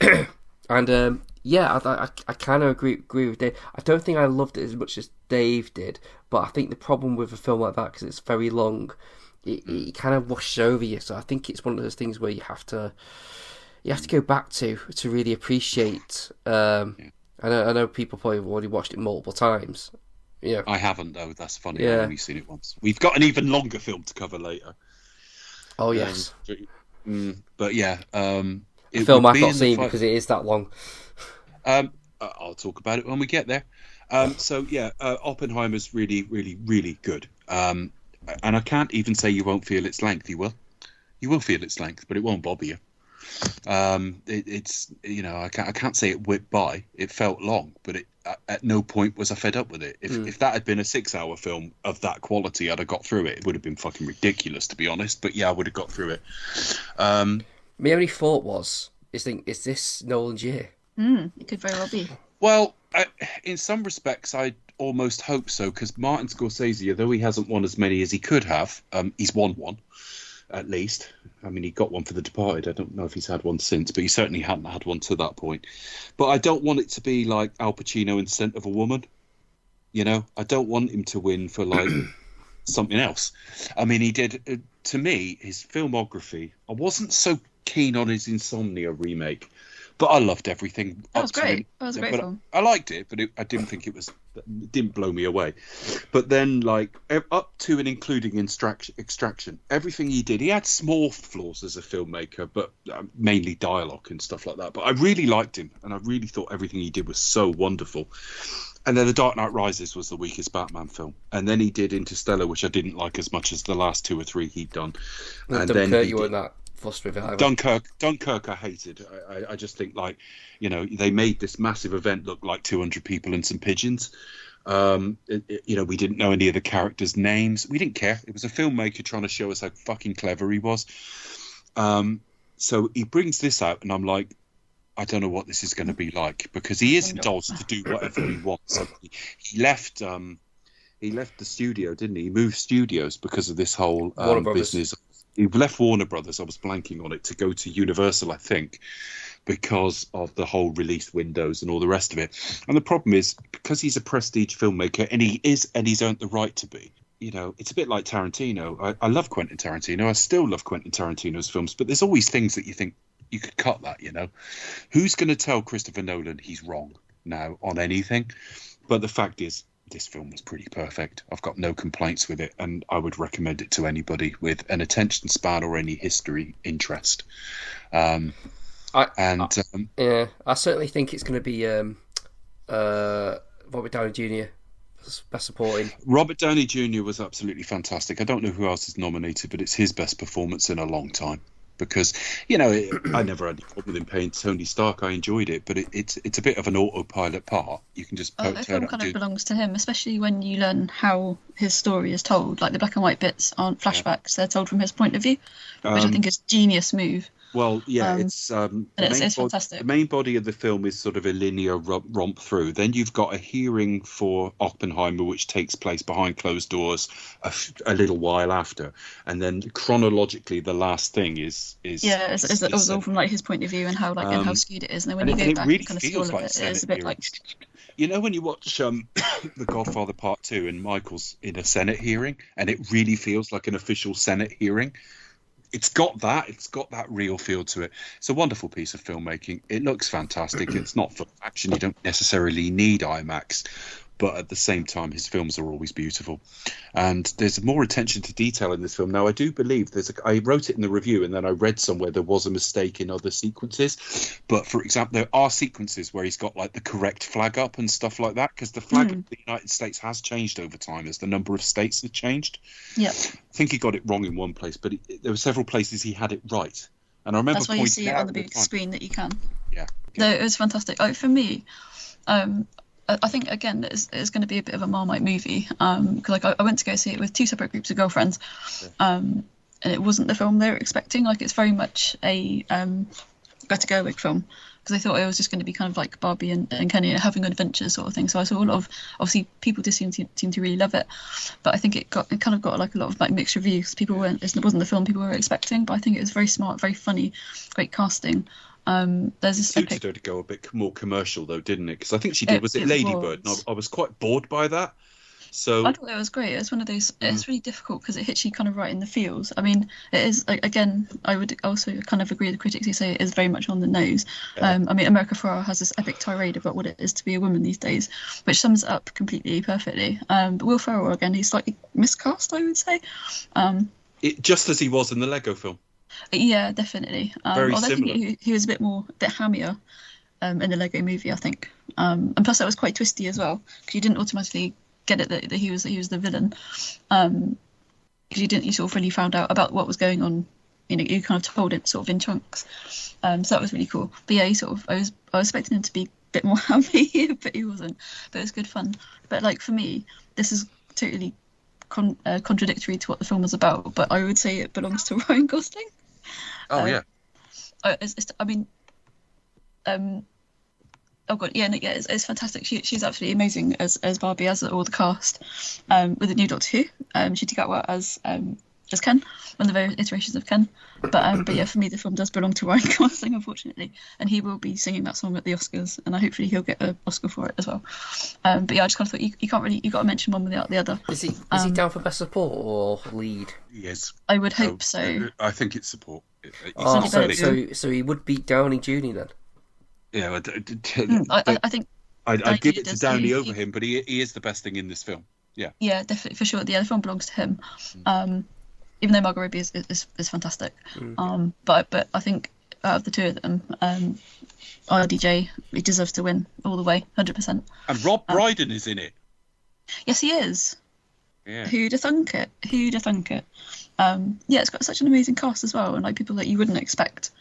and I kind of agree with Dave. I don't think I loved it as much as Dave did, but I think the problem with a film like that, because it's very long, it kind of washes over you. So I think it's one of those things where you have to go back to really appreciate. I know people probably have already watched it multiple times. Yeah, I haven't though. That's funny. Yeah. I've only seen it once. We've got an even longer film to cover later. Oh yes. But yeah, a film I've not seen because it is that long. I'll talk about it when we get there. So yeah, Oppenheimer's really, really, really good. And I can't even say you won't feel its length. You will feel its length, but it won't bother you. It's I can't say it whipped by. It felt long, but at no point was I fed up with it. If that had been a 6-hour film of that quality, I'd have got through it. It would have been fucking ridiculous, to be honest. But yeah, I would have got through it. My only thought was, is this Nolan's year? It could very well be. Well, in some respects, I almost hope so, because Martin Scorsese, although he hasn't won as many as he could have, he's won one, at least. I mean, he got one for The Departed. I don't know if he's had one since, but he certainly hadn't had one to that point. But I don't want it to be like Al Pacino in Scent of a Woman. I don't want him to win for like something else. I mean, he did, to me, his filmography, I wasn't so keen on his Insomnia remake. But I loved everything. That was great. That was a great film. I liked it, but I didn't think it didn't blow me away. But then, like, up to and including Extraction, everything he did, he had small flaws as a filmmaker, but mainly dialogue and stuff like that. But I really liked him, and I really thought everything he did was so wonderful. And then The Dark Knight Rises was the weakest Batman film. And then he did Interstellar, which I didn't like as much as the last 2 or 3 he'd done. And then you weren't that fussed with it. Dunkirk I hated. I just think, like, they made this massive event look like 200 people and some pigeons. We didn't know any of the characters' names. We didn't care. It was a filmmaker trying to show us how fucking clever he was. So he brings this out, and I'm like, I don't know what this is going to be like, because he is indulged to do whatever he wants. So he left the studio, didn't he? He moved studios because of this whole business. he left Warner Brothers. I was blanking on it to go to Universal, I think, because of the whole release windows and all the rest of it. And the problem is, because he's a prestige filmmaker, and he's earned the right to be. You know, it's a bit like Tarantino. I love Quentin Tarantino. I still love Quentin Tarantino's films, but there's always things that you think you could cut that, you know. Who's going to tell Christopher Nolan he's wrong now on anything? But the fact is, this film was pretty perfect. I've got no complaints with it, and I would recommend it to anybody with an attention span or any history interest. I certainly think it's going to be Robert Downey Jr. Best supporting. Robert Downey Jr. was absolutely fantastic. I don't know who else is nominated, but it's his best performance in a long time. Because, you know, I never had any problem with him playing Tony Stark. I enjoyed it, but it's a bit of an autopilot part. You can just the film kind of belongs to him, especially when you learn how his story is told. Like the black and white bits aren't flashbacks; they're told from his point of view, which I think is a genius move. Well, yeah, it's fantastic. The main body of the film is sort of a linear romp through. Then you've got a hearing for Oppenheimer, which takes place behind closed doors a little while after, and then chronologically, the last thing is it was all from like his point of view and how and how skewed it is. And then when you go back and kind of see all of it, it's a bit like. You know, when you watch The Godfather Part 2 and Michael's in a Senate hearing, and it really feels like an official Senate hearing. It's got that real feel to it. It's a wonderful piece of filmmaking. It looks fantastic. It's not for action. You don't necessarily need IMAX, but at the same time, his films are always beautiful. And there's more attention to detail in this film. Now, I do believe I wrote it in the review, and then I read somewhere there was a mistake in other sequences. But for example, there are sequences where he's got like the correct flag up and stuff like that, because the flag of the United States has changed over time as the number of states have changed. Yeah. I think he got it wrong in one place, but there were several places he had it right. And I remember that's why you see it on the big screen that you can. Yeah. No, it was fantastic. For me, I think again it's going to be a bit of a Marmite movie because like I went to go see it with two separate groups of girlfriends, and it wasn't the film they were expecting. Like it's very much a Greta Gerwig film because I thought it was just going to be kind of like Barbie and Kenny having an adventure sort of thing. So I saw a lot of obviously people just seem to really love it, but I think it kind of got like a lot of like mixed reviews. It wasn't the film people were expecting, but I think it was very smart, very funny, great casting. There's this suited her to go a bit more commercial though, didn't it? Because I think she did. Was it Lady Bird? And I was quite bored by that. So I thought it was great. It's one of those. It's really difficult because it hits you kind of right in the feels. I mean, it is again. I would also kind of agree with the critics who say it is very much on the nose. I mean, America Ferrera has this epic tirade about what it is to be a woman these days, which sums it up completely perfectly. But Will Ferrell again, he's slightly miscast, I would say. Just as he was in the Lego film. Yeah, definitely. Very similar. He was a bit hammier in the Lego movie, I think. And plus, that was quite twisty as well because you didn't automatically get it that he was the villain. Because you sort of really found out about what was going on. You know, you kind of told it sort of in chunks. So that was really cool. But yeah, I was expecting him to be a bit more hammy, but he wasn't. But it was good fun. But like for me, this is totally contradictory to what the film was about. But I would say it belongs to Ryan Gosling. Oh yeah. It's fantastic. She's absolutely amazing as Barbie, as all the cast. With the new Doctor Who, Ncuti Gatwa as Ken, one of the various iterations of Ken. But yeah, for me, the film does belong to Ryan Gosling, unfortunately, and he will be singing that song at the Oscars, and hopefully he'll get an Oscar for it as well. But yeah, I just kind of thought you can't really, you got to mention one without the other. Is he down for best support or lead? Yes, I would hope so. I think it's support. So he would beat Downey Jr. then. Yeah, I think I'd give it to Downey over him, but he is the best thing in this film. Yeah. Yeah, definitely for sure. Yeah, the film belongs to him. Even though Margot Robbie is fantastic. But I think out of the two of them, RDJ he deserves to win all the way, 100%. And Rob Brydon is in it. Yes, he is. Yeah. Who'd have thunk it? Yeah, it's got such an amazing cast as well, and like people that you wouldn't expect.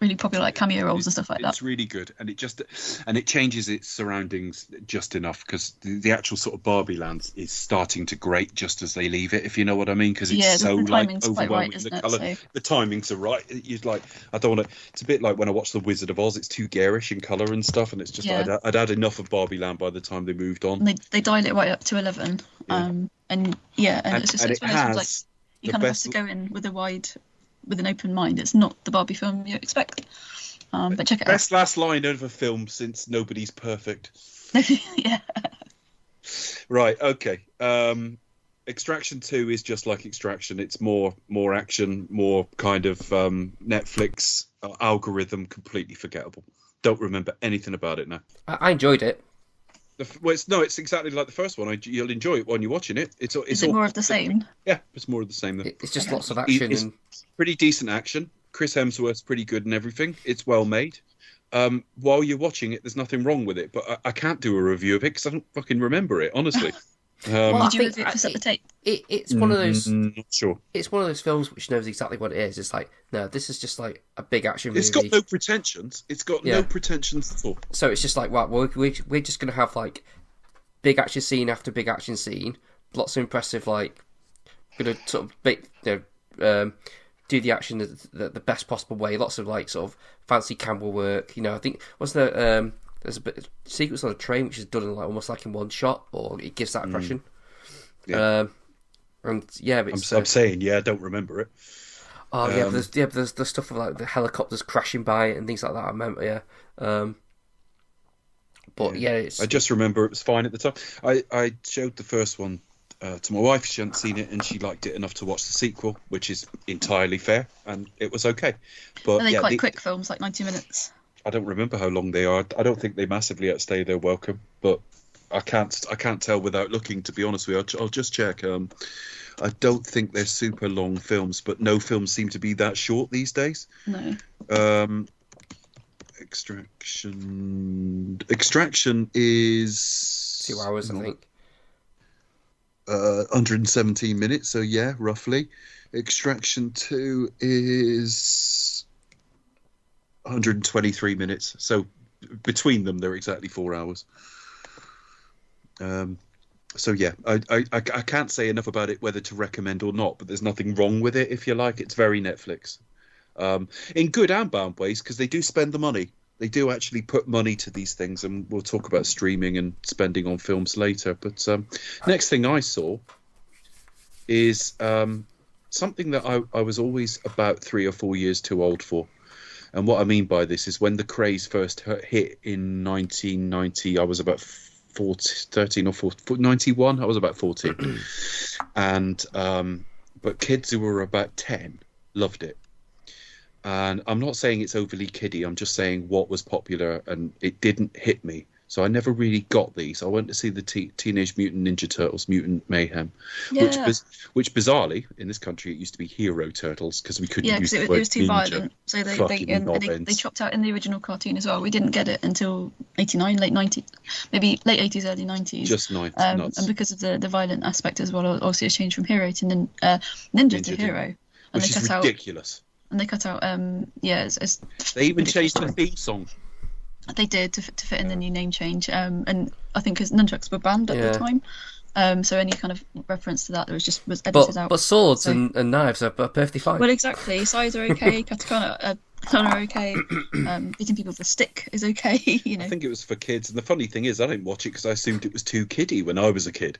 Really popular like cameo roles and stuff like that. It's really good, and it changes its surroundings just enough because the actual sort of Barbie land is starting to grate just as they leave it, if you know what I mean, because it's so like overwhelming. Right, the colour, the timings are right. You'd like, I don't want to. It's a bit like when I watched The Wizard of Oz. It's too garish in colour and stuff, and it's just I'd had enough of Barbie land by the time they moved on. And they dial it right up to 11. And it's just it has. You kind of have to go in with an open mind. It's not the Barbie film you expect. But check it out. Best last line of a film since Nobody's Perfect. Yeah. Right, okay. Extraction 2 is just like Extraction. It's more action, more kind of Netflix algorithm, completely forgettable. Don't remember anything about it now. I enjoyed it. It's exactly like the first one. You'll enjoy it when you're watching it. Is it more of the same? Yeah, it's more of the same. It's just lots of action. It's pretty decent action. Chris Hemsworth's pretty good and everything. It's well made. While you're watching it, there's nothing wrong with it. But I can't do a review of it because I don't fucking remember it, honestly. Did you review it for Set the Tape? It's one of those. Not sure. It's one of those films which knows exactly what it is. It's like, no, this is just like a big action movie. It's got no pretensions. No pretensions at all. So it's just like, well, we're just gonna have like big action scene after big action scene, lots of impressive, like, gonna sort of do the action the best possible way. Lots of like sort of fancy camera work. I think wasn't there there's a bit of sequence on a train which is done in like almost like in one shot, or it gives that impression. Yeah. And yeah, but I'm saying, I don't remember it. Oh yeah, but there's the stuff of like the helicopters crashing by it and things like that. I remember, but I just remember it was fine at the time. I showed the first one to my wife. She hadn't seen it, and she liked it enough to watch the sequel, which is entirely fair, and it was okay. But are they quite quick films, like 90 minutes? I don't remember how long they are. I don't think they massively outstay their welcome, but I can't tell without looking, to be honest with you. I'll just check. I don't think they're super long films, but no films seem to be that short these days. No. Extraction is 2 hours, I think. 117 minutes, so yeah, roughly. Extraction 2 is 123 minutes, so between them they're exactly 4 hours. So yeah, I can't say enough about it whether to recommend or not, but there's nothing wrong with it if you like. It's very Netflix, in good and bad ways, because they do spend the money. They do actually put money to these things, and we'll talk about streaming and spending on films later. But next thing I saw is something that I was always about 3 or 4 years too old for. And what I mean by this is when the craze first hit in 1990, I was about 13 or 14, 91. I was about 14. And but kids who were about 10 loved it. And I'm not saying it's overly kiddie. I'm just saying what was popular, and it didn't hit me. So I never really got these. I went to see the Teenage Mutant Ninja Turtles, Mutant Mayhem, which bizarrely, in this country, it used to be Hero Turtles because we couldn't use the word it was too ninja. violent. So they chopped out in the original cartoon as well. We didn't get it until 89, late 90s, maybe late 80s, early 90s. Just nuts. And because of the violent aspect as well, obviously it's changed from Hero to Ninja to Hero. Which is ridiculous. And they cut out, they even changed the theme song. They did to fit in the new name change, and I think because nunchucks were banned at the time, so any kind of reference to that was edited out. But swords and knives are perfectly fine. Well, exactly. Scythes are okay. Katakana are okay. Beating people with a stick is okay. I think it was for kids, and the funny thing is, I didn't watch it because I assumed it was too kiddie when I was a kid.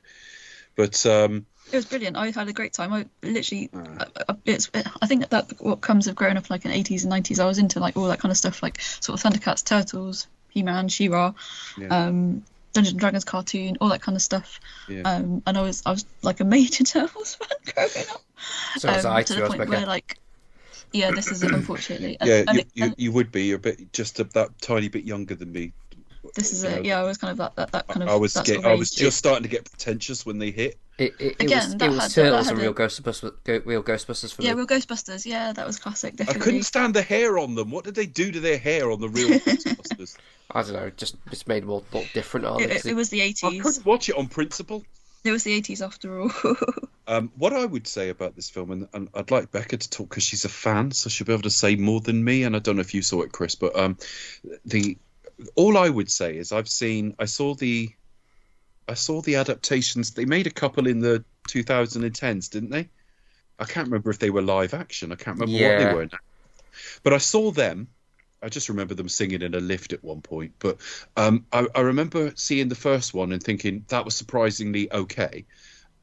But it was brilliant. I had a great time. I literally, I think that what comes of growing up like in the 80s and 90s. I was into like all that kind of stuff, like sort of Thundercats, Turtles, He-Man, She-Ra, Dungeons and Dragons cartoon, all that kind of stuff. And I was like a major Turtles fan growing up. So was I, to the point where like, this is unfortunately. You would be. You're just that tiny bit younger than me. This is I was kind of that kind of. I was just starting to get pretentious when they hit. It was Turtles and Real Ghostbusters for me. Yeah, Real Ghostbusters. Yeah, that was classic. Definitely. I couldn't stand the hair on them. What did they do to their hair on the Real Ghostbusters? I don't know. Just made them all look different. It was the 80s. I couldn't watch it on principle. It was the 80s after all. What I would say about this film, and I'd like Becca to talk because she's a fan, so she'll be able to say more than me. And I don't know if you saw it, Chris, but all I would say is I saw the adaptations. They made a couple in the 2010s, didn't they? I can't remember if they were live action. I can't remember what they were now. But I saw them. I just remember them singing in a lift at one point. But I remember seeing the first one and thinking that was surprisingly okay.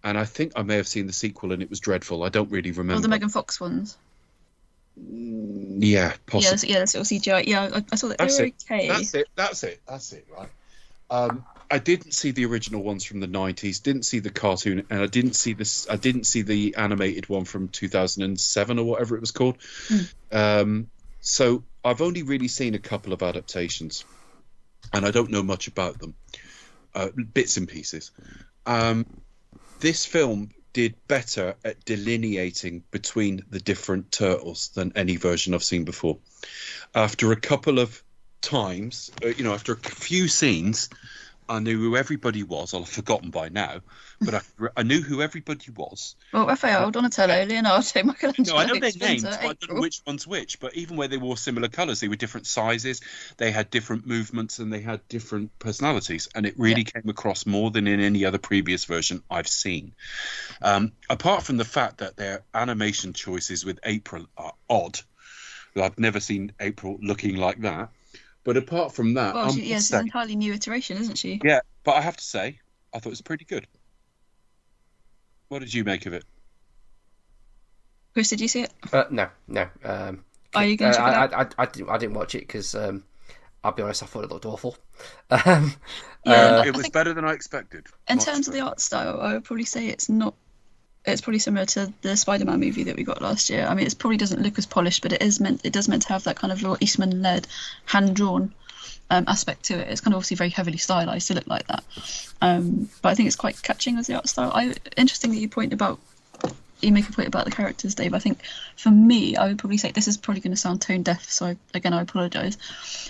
and I think I may have seen the sequel, and it was dreadful. I don't really remember. Or the Megan Fox ones. Yeah, possibly. Yeah, that's all CGI. Yeah, I saw that. That's They were it. okay. That's it. Right. I didn't see the original ones from the 90s. Didn't see the cartoon, and I didn't see this. I didn't see the animated one from 2007 or whatever it was called. So I've only really seen a couple of adaptations, and I don't know much about them. Bits and pieces. This film did better at delineating between the different turtles than any version I've seen before. After a couple of times, after a few scenes, I knew who everybody was. I've forgotten by now, but I knew who everybody was. Well, Raphael, Donatello, Leonardo, Michelangelo. No, I know their names, Spencer, but I don't know which one's which. But even where they wore similar colours, they were different sizes, they had different movements, and they had different personalities. And it really came across more than in any other previous version I've seen. Apart from the fact that their animation choices with April are odd. I've never seen April looking like that. But apart from that... Well, she's an entirely new iteration, isn't she? Yeah, but I have to say, I thought it was pretty good. What did you make of it? Chris, did you see it? No. Are you going to check it out? I didn't watch it because I'll be honest, I thought it looked awful. It was better than I expected. In terms of the art style, I would probably say it's not. It's probably similar to the Spider-Man movie that we got last year. I mean, it probably doesn't look as polished, but it does meant to have that kind of Lord Eastman-led, hand-drawn aspect to it. It's kind of obviously very heavily stylized to look like that. But I think it's quite catching as the art style. Interesting that you make a point about the characters, Dave. I think for me, I would probably say this is probably going to sound tone deaf, so I apologise.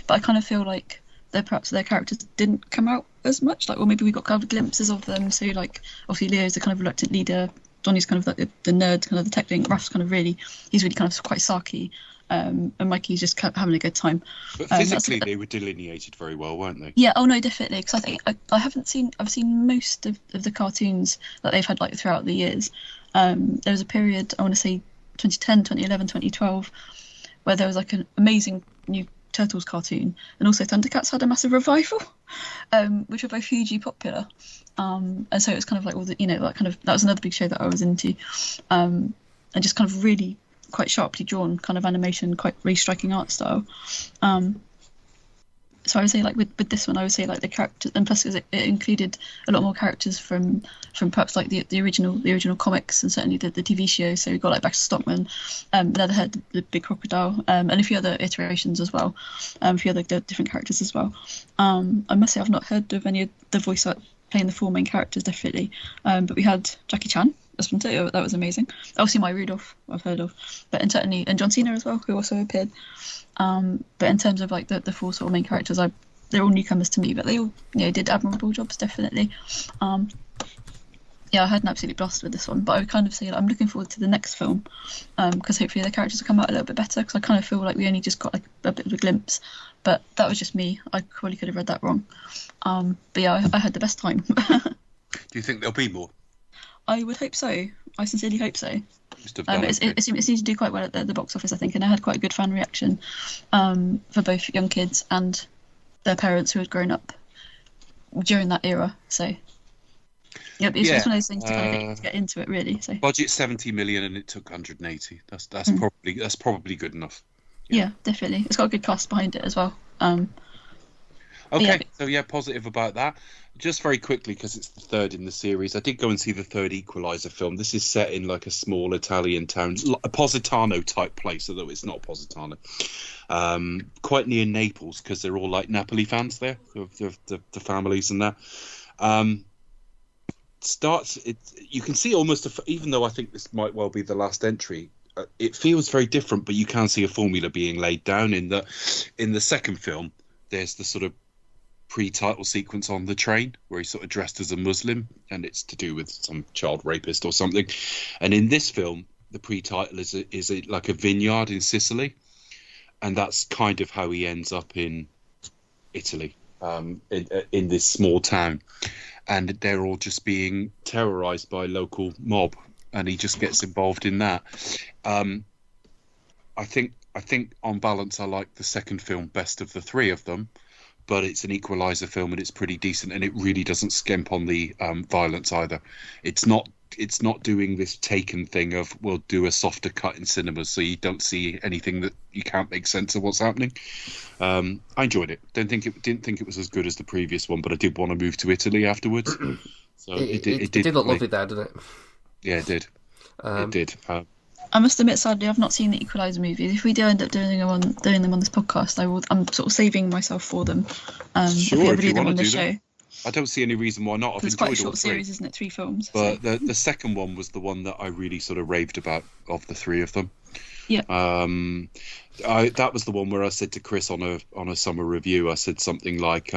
But I kind of feel like perhaps their characters didn't come out as much. Like, or maybe we got kind of glimpses of them. So, like, obviously Leo's the kind of reluctant leader. Donnie's kind of like the nerd, kind of the tech thing. Raph's kind of he's really kind of quite sarky. And Mikey's just having a good time. But physically, they were delineated very well, weren't they? Yeah. Oh no, definitely. Because I think I've seen most of the cartoons that they've had like throughout the years. There was a period, I want to say 2010, 2011, 2012, where there was like an amazing new Turtles cartoon, and also Thundercats had a massive revival, which were both hugely popular. And so it was kind of like all the, that was another big show that I was into, and just kind of really quite sharply drawn kind of animation, quite really striking art style. So I would say, like, with this one, I would say like the characters, and plus it included a lot more characters from perhaps like the original comics, and certainly the TV show. So we got like Baxter Stockman, Leatherhead, the big crocodile, and a few other iterations as well, a few other different characters as well. I must say I've not heard of any of the voice art playing the four main characters, definitely, but we had Jackie Chan as Splinter. That was amazing. Obviously Maya Rudolph I've heard of, but and John Cena as well, who also appeared. But in terms of like the four sort of main characters, they're all newcomers to me, but they all did admirable jobs, definitely. I had an absolute blast with this one, but I would kind of say I'm looking forward to the next film, because hopefully the characters will come out a little bit better, because I kind of feel like we only just got like a bit of a glimpse, but that was just me. I probably could have read that wrong. But yeah, I had the best time. Do you think there'll be more? I would hope so. I sincerely hope so. It seems to do quite well at the box office, I think, and it had quite a good fan reaction for both young kids and their parents who had grown up during that era. So it's just one of those things to kind of get into it, really. So budget 70 million and it took 180. That's probably good enough. Yeah, definitely. It's got a good cast behind it as well. Okay, so positive about that. Just very quickly, because it's the third in the series, I did go and see the third Equalizer film. This is set in like a small Italian town, a Positano type place, although it's not Positano. Quite near Naples, because they're all like Napoli fans there, the families and that. You can see almost, even though I think this might well be the last entry, it feels very different, but you can see a formula being laid down in the second film. There's the sort of pre-title sequence on the train where he's sort of dressed as a Muslim, and it's to do with some child rapist or something. And in this film, the pre-title is like a vineyard in Sicily, and that's kind of how he ends up in Italy, in this small town, and they're all just being terrorized by local mob, and he just gets involved in that. I think on balance I like the second film best of the three of them, but it's an Equalizer film and it's pretty decent, and it really doesn't skimp on the violence either. It's not doing this Taken thing of we'll do a softer cut in cinemas so you don't see anything that you can't make sense of what's happening. I enjoyed it. Didn't think it was as good as the previous one, but I did want to move to Italy afterwards. So it did look lovely there, didn't it? Yeah, it did. It did. I must admit, sadly, I've not seen the Equalizer movies. If we do end up doing them on this podcast, I'm sort of saving myself for them. Sure, if you want to do the show. them. I don't see any reason why not. I've It's enjoyed quite a all short three. series, isn't it? 3 films. But So. the second one was the one that I really sort of raved about of the 3 of them. Yeah. That was the one where I said to Chris on a summer review, I said something like,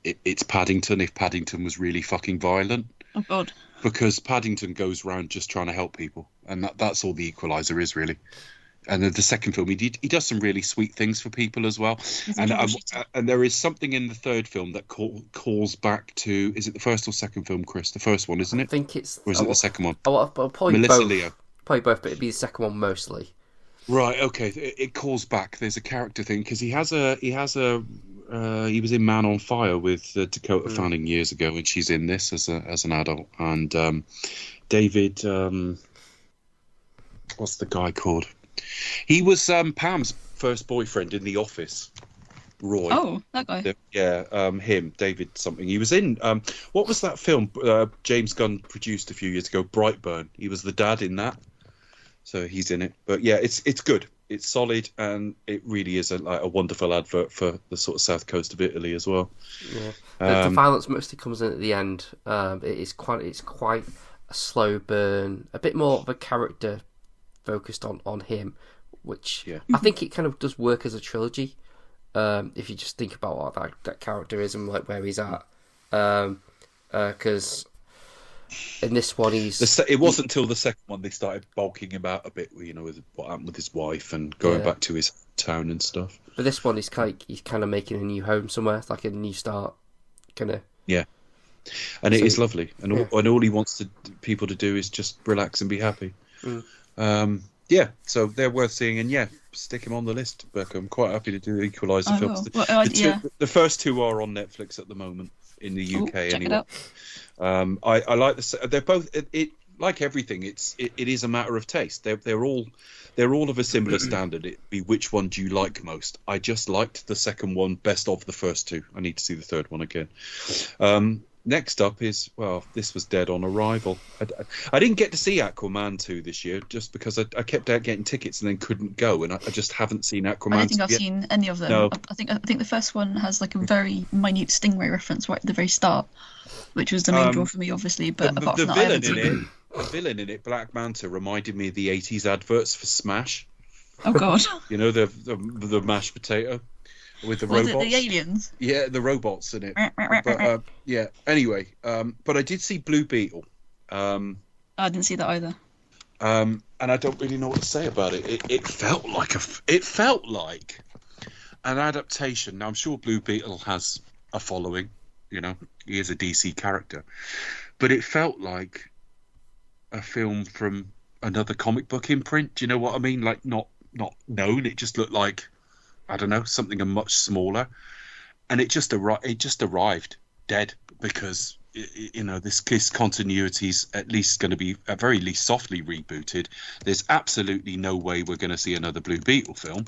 it's Paddington if Paddington was really fucking violent. Oh God. Because Paddington goes around just trying to help people, and that's all the Equalizer is really. And then the second film, he does some really sweet things for people as well. And there is something in the third film that calls back to, is it the first or second film, Chris? The first one, isn't it? I think it's... Or is it the second one? Probably Melissa both. Leo. Probably both, but it'd be the second one mostly. Right, okay. It calls back. There's a character thing, because he was in Man on Fire with Dakota Fanning years ago, and she's in this as an adult. And David, what's the guy called? He was Pam's first boyfriend in The Office. Roy. Oh, that guy. Him, David something. He was in, what was that film James Gunn produced a few years ago, Brightburn? He was the dad in that. So he's in it. But yeah, it's good. It's solid, and it really is a wonderful advert for the sort of south coast of Italy as well. Yeah. The violence mostly comes in at the end. It's quite a slow burn, a bit more of a character focused on him, which I think it kind of does work as a trilogy. If you just think about what that character is and like where he's at, because in this one it wasn't until the second one they started bulking him out a bit, with what happened with his wife and going back to his town and stuff. But this one he's kind of making a new home somewhere, like a new start, kind of. Yeah, and it is lovely, and all he wants people to do is just relax and be happy. So they're worth seeing, and stick him on the list, Becca. I'm quite happy to do Equalizer films. The first 2 are on Netflix at the moment in the UK. Check anyway. It out. I like they're both. It like everything. It is a matter of taste. They're all of a similar standard. It'd be which one do you like most? I just liked the second one best of the first 2. I need to see the third one again. Next up is, this was dead on arrival. I didn't get to see Aquaman 2 this year just because I kept out getting tickets and then couldn't go, and I just haven't seen Aquaman. I don't think I've seen any of them. No. I think the first one has like a very minute Stingray reference right at the very start, which was the main draw for me, obviously. But apart from that, I haven't seen them. The villain in it, Black Manta, reminded me of the 80s adverts for Smash. Oh God! The mashed potato. With the robots. The aliens? Yeah, the robots in it. But, anyway, but I did see Blue Beetle. I didn't see that either. And I don't really know what to say about it. It felt like an adaptation. Now, I'm sure Blue Beetle has a following. He is a DC character. But it felt like a film from another comic book imprint. Do you know what I mean? Like, not known. It just looked like, I don't know, something much smaller, and it just arrived dead because this continuity is at least going to be at very least softly rebooted. There's absolutely no way we're going to see another Blue Beetle film.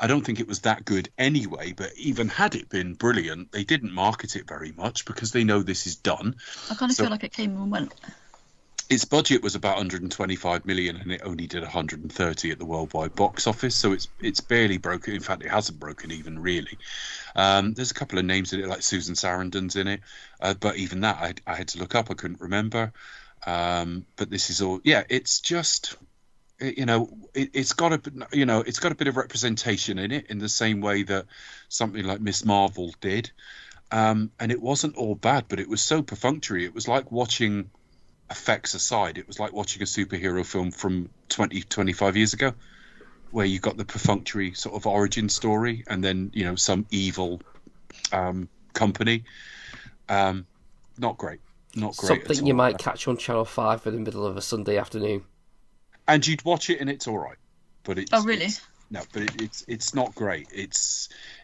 I don't think it was that good anyway, but even had it been brilliant, they didn't market it very much because they know this is done. I kind of feel like it came and went. Its budget was about 125 million, and it only did 130 at the worldwide box office. So it's barely broken. In fact, it hasn't broken even really. There's a couple of names in it, like Susan Sarandon's in it, but even that I had to look up. I couldn't remember. But this is all. Yeah, it's just it's got a bit of representation in it in the same way that something like Miss Marvel did, and it wasn't all bad, but it was so perfunctory. It was like watching. Effects aside, it was like watching a superhero film from 25 years ago, where you got the perfunctory sort of origin story and then some evil company. Not great something you might catch on Channel 5 in the middle of a Sunday afternoon, and you'd watch it and it's all right, but it's oh really No, but it's not great.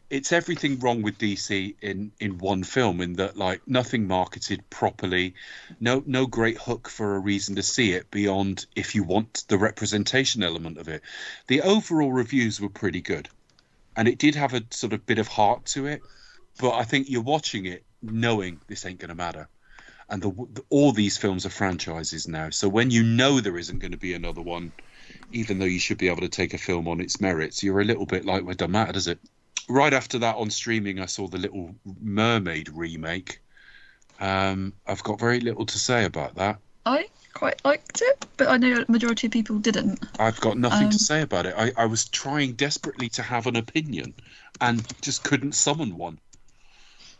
It's everything wrong with DC in one film, in that, like, nothing marketed properly, no great hook for a reason to see it beyond if you want the representation element of it. The overall reviews were pretty good, and it did have a sort of bit of heart to it, but I think you're watching it knowing this ain't going to matter. And all these films are franchises now, so when you know there isn't going to be another one, even though you should be able to take a film on its merits, you're a little bit like, well, it doesn't matter, does it? Right after that, on streaming, I saw the Little Mermaid remake. I've got very little to say about that. I quite liked it, but I know a majority of people didn't. I've got nothing to say about it. I was trying desperately to have an opinion and just couldn't summon one.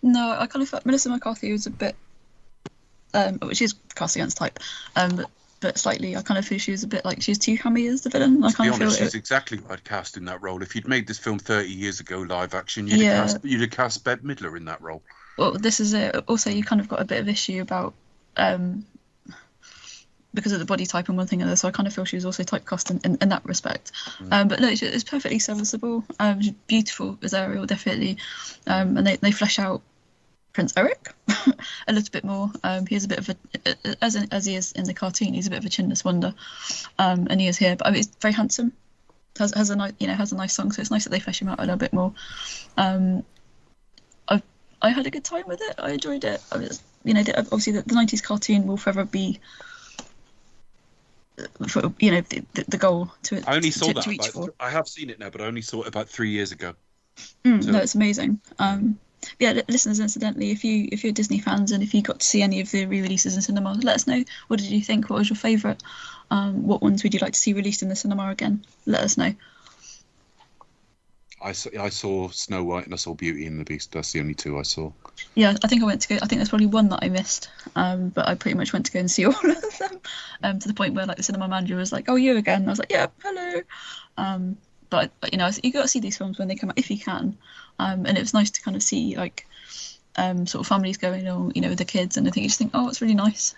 No, I kind of felt Melissa McCarthy was a bit, which is cast against type, but slightly, I kind of feel she was a bit like she's too hammy as the villain. I kind of feel she's exactly what I'd cast in that role. If you'd made this film 30 years ago live action, you'd have cast Bette Midler in that role. Well, this is it. Also, you kind of got a bit of issue about because of the body type and one thing and other. So I kind of feel she was also typecast in that respect. But no, it's perfectly serviceable. She's beautiful as Ariel, definitely, and they flesh out Prince Eric a little bit more. He is a bit of a, as he is in the cartoon, he's a bit of a chinless wonder, and he is here. But I mean, he's very handsome. Has a nice song, so it's nice that they flesh him out a little bit more. I had a good time with it. I enjoyed it. I mean, obviously the 90s cartoon will forever be, the goal to. I only saw that. To reach for. I have seen it now, but I only saw it about 3 years ago. No, it's amazing. Yeah, listeners, incidentally, if you're Disney fans and if you got to see any of the re-releases in cinema, let us know. What did you think? What was your favourite? What ones would you like to see released in the cinema again? Let us know. I saw Snow White and I saw Beauty and the Beast. That's the only two I saw. Yeah, I think there's probably one that I missed, but I pretty much went to go and see all of them, to the point where, like, the cinema manager was like, "Oh, you again?" And I was like, "Yeah, hello." But you got to see these films when they come out if you can, and it was nice to kind of see, like, sort of families going, or with the kids, and I think you just think, oh, it's really nice,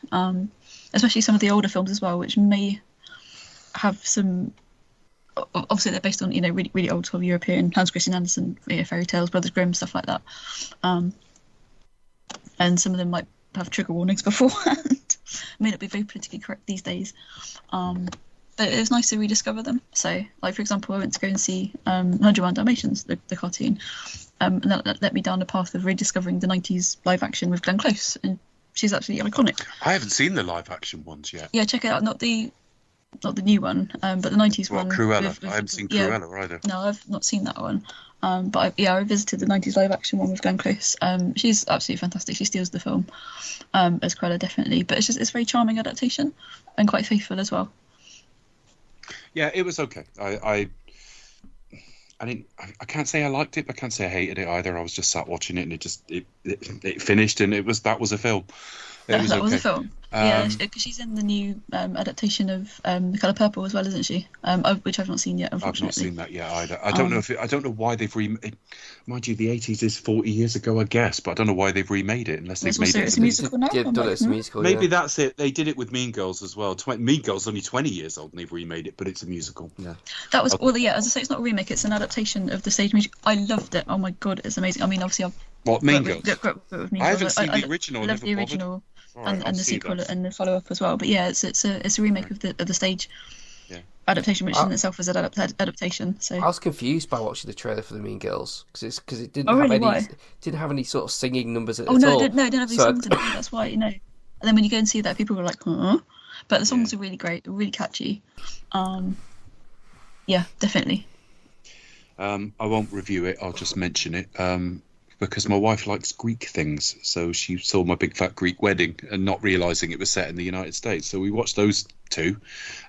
especially some of the older films as well, which may have some. Obviously, they're based on really, really old sort of European Hans Christian Andersen fairy tales, Brothers Grimm, stuff like that, and some of them might have trigger warnings beforehand. May not be very politically correct these days. But it was nice to rediscover them. So, like, for example, I went to go and see 101 Dalmatians, the cartoon, and that led me down the path of rediscovering the 90s live action with Glenn Close, and she's absolutely iconic. I haven't seen the live action ones yet. Yeah, check it out. Not the new one, but the 90s one. Cruella. I haven't seen Cruella either. No, I've not seen that one. But I visited the 90s live action one with Glenn Close. She's absolutely fantastic. She steals the film as Cruella, definitely. But it's a very charming adaptation and quite faithful as well. Yeah, it was okay. I can't say I liked it, but I can't say I hated it either. I was just sat watching it, and it finished, and that was a film. That was a film. Yeah, because she's in the new adaptation of The Colour Purple as well, isn't she? Which I've not seen yet, unfortunately. I've not seen that yet either. I don't know why they've remade. Mind you, the 80s is 40 years ago, I guess, but I don't know why they've remade it unless they've made it. It's a musical now. Yeah, it's a musical. Maybe that's it. They did it with Mean Girls as well. Mean Girls is only 20 years old, and they've remade it, but it's a musical. Yeah. That was as I say, it's not a remake. It's an adaptation of the stage music. I loved it. Oh my god, it's amazing. I mean, obviously, Mean Girls? I haven't seen the original. I love the original. Right, and the sequel that. And the follow-up as well, but yeah, it's a remake of the stage adaptation, which in itself is an adaptation. So I was confused by watching the trailer for the Mean Girls because it didn't have any sort of singing numbers at all. No, it didn't have any songs in it. That's why And then when you go and see that, people were like, "Huh?" But the songs are really great, really catchy. Yeah, definitely. I won't review it. I'll just mention it. Because my wife likes Greek things, so she saw My Big Fat Greek Wedding and not realising it was set in the United States. So we watched those two,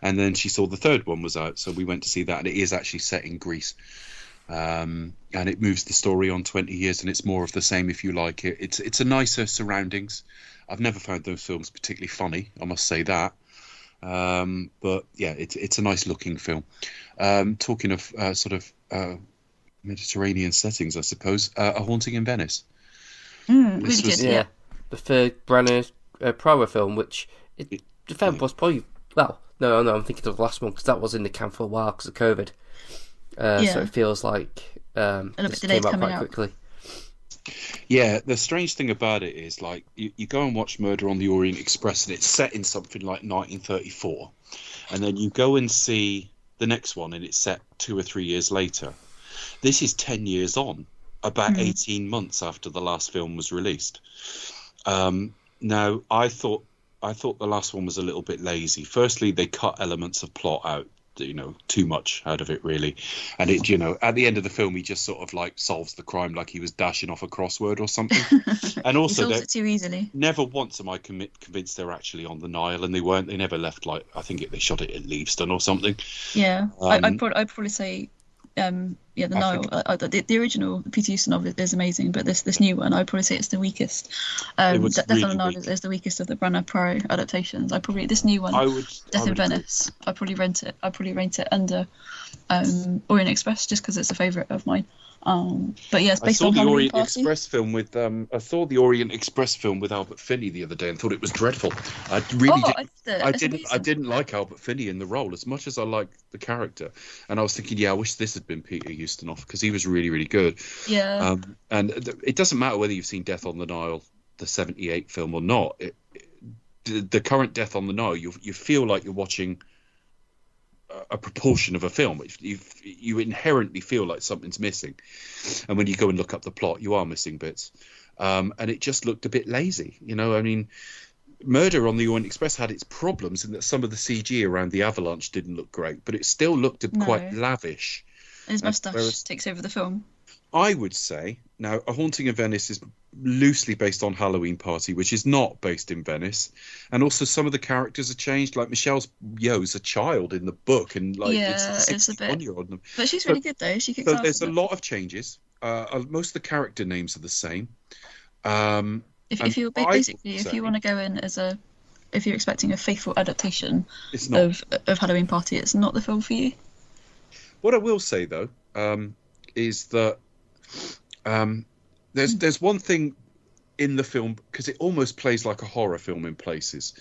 and then she saw the third one was out, so we went to see that, and it is actually set in Greece. And it moves the story on 20 years, and it's more of the same if you like it. It's a nicer surroundings. I've never found those films particularly funny, I must say that. But yeah, it's a nice looking film. Talking of Mediterranean settings, I suppose. A Haunting in Venice. Really good, yeah. The third Branagh Prowler film, which the film was probably... Well, no, I'm thinking of the last one, because that was in the camp for a while because of COVID. So it feels like a little bit this delayed came out coming quite out. quickly. Yeah, the strange thing about it is, like, you go and watch Murder on the Orient Express, and it's set in something like 1934, and then you go and see the next one, and it's set 2 or 3 years later. This is 10 years on, about 18 months after the last film was released. Now, I thought the last one was a little bit lazy. Firstly, they cut elements of plot out, too much out of it, really. And it, at the end of the film, he just sort of like solves the crime like he was dashing off a crossword or something. And also, he solves it too easily. Never once am I convinced they're actually on the Nile, and they weren't. They never left. Like, I think they shot it at Leavesden or something. Yeah, I'd probably say. The Nile. The original Peter Ustinov is amazing, but this new one, I'd probably say it's the weakest. Death on the Nile is the weakest of the Branagh Pro adaptations. This new one, Death in Venice, I'd probably rate it under Orient Express, just because it's a favourite of mine. But yeah, it's based on Halloween Party. I saw the Orient Express film with Albert Finney the other day and thought it was dreadful. I didn't like Albert Finney in the role as much as I liked the character, and I was thinking, I wish this had been Peter Ustinov, because he was really, really good. Yeah. And it doesn't matter whether you've seen Death on the Nile, the '78 film, or not. The current Death on the Nile, you feel like you're watching a proportion of a film. You inherently feel like something's missing, and when you go and look up the plot, you are missing bits, and it just looked a bit lazy. I mean, Murder on the Orient Express had its problems in that some of the CG around the avalanche didn't look great, but it still looked quite lavish. His moustache takes over the film. I would say, now, A Haunting in Venice is loosely based on Halloween Party, which is not based in Venice. And also some of the characters are changed. Like Michelle Yeoh's a child in the book, and it's a 61-year-old. But she's really good, though. She kicks ass. There's a lot of changes. Most of the character names are the same. If you want to go in if you're expecting a faithful adaptation of Halloween Party, it's not the film for you. What I will say, though, is that there's one thing in the film, because it almost plays like a horror film in places.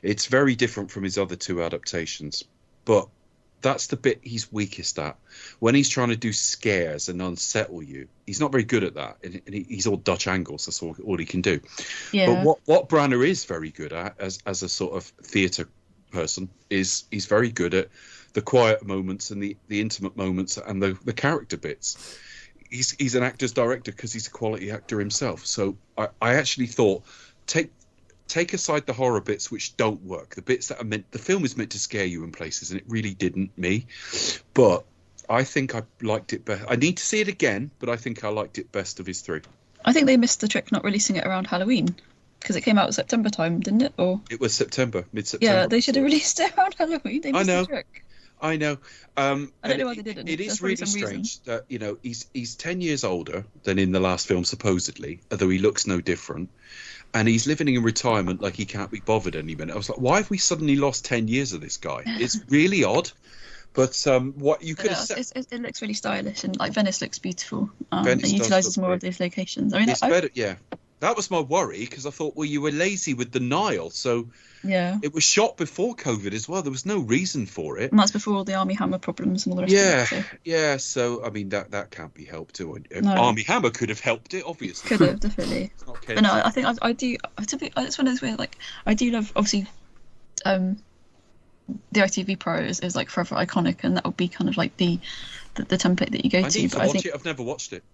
It's very different from his other two adaptations, but that's the bit he's weakest at. When he's trying to do scares and unsettle you, he's not very good at that. And he's all Dutch angles. That's all he can do. Yeah. But what Branagh is very good at, as a sort of theatre person, is he's very good at the quiet moments and the intimate moments and the character bits. He's an actor's director because he's a quality actor himself. So I actually thought, take aside the horror bits which don't work, the bits that are the film is meant to scare you in places, and it really didn't me. But I think I liked it best. I need to see it again, but I think I liked it best of his three. I think they missed the trick not releasing it around Halloween, because it came out at September time, didn't it? Or it was mid-September. Yeah, they should have released it around Halloween. They missed the trick. I know. I don't know why they didn't. It is really strange that he's 10 years older than in the last film, supposedly, although he looks no different, and he's living in retirement like he can't be bothered any minute. I was like, why have we suddenly lost 10 years of this guy? It's really odd. But what you could have said, it looks really stylish, and like Venice looks beautiful. It utilises more of those locations. I mean, it's better. Yeah, that was my worry, because I thought, well, you were lazy with the Nile, so yeah, it was shot before COVID as well. There was no reason for it. And that's before all the Army Hammer problems and all the rest of it. Yeah. So I mean, that can't be helped. No. Army Hammer could have helped it, obviously. Could have, definitely. But no, I think I do. It's one of those where, like, I do love, obviously, the ITV Pro is like forever iconic, and that would be kind of like the template that you go to. But I think I've never watched it.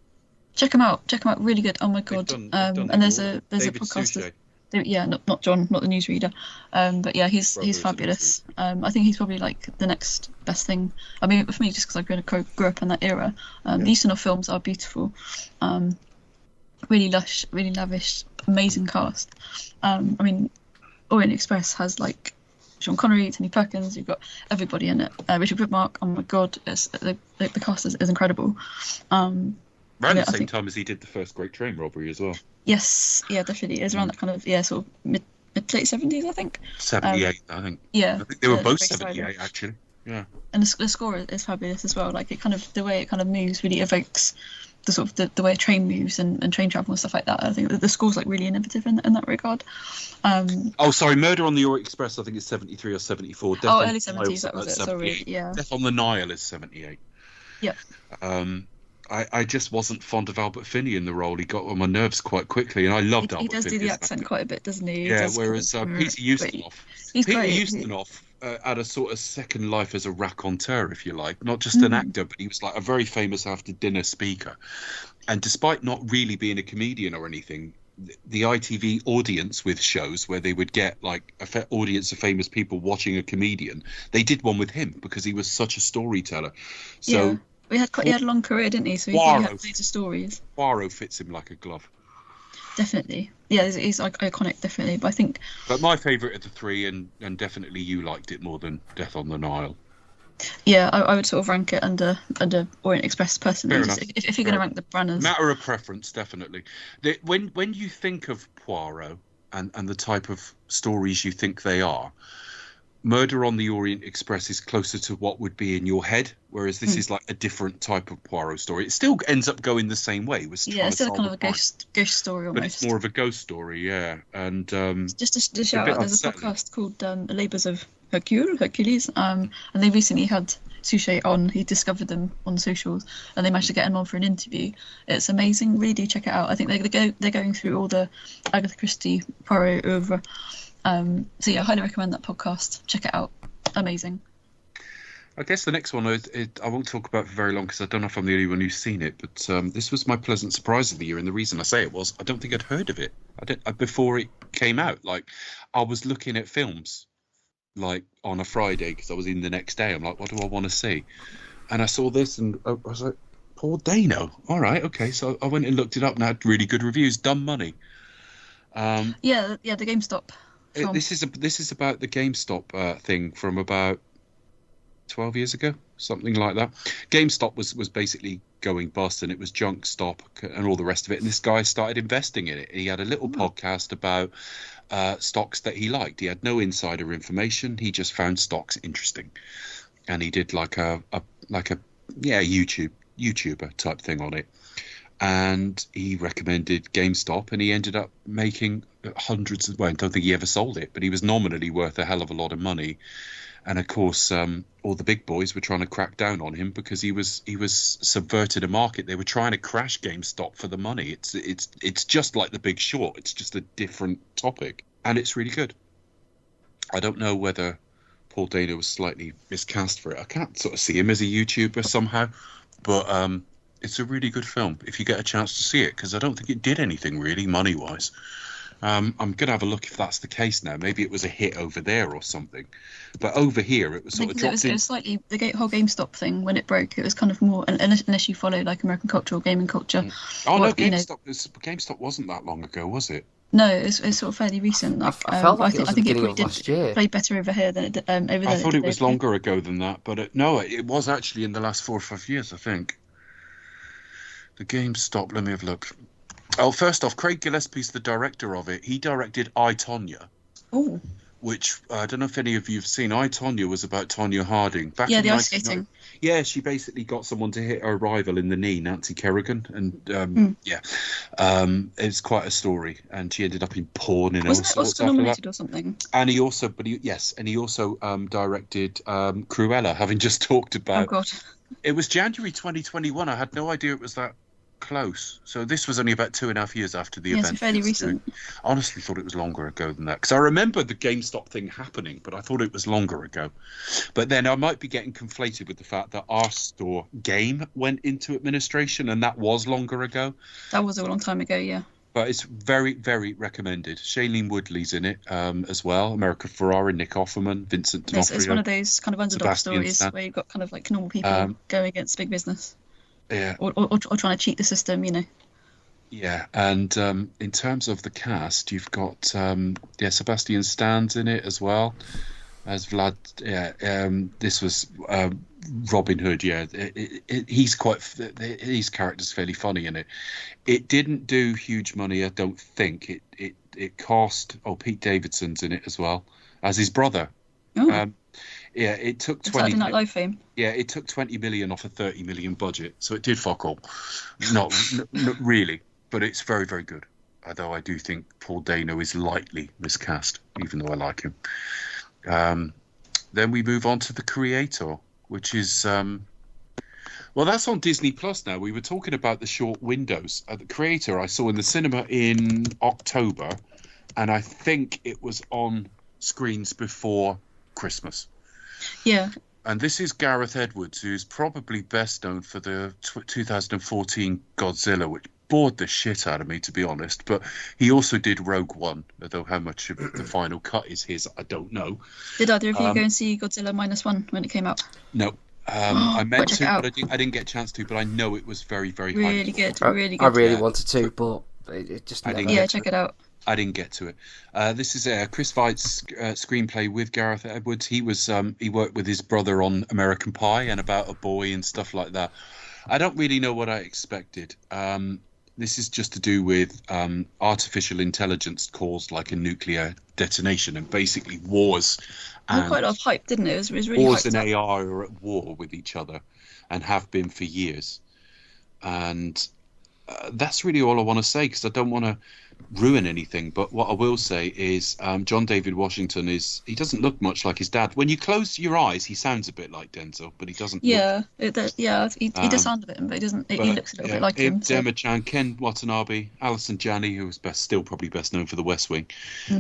Check them out, really good. Oh my god! And there's a podcaster. Yeah, not John, not the newsreader. But yeah, he's fabulous. I think he's probably like the next best thing. I mean, for me, just because I grew up in that era. The Ustinov films are beautiful, really lush, really lavish, amazing cast. I mean, Orient Express has like Sean Connery, Tony Perkins. You've got everybody in it. Richard Widmark. Oh my god, the cast is incredible. Around the same time as he did the first Great Train Robbery as well. Yes, yeah, definitely. It was around that kind of sort of mid to late 70s, I think. 78, I think. Yeah, I think they were both 78 actually. Yeah. And the score is fabulous as well. Like the way it kind of moves really evokes the sort of the way a train moves and train travel and stuff like that. I think the score's like really innovative in that regard. Sorry, Murder on the Orient Express, I think it's 73 or 74. Early 70s, that was it. Sorry, yeah. Death on the Nile is 78. Yep. I just wasn't fond of Albert Finney in the role. He got on my nerves quite quickly, and I loved Albert He does Finney do the as accent actor. quite a bit, doesn't he? Yeah, whereas Peter Ustinov, he's Peter great. Ustinov had a sort of second life as a raconteur, if you like, not just an actor, but he was like a very famous after-dinner speaker. And despite not really being a comedian or anything, the ITV audience with shows where they would get like an audience of famous people watching a comedian, they did one with him because he was such a storyteller. So he had a long career, didn't he? So he had loads of stories. Poirot fits him like a glove. Definitely. Yeah, he's iconic, definitely. But I think... But my favourite of the three, and definitely you liked it more than Death on the Nile. Yeah, I would sort of rank it under Orient Express personally. If you're going to rank the Branners. Matter of preference, definitely. When you think of Poirot and the type of stories you think they are, Murder on the Orient Express is closer to what would be in your head, whereas this is like a different type of Poirot story. It still ends up going the same way. It's still kind of a ghost story almost. But it's more of a ghost story, yeah. And just to shout out, there's a podcast called Labours of Hercules, and they recently had Suchet on. He discovered them on socials, and they managed to get him on for an interview. It's amazing. Really do check it out. I think they're going through all the Agatha Christie Poirot oeuvre. So yeah, I highly recommend that podcast. Check it out. Amazing. I guess the next one I won't talk about for very long because I don't know if I'm the only one who's seen it, but this was my pleasant surprise of the year, and the reason I say it was I don't think I'd heard of it before it came out. Like, I was looking at films like on a Friday because I was in the next day. I'm like, what do I want to see? And I saw this, and I was like, Paul Dano. All right, okay. So I went and looked it up, and it had really good reviews. Dumb Money. The GameStop. This is about the GameStop thing from about 12 years ago, something like that. GameStop was basically going bust, and it was junk stock and all the rest of it. And this guy started investing in it. He had a little podcast about stocks that he liked. He had no insider information. He just found stocks interesting, and he did like a YouTuber type thing on it. And he recommended GameStop, and he ended up making hundreds of... Well, I don't think he ever sold it, but he was nominally worth a hell of a lot of money. And of course, all the big boys were trying to crack down on him because he was subverted a market. They were trying to crash GameStop for the money. It's just like The Big Short. It's just a different topic, and it's really good. I don't know whether Paul Dano was slightly miscast for it. I can't sort of see him as a YouTuber somehow, but it's a really good film if you get a chance to see it, because I don't think it did anything really money-wise. I'm going to have a look if that's the case now. Maybe it was a hit over there or something. But over here, it was sort of dropped in. It was slightly... The whole GameStop thing, when it broke, it was kind of more... Unless you follow, like, American culture or gaming culture. GameStop wasn't that long ago, was it? No, it's sort of fairly recent. I felt like it was the beginning of last year. Played better over here than it did over there. I thought it was longer ago than that, but it was actually in the last 4 or 5 years, I think. The GameStop, let me have a look. Oh, first off, Craig Gillespie's the director of it. He directed I, Tonya. Oh. Which, I don't know if any of you have seen. I, Tonya was about Tonya Harding. The ice skating. Yeah, she basically got someone to hit her rival in the knee, Nancy Kerrigan. And, it's quite a story. And she ended up in porn and all sorts Oscar nominated or something? And he also, directed Cruella, having just talked about... Oh, God. It was January 2021. I had no idea it was that close. So this was only about 2.5 years after the event. It's fairly recent. I honestly thought it was longer ago than that, because I remember the GameStop thing happening, but I thought it was longer ago. But then I might be getting conflated with the fact that our store Game went into administration, and that was longer ago. That was a long time ago, yeah. But it's very, very recommended. Shailene Woodley's in it as well. America Ferrara, Nick Offerman, Vincent D'Onofrio. It's one of those kind of underdog stories where you've got kind of like normal people going against big business. Yeah. Or trying to cheat the system, you know. Yeah, and in terms of the cast, you've got Sebastian Stan's in it as well as Vlad. Yeah, this was Robin Hood. Yeah, he's his character's fairly funny in it. It didn't do huge money, I don't think. It cost. Oh, Pete Davidson's in it as well as his brother. Oh. Yeah, it took Saturday Night Live fame. Yeah, it took 20 million off a 30 million budget, so it did fuck all. Not really, but it's very, very good. Although I do think Paul Dano is lightly miscast, even though I like him. Then we move on to The Creator, which is Well, that's on Disney Plus now. We were talking about the short windows. The Creator I saw in the cinema in October, and I think it was on screens before Christmas. Yeah. And this is Gareth Edwards, who's probably best known for the 2014 Godzilla, which bored the shit out of me, to be honest. But he also did Rogue One, although how much of the final cut is his, I don't know. Did either of you go and see Godzilla -1 when it came out? No. I meant check to, it out. but I didn't get a chance to. But I know it was very, very Really hyped. good, really good. I really Yeah. wanted to, but it just I never. didn't Yeah, get check it out. I didn't get to it. This is Chris Veight's screenplay with Gareth Edwards. He worked with his brother on American Pie and About a Boy and stuff like that. I don't really know what I expected. This is just to do with artificial intelligence caused like a nuclear detonation and basically wars. It had quite a lot of hype, didn't it? It was really Wars hyped and up. AI are at war with each other and have been for years. And that's really all I want to say, because I don't want to ruin anything. But what I will say is John David Washington he doesn't look much like his dad. When you close your eyes, he sounds a bit like Denzel, but he doesn't. Yeah, he does sound a bit, but he doesn't. He looks a little bit like him. So. Emma-chan, Ken Watanabe, Alison Janney, who was still probably best known for The West Wing.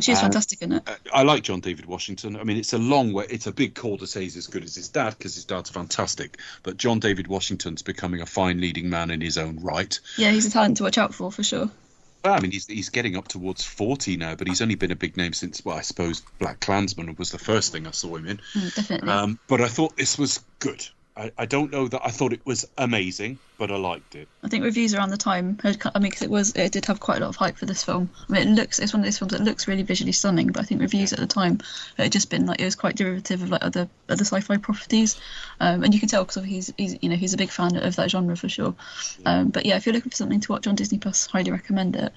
She's fantastic in it. I like John David Washington. I mean, it's a long way. It's a big call to say he's as good as his dad, because his dad's fantastic. But John David Washington's becoming a fine leading man in his own right. Yeah, he's a talent to watch out for sure. Well, I mean, he's getting up towards 40 now, but he's only been a big name since, well, I suppose Black Klansman was the first thing I saw him in. Definitely. But I thought this was good. I don't know that I thought it was amazing, but I liked it. I think reviews around the time because it did have quite a lot of hype for this film. I mean, it's one of those films that looks really visually stunning, but I think reviews at the time it had just been like it was quite derivative of like other sci-fi properties, and you can tell because he's a big fan of that genre for sure. But yeah, if you're looking for something to watch on Disney Plus, highly recommend it.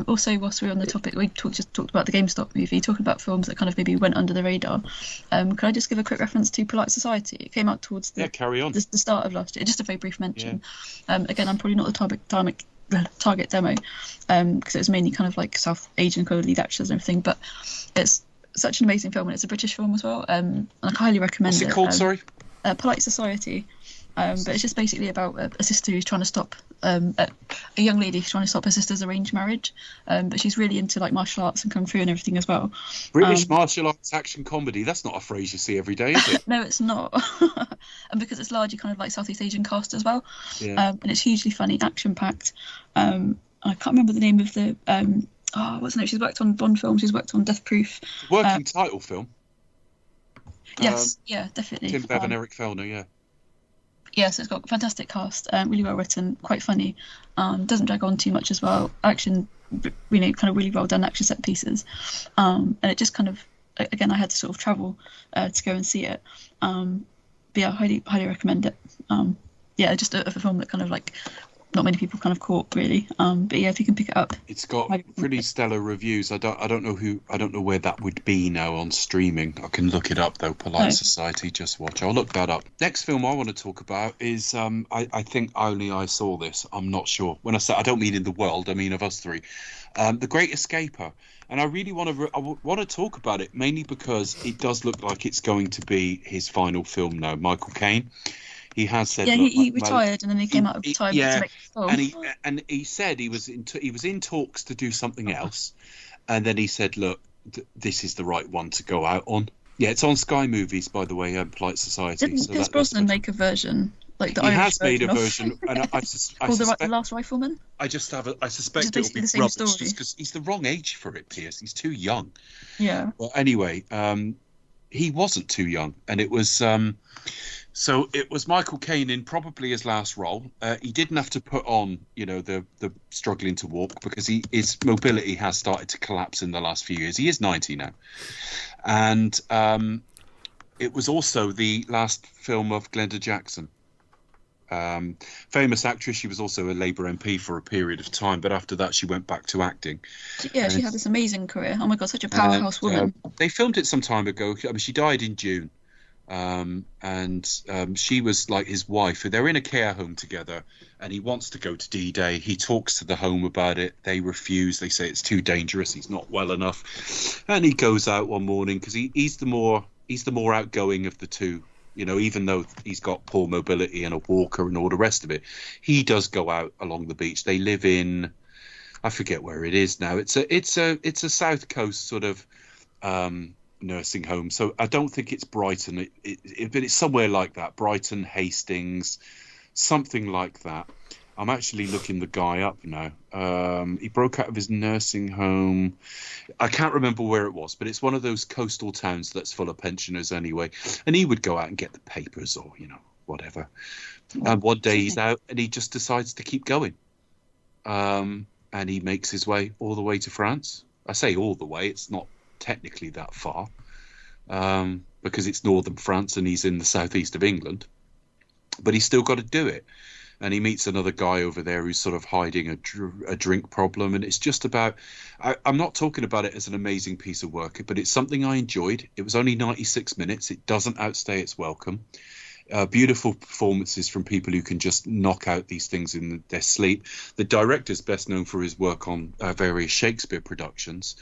Also, whilst we're on the topic, we just talked about the GameStop movie, talking about films that kind of maybe went under the radar. Could I just give a quick reference to Polite Society? It came out towards carry on. The start of last year. Just a very brief mention. Again, I'm probably not the target demo because it was mainly kind of like South Asian kind of lead actors and everything, but it's such an amazing film, and it's a British film as well. And I highly recommend it. What's it called, sorry? Polite Society. But it's just basically about a sister who's trying to stop a young lady who's trying to stop her sister's arranged marriage, but she's really into like martial arts and kung fu and everything as well. British martial arts action comedy. That's not a phrase you see every day, is it? No, it's not. And because it's largely kind of like Southeast Asian cast as well, and it's hugely funny, action packed. I can't remember the name of the what's her name? She's worked on Bond films. She's worked on Death Proof. Working title film. Yes, definitely. Tim Bevan, Eric Fellner, yeah. Yeah, so it's got a fantastic cast, really well written, quite funny, doesn't drag on too much as well. Action, kind of really well done action set pieces, and it just kind of, again, I had to sort of travel to go and see it. But yeah, highly recommend it. Just a film that kind of like not many people kind of caught really. But yeah, if you can pick it up, it's got pretty stellar reviews. I don't know where that would be now on streaming. I can look it up though. Polite Society, just watch. I'll look that up. Next film I want to talk about is I think only I saw this. I'm not sure. When I say I don't mean in the world, I mean of us three. The Great Escaper. And I really want to talk about it mainly because it does look like it's going to be his final film now. Michael Caine. He has said. Yeah, he retired and then he came out of retirement to make the film. And he said he was in talks to do something else, and then he said, "Look, this is the right one to go out on." Yeah, it's on Sky Movies, by the way. Polite Society. Didn't Pierce Brosnan make a version? Like the he Irish has made a version, and I suspect The Last Rifleman. I suspect it'll be the same rubbish story. just because he's the wrong age for it. Pierce, he's too young. Yeah. Well, anyway, he wasn't too young, and it was. So it was Michael Caine in probably his last role. He didn't have to put on, the struggling to walk because his mobility has started to collapse in the last few years. He is 90 now, and it was also the last film of Glenda Jackson. Famous actress. She was also a Labour MP for a period of time, but after that she went back to acting. Yeah, she had this amazing career. Oh my God, such a powerhouse woman. They filmed it some time ago. I mean, she died in June. She was like his wife. They're in a care home together, and he wants to go to D-Day. He talks to the home about it. They refuse. They say it's too dangerous. He's not well enough, and he goes out one morning because he's the more outgoing of the two You know, even though he's got poor mobility and a walker and all the rest of it, he does go out along the beach. They live in, I forget where it is now. It's a South Coast sort of nursing home. So I don't think it's Brighton, but it's somewhere like that. Brighton, Hastings, something like that. I'm actually looking the guy up now. He broke out of his nursing home. I can't remember where it was, but it's one of those coastal towns that's full of pensioners anyway. And he would go out and get the papers or, you know, whatever. And one day he's out and he just decides to keep going. And he makes his way all the way to France. I say all the way. It's not technically that far because it's northern France and he's in the southeast of England. But he's still got to do it. And he meets another guy over there who's sort of hiding a drink problem. And it's just about, I'm not talking about it as an amazing piece of work, but it's something I enjoyed. It was only 96 minutes. It doesn't outstay its welcome. Beautiful performances from people who can just knock out these things in their sleep. The director's best known for his work on various Shakespeare productions.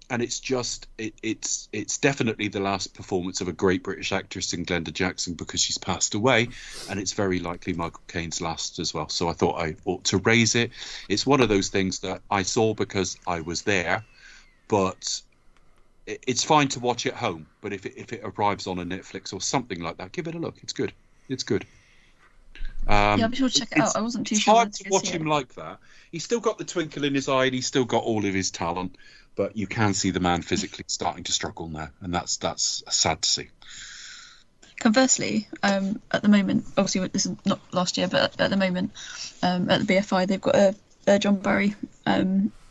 And it's just, it's definitely the last performance of a great British actress in Glenda Jackson because she's passed away, and it's very likely Michael Caine's last as well. So I thought I ought to raise it. It's one of those things that I saw because I was there, but it's fine to watch at home. But if it arrives on a Netflix or something like that, give it a look. It's good. It's good. Yeah, I'll be sure to check it out. I wasn't too sure. It's hard to watch him like that. He's still got the twinkle in his eye, and he's still got all of his talent. But you can see the man physically starting to struggle now, and that's sad to see. Conversely, at the moment, obviously this is not last year, but at the moment, at the BFI, they've got a John Barry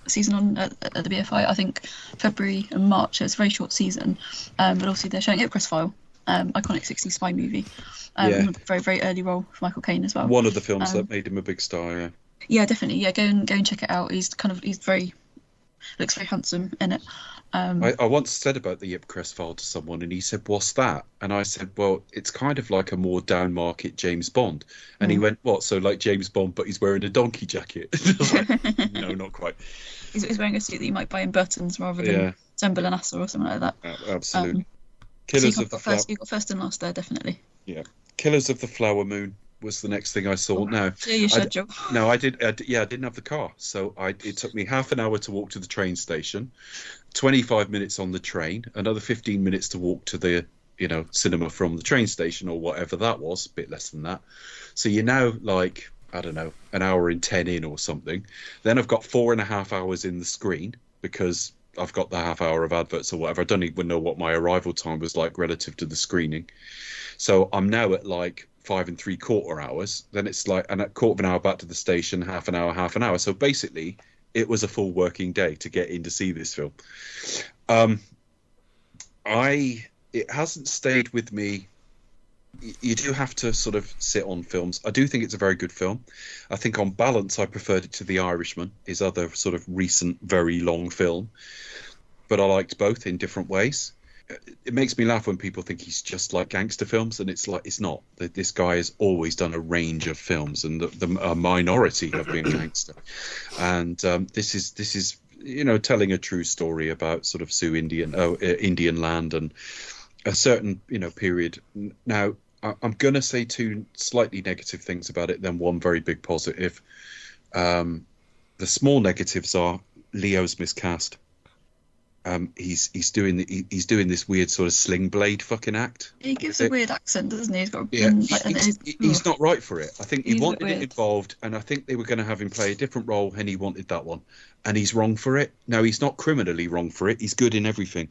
season on at the BFI. I think February and March. So it's a very short season, but obviously they're showing Hitchcock File, iconic 60s spy movie. Very very early role for Michael Caine as well. One of the films that made him a big star. Yeah. Yeah, definitely. Yeah, go and check it out. He's looks very handsome in it. I once said about the Ipcress File to someone, and he said, "What's that?" And I said, "Well, it's kind of like a more down market James Bond." And he went, "What? So like James Bond, but he's wearing a donkey jacket?" I was like, no, not quite. He's wearing a suit that you might buy in Burton's rather than Zembla and Assa or something like that. Absolutely. Killers so you got first and last there, definitely. Yeah, Killers of the Flower Moon was the next thing I saw. Now, your schedule. No, I didn't have the car, so it took me half an hour to walk to the train station, 25 minutes on the train, another 15 minutes to walk to the cinema from the train station or whatever that was, a bit less than that. So you're now like, I don't know, an hour and 10 in or something. Then I've got 4.5 hours in the screen because I've got the half hour of adverts or whatever. I don't even know what my arrival time was like relative to the screening. So I'm now at like 5 3/4 hours. Then it's like, and a quarter of an hour back to the station, half an hour. So basically, it was a full working day to get in to see this film. It hasn't stayed with me. You do have to sort of sit on films. I do think it's a very good film. I think on balance, I preferred it to The Irishman, his other sort of recent, very long film. But I liked both in different ways. It makes me laugh when people think he's just like gangster films, and it's like, it's not. This guy has always done a range of films, and a minority have been gangster. And this is telling a true story about sort of Indian land and a certain period. Now, I'm going to say two slightly negative things about it, then one very big positive. The small negatives are Leo's miscast. He's doing this weird sort of sling blade fucking act. He gives a weird accent, doesn't he? He's got he's not right for it. I think he wanted it involved, and I think they were going to have him play a different role, and he wanted that one, and he's wrong for it. Now, he's not criminally wrong for it. He's good in everything,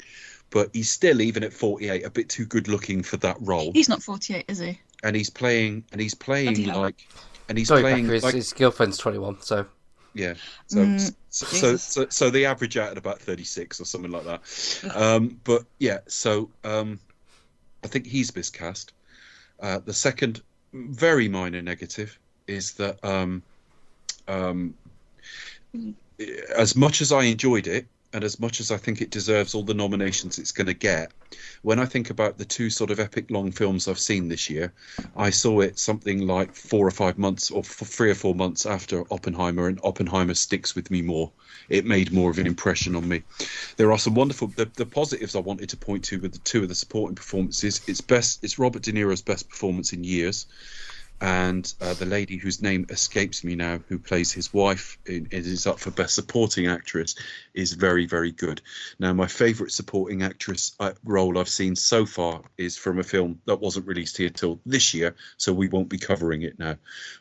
but he's still, even at 48, a bit too good looking for that role. He's not 48, is he? And he's playing his girlfriend's 21, so. Yeah, so they average out at about 36 or something like that. But yeah, so I think he's miscast. The second very minor negative is that as much as I enjoyed it, and as much as I think it deserves all the nominations it's going to get, when I think about the two sort of epic long films I've seen this year, I saw it something like 4 or 5 months, or 3 or 4 months after Oppenheimer, and Oppenheimer sticks with me more. It made more of an impression on me. There are some wonderful the positives I wanted to point to with the two of the supporting performances. It's Robert De Niro's best performance in years. And the lady whose name escapes me now, who plays his wife, is up for Best Supporting Actress, is very, very good. Now, my favourite supporting actress role I've seen so far is from a film that wasn't released here till this year, so we won't be covering it now.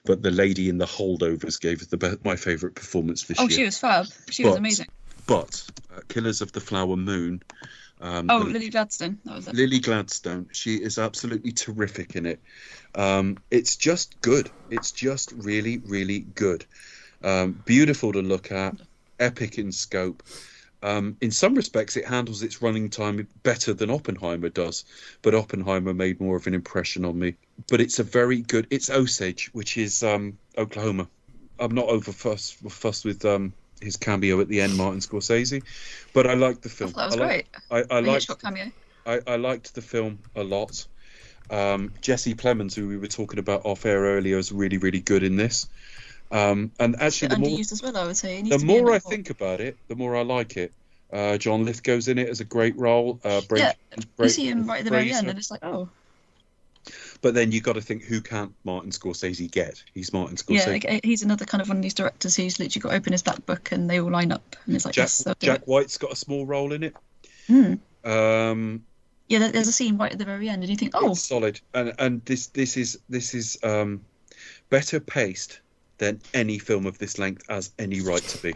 But the lady in The Holdovers gave my favourite performance this year. Oh, she was fab. She was amazing. But Killers of the Flower Moon... Lily Gladstone. That was it. Lily Gladstone. She is absolutely terrific in it. It's just good. It's just really, really good. Beautiful to look at. Epic in scope. In some respects, it handles its running time better than Oppenheimer does. But Oppenheimer made more of an impression on me. But it's a very good... It's Osage, which is Oklahoma. I'm not fussed with... his cameo at the end, Martin Scorsese, but I liked the film. That was great. I liked Hitchcock cameo. I liked the film a lot. Jesse Plemons, who we were talking about off air earlier, is really, really good in this. And actually, underused as well, I would say. The more I think about it, the more I like it. John Lithgow's in it as a great role. You see him right at the very end, and it's like, oh. But then you got to think, who can't Martin Scorsese get? He's Martin Scorsese. Yeah, he's another kind of one of these directors who's literally got to open his black book and they all line up. And it's like, Jack White's got a small role in it. Yeah, there's a scene right at the very end, and you think, oh, it's solid. And this is better paced than any film of this length has any right to be.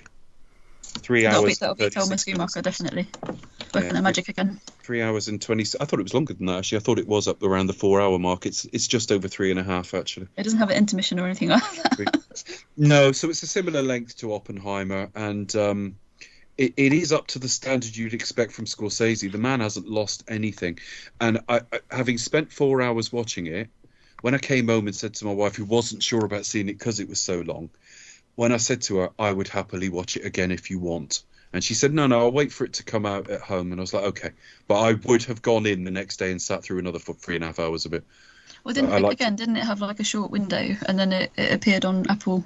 3 hours. That'll be Thelma Schumacher, definitely. Working their magic again. 3 hours and 20. I thought it was longer than that, actually. I thought it was up around the 4 hour mark. It's just over 3.5, actually. It doesn't have an intermission or anything like that. No, so it's a similar length to Oppenheimer, and it is up to the standard you'd expect from Scorsese. The man hasn't lost anything. And I having spent 4 hours watching it, when I came home and said to my wife, who wasn't sure about seeing it because it was so long, when I said to her, I would happily watch it again if you want. And she said, no, I'll wait for it to come out at home. And I was like, okay. But I would have gone in the next day and sat through another 3.5 hours of it. Well, didn't it have like a short window, and then it appeared on Apple?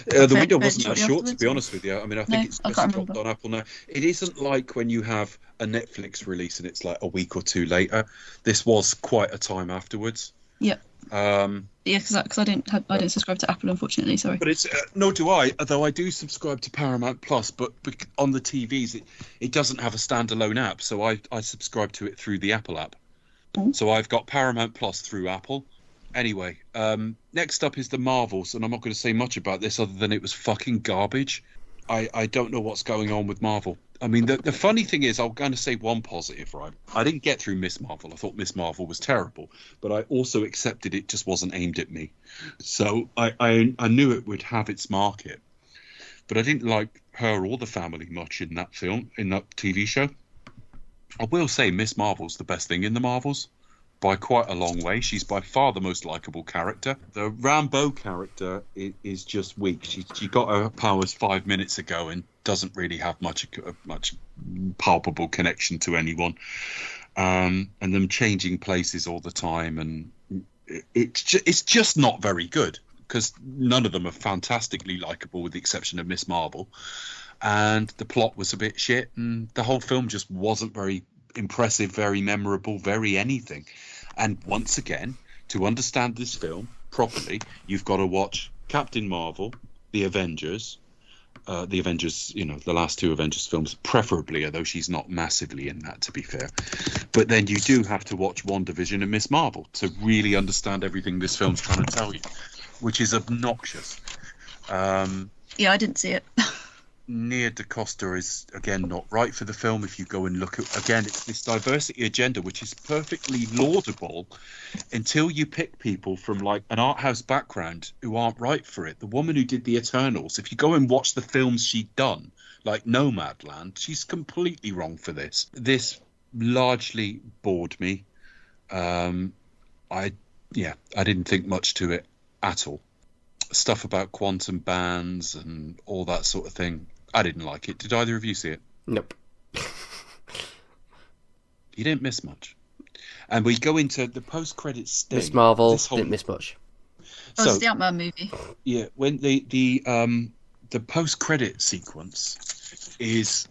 The window wasn't that short, to be honest with you. I mean, I think it's just dropped on Apple now. It isn't like when you have a Netflix release and it's like a week or two later. This was quite a time afterwards. Yeah. Because I don't subscribe to Apple, unfortunately. Sorry. But it's nor do I. Although I do subscribe to Paramount Plus, but on the TVs it doesn't have a standalone app, so I subscribe to it through the Apple app. So I've got Paramount Plus through Apple. Anyway, next up is the Marvels, and I'm not going to say much about this other than it was fucking garbage. I don't know what's going on with Marvel. I mean, the funny thing is, I'm going to say one positive, right? I didn't get through Miss Marvel. I thought Miss Marvel was terrible, but I also accepted it just wasn't aimed at me. So I knew it would have its market, but I didn't like her or the family much in that film, in that TV show. I will say Miss Marvel's the best thing in the Marvels. By quite a long way. She's by far the most likeable character. The Rambeau character is just weak. She got her powers 5 minutes ago and doesn't really have much palpable connection to anyone. And them changing places all the time, and it's just not very good, because none of them are fantastically likeable with the exception of Miss Marvel. And the plot was a bit shit, and the whole film just wasn't very impressive, very memorable, very anything. And once again, to understand this film properly, you've got to watch Captain Marvel, The Avengers, the last two Avengers films, preferably, although she's not massively in that, to be fair. But then you do have to watch WandaVision and Miss Marvel to really understand everything this film's trying to tell you, which is obnoxious. Yeah, I didn't see it. Nia DaCosta is, again, not right for the film. If you go and look at, again, it's this diversity agenda, which is perfectly laudable until you pick people from, like, an art house background who aren't right for it. The woman who did The Eternals, if you go and watch the films she'd done, like Nomadland, she's completely wrong for this. This largely bored me. I didn't think much to it at all. Stuff about quantum bands and all that sort of thing, I didn't like it. Did either of you see it? Nope. You didn't miss much. And we go into the post-credits sting. Miss Marvel didn't miss much. Oh, it's the Ant-Man movie. Yeah, when the post-credit sequence is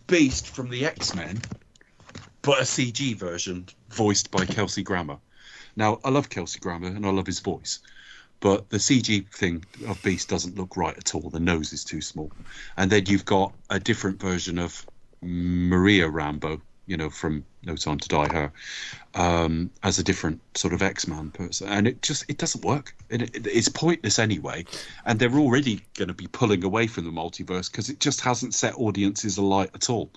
based from the X-Men, but a CG version voiced by Kelsey Grammer. Now, I love Kelsey Grammer and I love his voice, but the CG thing of Beast doesn't look right at all. The nose is too small. And then you've got a different version of Maria Rambeau, from No Time to Die, her, as a different sort of X-Man person. And it doesn't work. It's pointless anyway. And they're already going to be pulling away from the multiverse because it just hasn't set audiences alight at all.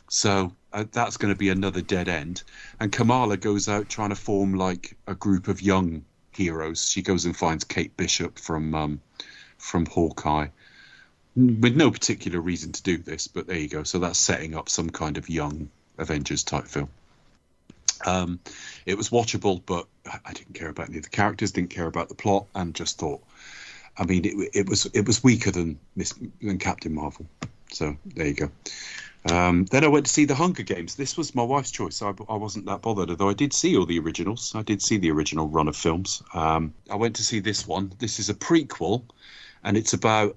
So that's going to be another dead end. And Kamala goes out trying to form like a group of young heroes. She goes and finds Kate Bishop from Hawkeye, with no particular reason to do this, but there you go. So that's setting up some kind of young Avengers type film. It was watchable, but I didn't care about any of the characters, didn't care about the plot, and just thought, I mean, it was weaker than Captain Marvel. So there you go. Then I went to see The Hunger Games. This was my wife's choice. I wasn't that bothered, although I did see all the originals. I did see the original run of films. I went to see this one. This is a prequel, and it's about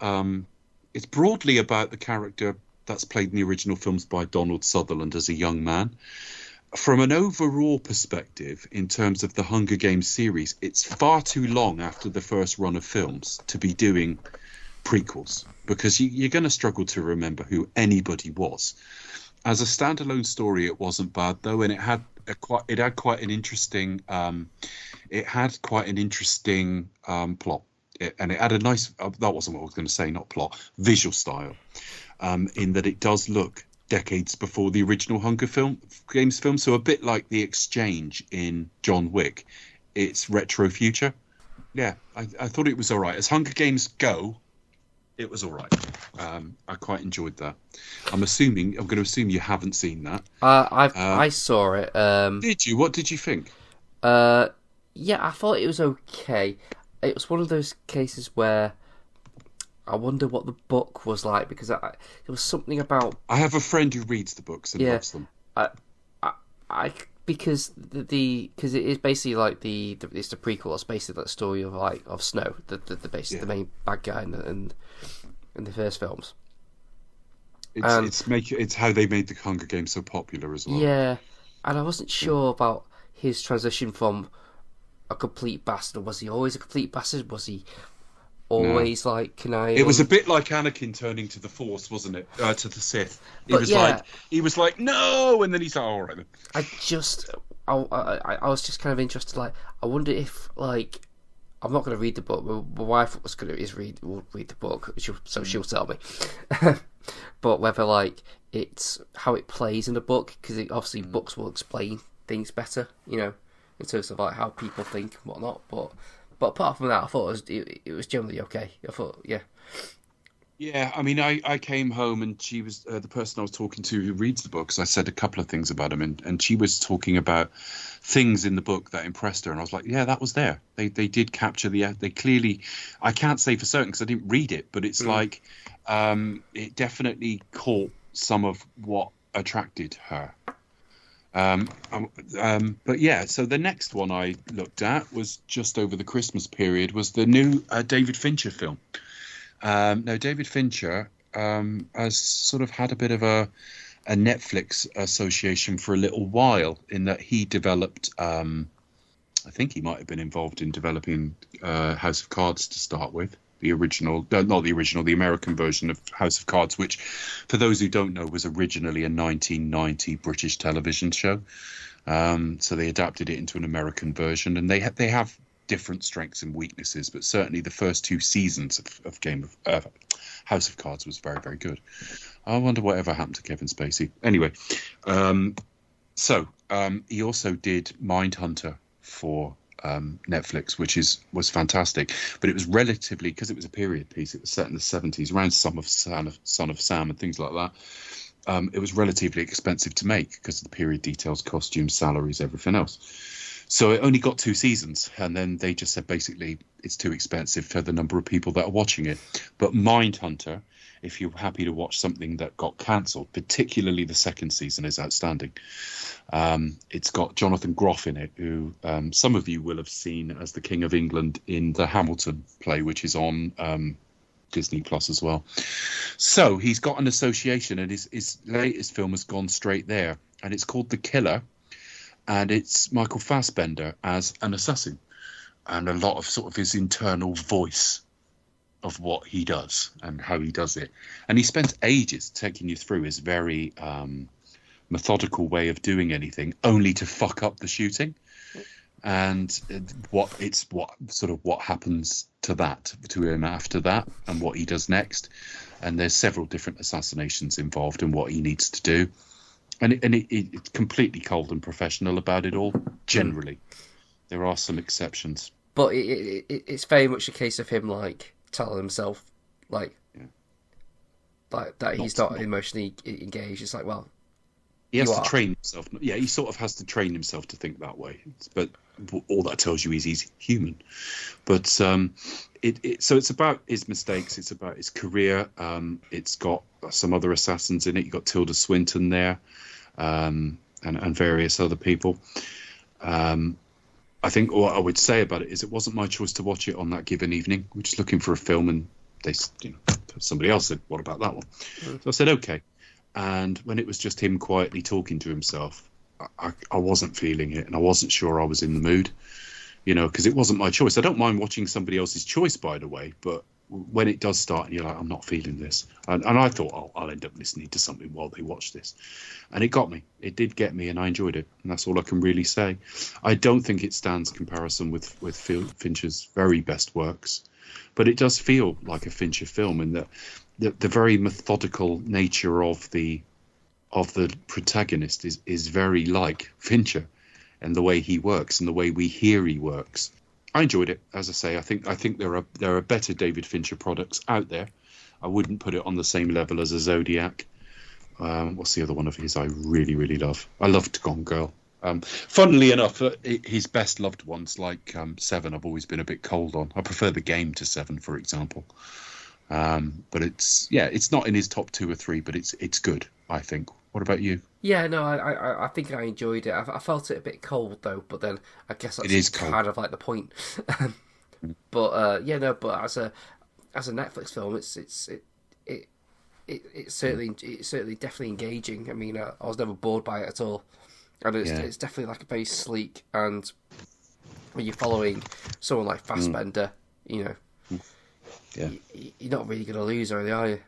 it's broadly about the character that's played in the original films by Donald Sutherland as a young man. From an overall perspective, in terms of the Hunger Games series, it's far too long after the first run of films to be doing prequels, because you're going to struggle to remember who anybody was. As a standalone story, it wasn't bad though, and it had quite an interesting plot. And it had a nice, that wasn't what I was going to say, not plot, visual style, in that it does look decades before the original Hunger Games film. So a bit like The Exchange in John Wick. It's retro future. Yeah, I thought it was all right. As Hunger Games go, it was all right. I quite enjoyed that. I'm going to assume you haven't seen that. I saw it. Did you? What did you think? Yeah, I thought it was okay. It was one of those cases where I wonder what the book was like, because there was something about. I have a friend who reads the books and loves them. Because it is basically like it's the prequel. It's basically that story of Snow, the main bad guy in the first films. It's how they made the Hunger Games so popular as well. Yeah, and I wasn't sure about his transition from a complete bastard. Was he always a complete bastard? Was he always like conniving? It was a bit like Anakin turning to the Force, wasn't it? To the Sith. He was like no, and then he's like, all right then. I was just kind of interested. Like, I wonder if like I'm not going to read the book. My wife was going to read the book, so she'll tell me. But whether like it's how it plays in the book, because obviously books will explain things better, in terms of like how people think and whatnot. But apart from that, I thought it was generally okay. I thought, yeah. Yeah, I mean, I came home and she was the person I was talking to who reads the books. I said a couple of things about him, and she was talking about things in the book that impressed her, and I was like, yeah, that was there. They did capture they clearly. I can't say for certain because I didn't read it, but it's like it definitely caught some of what attracted her. But yeah, so the next one I looked at was just over the Christmas period, was the new David Fincher film. Now, David Fincher has sort of had a bit of a Netflix association for a little while, in that he developed, I think he might have been involved in developing House of Cards to start with. The American version of House of Cards, which, for those who don't know, was originally a 1990 British television show. So they adapted it into an American version, and they have different strengths and weaknesses, but certainly the first two seasons of House of Cards was very, very good. I wonder whatever happened to Kevin Spacey. Anyway, so he also did Mindhunter for Netflix, which was fantastic, but it was relatively, because it was a period piece, it was set in the 70s, around Son of Sam and things like that. It was relatively expensive to make because of the period details, costumes, salaries, everything else. So it only got 2 seasons, and then they just said basically it's too expensive for the number of people that are watching it. But Mindhunter, if you're happy to watch something that got cancelled, particularly the second season is outstanding. It's got Jonathan Groff in it, who some of you will have seen as the King of England in the Hamilton play, which is on Disney Plus as well. So he's got an association, and his latest film has gone straight there, and it's called The Killer, and it's Michael Fassbender as an assassin, and a lot of sort of his internal voice of what he does and how he does it. And he spends ages taking you through his very methodical way of doing anything, only to fuck up the shooting. And what happens to him after that, and what he does next. And there's several different assassinations involved in what he needs to do. And it's completely cold and professional about it all, generally. There are some exceptions. But it's very much a case of him, like, telling himself, like that he's not emotionally engaged. It's like, well, he has to train himself. Yeah, he sort of has to train himself to think that way. But all that tells you is he's human. But so it's about his mistakes. It's about his career. It's got some other assassins in it. You've got Tilda Swinton there, and various other people. I think what I would say about it is it wasn't my choice to watch it on that given evening. We're just looking for a film, and somebody else said, "What about that one?" So I said, "Okay." And when it was just him quietly talking to himself, I wasn't feeling it, and I wasn't sure I was in the mood, because it wasn't my choice. I don't mind watching somebody else's choice, by the way, but when it does start and you're like, I'm not feeling this. And I thought, I'll end up listening to something while they watch this. And it got me. It did get me, and I enjoyed it. And that's all I can really say. I don't think it stands comparison with Fincher's very best works, but it does feel like a Fincher film in that the very methodical nature of the protagonist is very like Fincher, and the way he works and the way we hear he works. I enjoyed it. As I say, I think there are better David Fincher products out there. I wouldn't put it on the same level as a Zodiac. What's the other one of his I really, really love? I loved Gone Girl. Funnily enough, his best loved ones, like Seven, I've always been a bit cold on. I prefer The Game to Seven, for example. But it's not in his top 2 or 3, but it's good, I think. What about you? Yeah, no, I think I enjoyed it. I felt it a bit cold though, but then I guess that's kind of like the point. But but as a Netflix film, it's certainly definitely engaging. I mean, I was never bored by it at all, and it's definitely like a very sleek, and when you're following someone like Fassbender, you're not really going to lose, really, are you?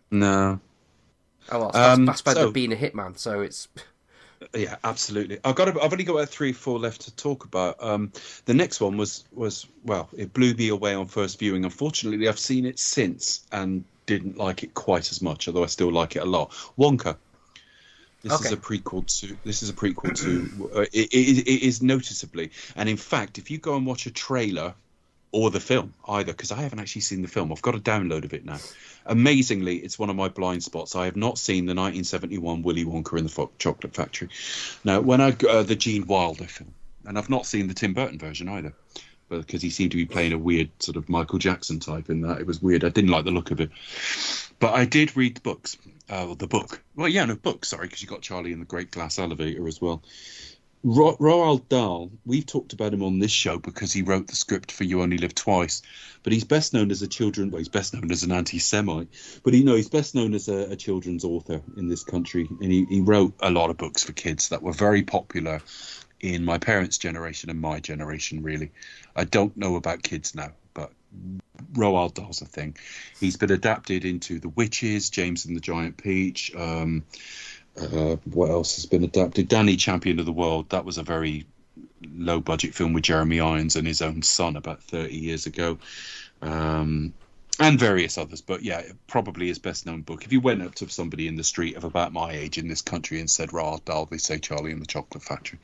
No. Oh well, Fassbender being a hitman, so it's. Yeah, absolutely. I've only got about 3 or 4 left to talk about. The next one was it blew me away on first viewing. Unfortunately, I've seen it since and didn't like it quite as much, although I still like it a lot. Wonka. This is a prequel to. It is noticeably, and in fact, if you go and watch a trailer or the film either, because I haven't actually seen the film, I've got a download of it now. Amazingly, it's one of my blind spots. I have not seen the 1971 Willy Wonka and the Chocolate Factory. Now, when the Gene Wilder film, and I've not seen the Tim Burton version either, because he seemed to be playing a weird sort of Michael Jackson type in that. It was weird. I didn't like the look of it. But I did read the books. Books, sorry, because you got Charlie in the Great Glass Elevator as well. Roald Dahl, we've talked about him on this show because he wrote the script for You Only Live Twice, but he's best known as he's best known as an anti-Semite, but he's best known as a children's author in this country, and he wrote a lot of books for kids that were very popular in my parents' generation and my generation, really. I don't know about kids now, but Roald Dahl's a thing. He's been adapted into The Witches, James and the Giant Peach, what else has been adapted? Danny, Champion of the World. That was a very low budget film with Jeremy Irons and his own son about 30 years ago, and various others. But yeah, probably his best known book. If you went up to somebody in the street of about my age in this country and said Roald Dahl, they say Charlie and the Chocolate Factory.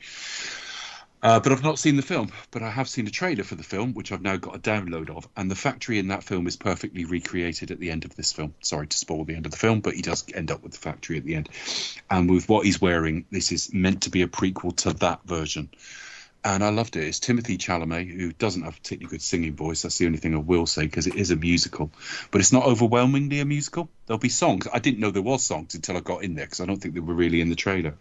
But I've not seen the film, but I have seen a trailer for the film, which I've now got a download of. And the factory in that film is perfectly recreated at the end of this film. Sorry to spoil the end of the film, but he does end up with the factory at the end. And with what he's wearing, this is meant to be a prequel to that version. and I loved it. It's Timothy Chalamet, who doesn't have a particularly good singing voice. That's the only thing I will say, because it is a musical, but it's not overwhelmingly a musical. There'll be songs. I didn't know there was songs until I got in there, because I don't think they were really in the trailer.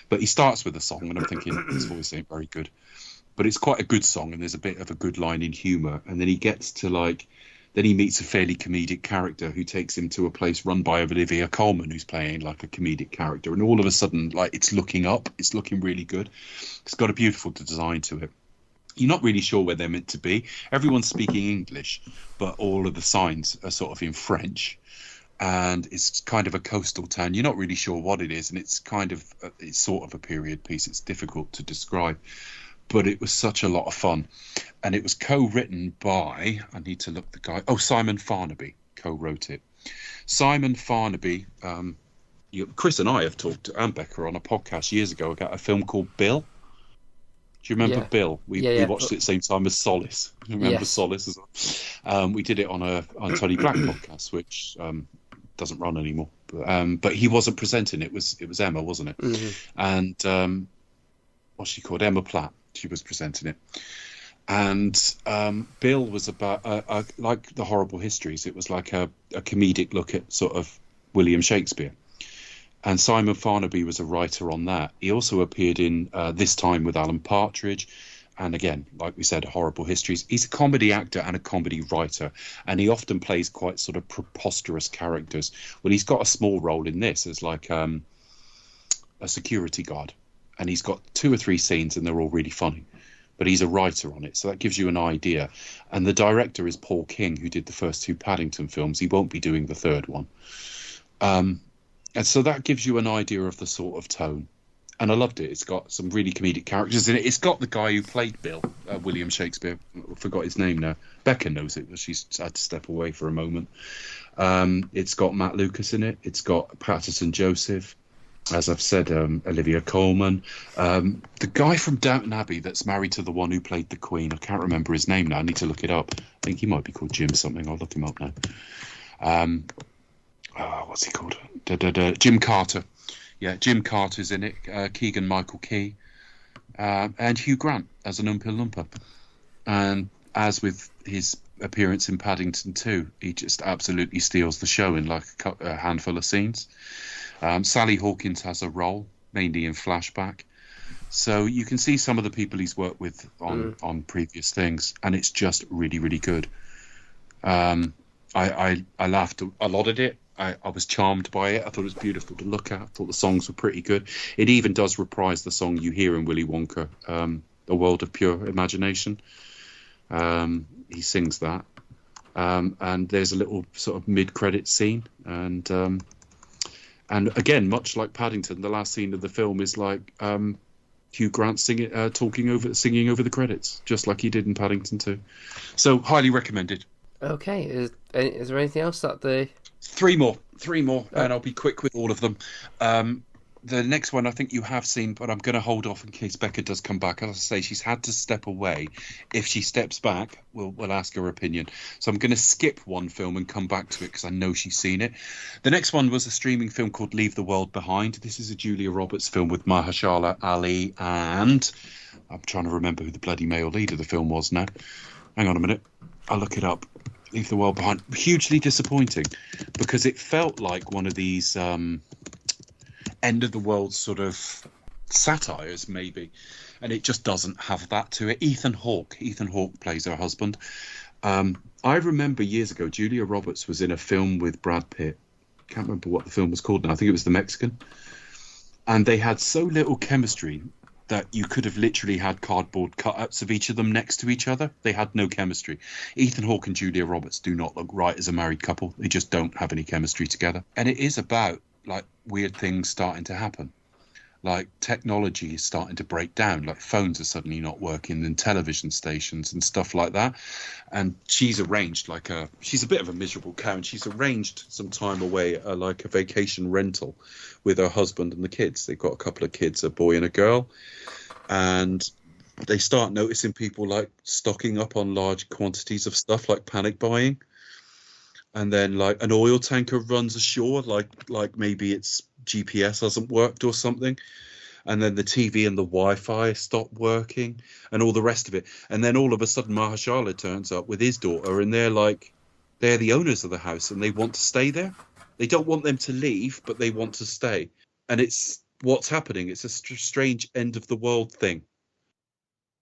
But he starts with a song, and I'm thinking his voice ain't very good, but it's quite a good song, and there's a bit of a good line in humour. And then he gets to then he meets a fairly comedic character who takes him to a place run by Olivia Colman, who's playing like a comedic character. And all of a sudden, like, it's looking up. It's looking really good. It's got a beautiful design to it. You're not really sure where they're meant to be. Everyone's speaking English, but all of the signs are sort of in French. And it's kind of a coastal town. You're not really sure what it is. And it's it's sort of a period piece. It's difficult to describe. But it was such a lot of fun. And it was co-written by, I need to look the guy, Simon Farnaby co-wrote it. Simon Farnaby, Chris and I have talked, and Becca, on a podcast years ago about a film called Bill. Do you remember Bill? We watched it at the same time as Solace. Remember Solace as well? We did it on Tony Black podcast, which doesn't run anymore. But he wasn't presenting it. It was Emma, wasn't it? Mm-hmm. And what's she called? Emma Platt. She was presenting it. And Bill was about, like The Horrible Histories, it was like a comedic look at sort of William Shakespeare. And Simon Farnaby was a writer on that. He also appeared in This Time with Alan Partridge. And again, like we said, Horrible Histories. He's a comedy actor and a comedy writer. And he often plays quite sort of preposterous characters. Well, he's got a small role in this as like a security guard. And he's got 2 or 3 scenes and they're all really funny. But he's a writer on it, so that gives you an idea. And the director is Paul King, who did the first 2 Paddington films. He won't be doing the 3rd one. And so that gives you an idea of the sort of tone. And I loved it. It's got some really comedic characters in it. It's got the guy who played Bill, William Shakespeare. I forgot his name now. Becca knows it, but she's had to step away for a moment. It's got Matt Lucas in it. It's got Patterson Joseph. As I've said, Olivia Colman. The guy from Downton Abbey that's married to the one who played the Queen. I can't remember his name now. I need to look it up. I think he might be called Jim something. I'll look him up now. What's he called? Jim Carter. Yeah, Jim Carter's in it. Keegan-Michael Key. And Hugh Grant as an Oompa Loompa. And as with his appearance in Paddington 2, he just absolutely steals the show in like a handful of scenes. Sally Hawkins has a role, mainly in flashback. So you can see some of the people he's worked with on previous things, and it's just really, really good. I laughed a lot at it. I was charmed by it. I thought it was beautiful to look at. I thought the songs were pretty good. It even does reprise the song you hear in Willy Wonka, A World of Pure Imagination. He sings that. And there's a little sort of mid-credit scene. And again, much like Paddington, the last scene of the film is like Hugh Grant singing over the credits, just like he did in Paddington 2. So highly recommended. Okay, is there anything else that they... Three more, and I'll be quick with all of them. The next one I think you have seen, but I'm going to hold off in case Becca does come back. As I say, she's had to step away. If she steps back, we'll ask her opinion. So I'm going to skip one film and come back to it because I know she's seen it. The next one was a streaming film called Leave the World Behind. This is a Julia Roberts film with Mahershala Ali, and I'm trying to remember who the bloody male lead of the film was now. Hang on a minute. I'll look it up. Leave the World Behind. Hugely disappointing because it felt like one of these... end of the world sort of satires maybe, and it just doesn't have that to it. Ethan Hawke plays her husband. I remember years ago Julia Roberts was in a film with Brad Pitt. Can't remember what the film was called now. I think it was The Mexican, and they had so little chemistry that you could have literally had cardboard cutouts of each of them next to each other. They had no chemistry. Ethan Hawke and Julia Roberts do not look right as a married couple. They just don't have any chemistry together. And it is about like weird things starting to happen. Like technology is starting to break down, like phones are suddenly not working and television stations and stuff like that. And she's arranged she's a bit of a miserable cow, and she's arranged some time away at like a vacation rental with her husband and the kids. They've got a couple of kids, a boy and a girl. And they start noticing people like stocking up on large quantities of stuff, like panic buying. And then like an oil tanker runs ashore, like maybe its GPS hasn't worked or something. and then the TV and the Wi-Fi stop working, and all the rest of it. And then all of a sudden, Mahershala turns up with his daughter, and they're the owners of the house, and they want to stay there. They don't want them to leave, but they want to stay. And it's what's happening. It's a strange end of the world thing.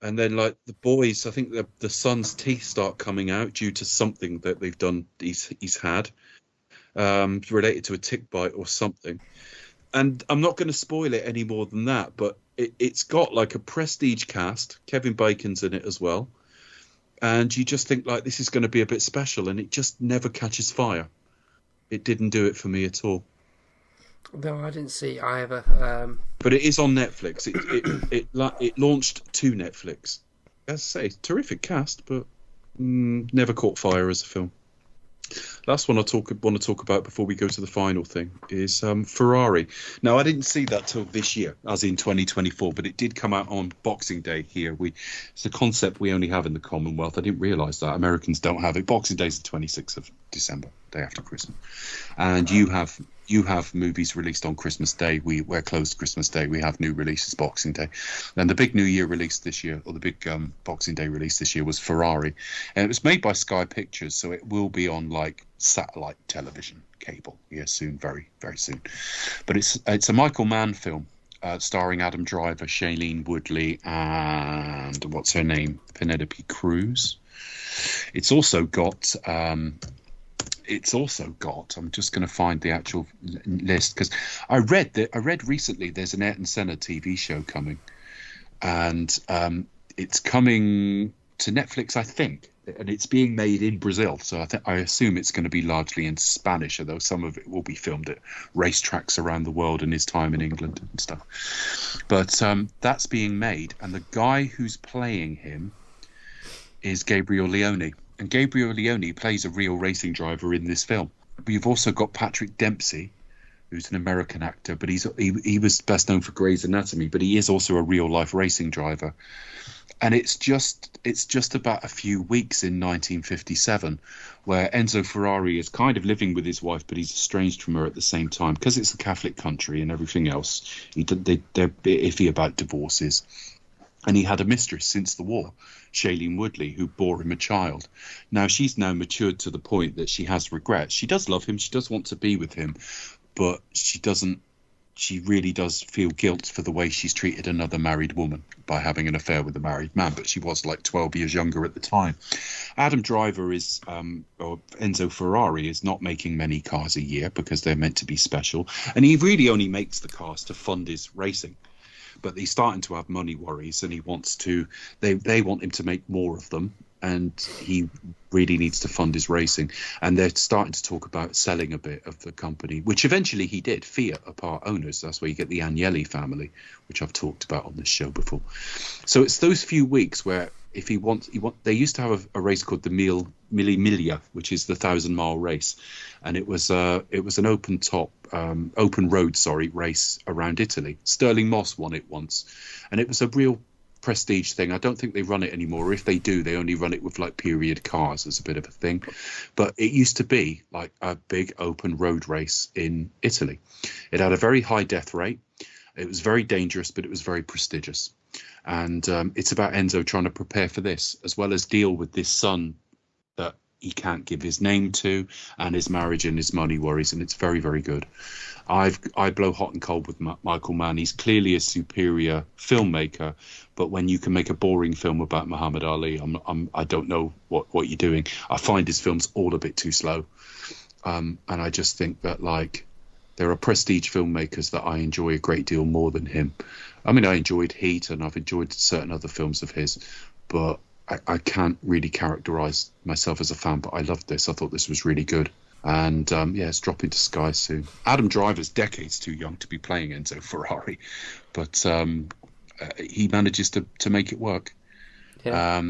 And then, like, the boys, I think the son's teeth start coming out due to something that they've done. He's had related to a tick bite or something. And I'm not going to spoil it any more than that, but it's got like a prestige cast. Kevin Bacon's in it as well. And you just think, like, this is going to be a bit special, and it just never catches fire. It didn't do it for me at all. No, I didn't see it either. But it is on Netflix. It launched to Netflix. As I say, terrific cast, but never caught fire as a film. Last one want to talk about before we go to the final thing is Ferrari. Now, I didn't see that till this year, as in 2024, but it did come out on Boxing Day here. It's a concept we only have in the Commonwealth. I didn't realise that. Americans don't have it. Boxing Day is the 26th of December, day after Christmas. And you have movies released on Christmas Day. We're closed Christmas Day. We have new releases Boxing Day. And the big New Year release this year, or the big Boxing Day release this year, was Ferrari. And it was made by Sky Pictures, so it will be on like satellite television cable soon, very, very soon. But it's a Michael Mann film starring Adam Driver, Shailene Woodley, and what's her name? Penelope Cruz. It's also got... I'm just going to find the actual list, because I read recently there's an Ayrton Senna TV show coming, and it's coming to Netflix, I think, and it's being made in Brazil. So I assume it's going to be largely in Spanish, although some of it will be filmed at racetracks around the world in his time in England and stuff. But that's being made, and the guy who's playing him is Gabriel Leone. And Gabriel Leone plays a real racing driver in this film. We've also got Patrick Dempsey, who's an American actor, but he was best known for Grey's Anatomy, but he is also a real-life racing driver. And it's just about a few weeks in 1957 where Enzo Ferrari is kind of living with his wife, but he's estranged from her at the same time because it's a Catholic country and everything else. They're a bit iffy about divorces. And he had a mistress since the war, Shailene Woodley, who bore him a child. Now, she's now matured to the point that she has regrets. She does love him. She does want to be with him. But she really does feel guilt for the way she's treated another married woman by having an affair with a married man. But she was like 12 years younger at the time. Adam Driver or Enzo Ferrari is not making many cars a year because they're meant to be special. And he really only makes the cars to fund his racing. But he's starting to have money worries, and he wants to. They want him to make more of them, and he really needs to fund his racing. And they're starting to talk about selling a bit of the company, which eventually he did. Fiat are part owners. That's where you get the Agnelli family, which I've talked about on this show before. So it's those few weeks where if he wants, they used to have a race called the Mille Miglia, which is the 1,000-mile race, and it was an open road race around Italy. Sterling Moss won it once, and it was a real prestige thing. I don't think they run it anymore. If they do, they only run it with like period cars as a bit of a thing. But it used to be like a big open road race in Italy. It had a very high death rate. It was very dangerous, but it was very prestigious. And it's about Enzo trying to prepare for this, as well as deal with this son that he can't give his name to, and his marriage and his money worries. And it's very, very good. I blow hot and cold with Michael Mann. He's clearly a superior filmmaker, but when you can make a boring film about Muhammad Ali, I don't know what you're doing. I find his films all a bit too slow, and I just think that like there are prestige filmmakers that I enjoy a great deal more than him. I mean, I enjoyed Heat, and I've enjoyed certain other films of his, but I can't really characterize myself as a fan. But I loved this. I thought this was really good. And it's dropping to Sky soon. Adam Driver's decades too young to be playing Enzo Ferrari, but he manages to make it work. Yeah,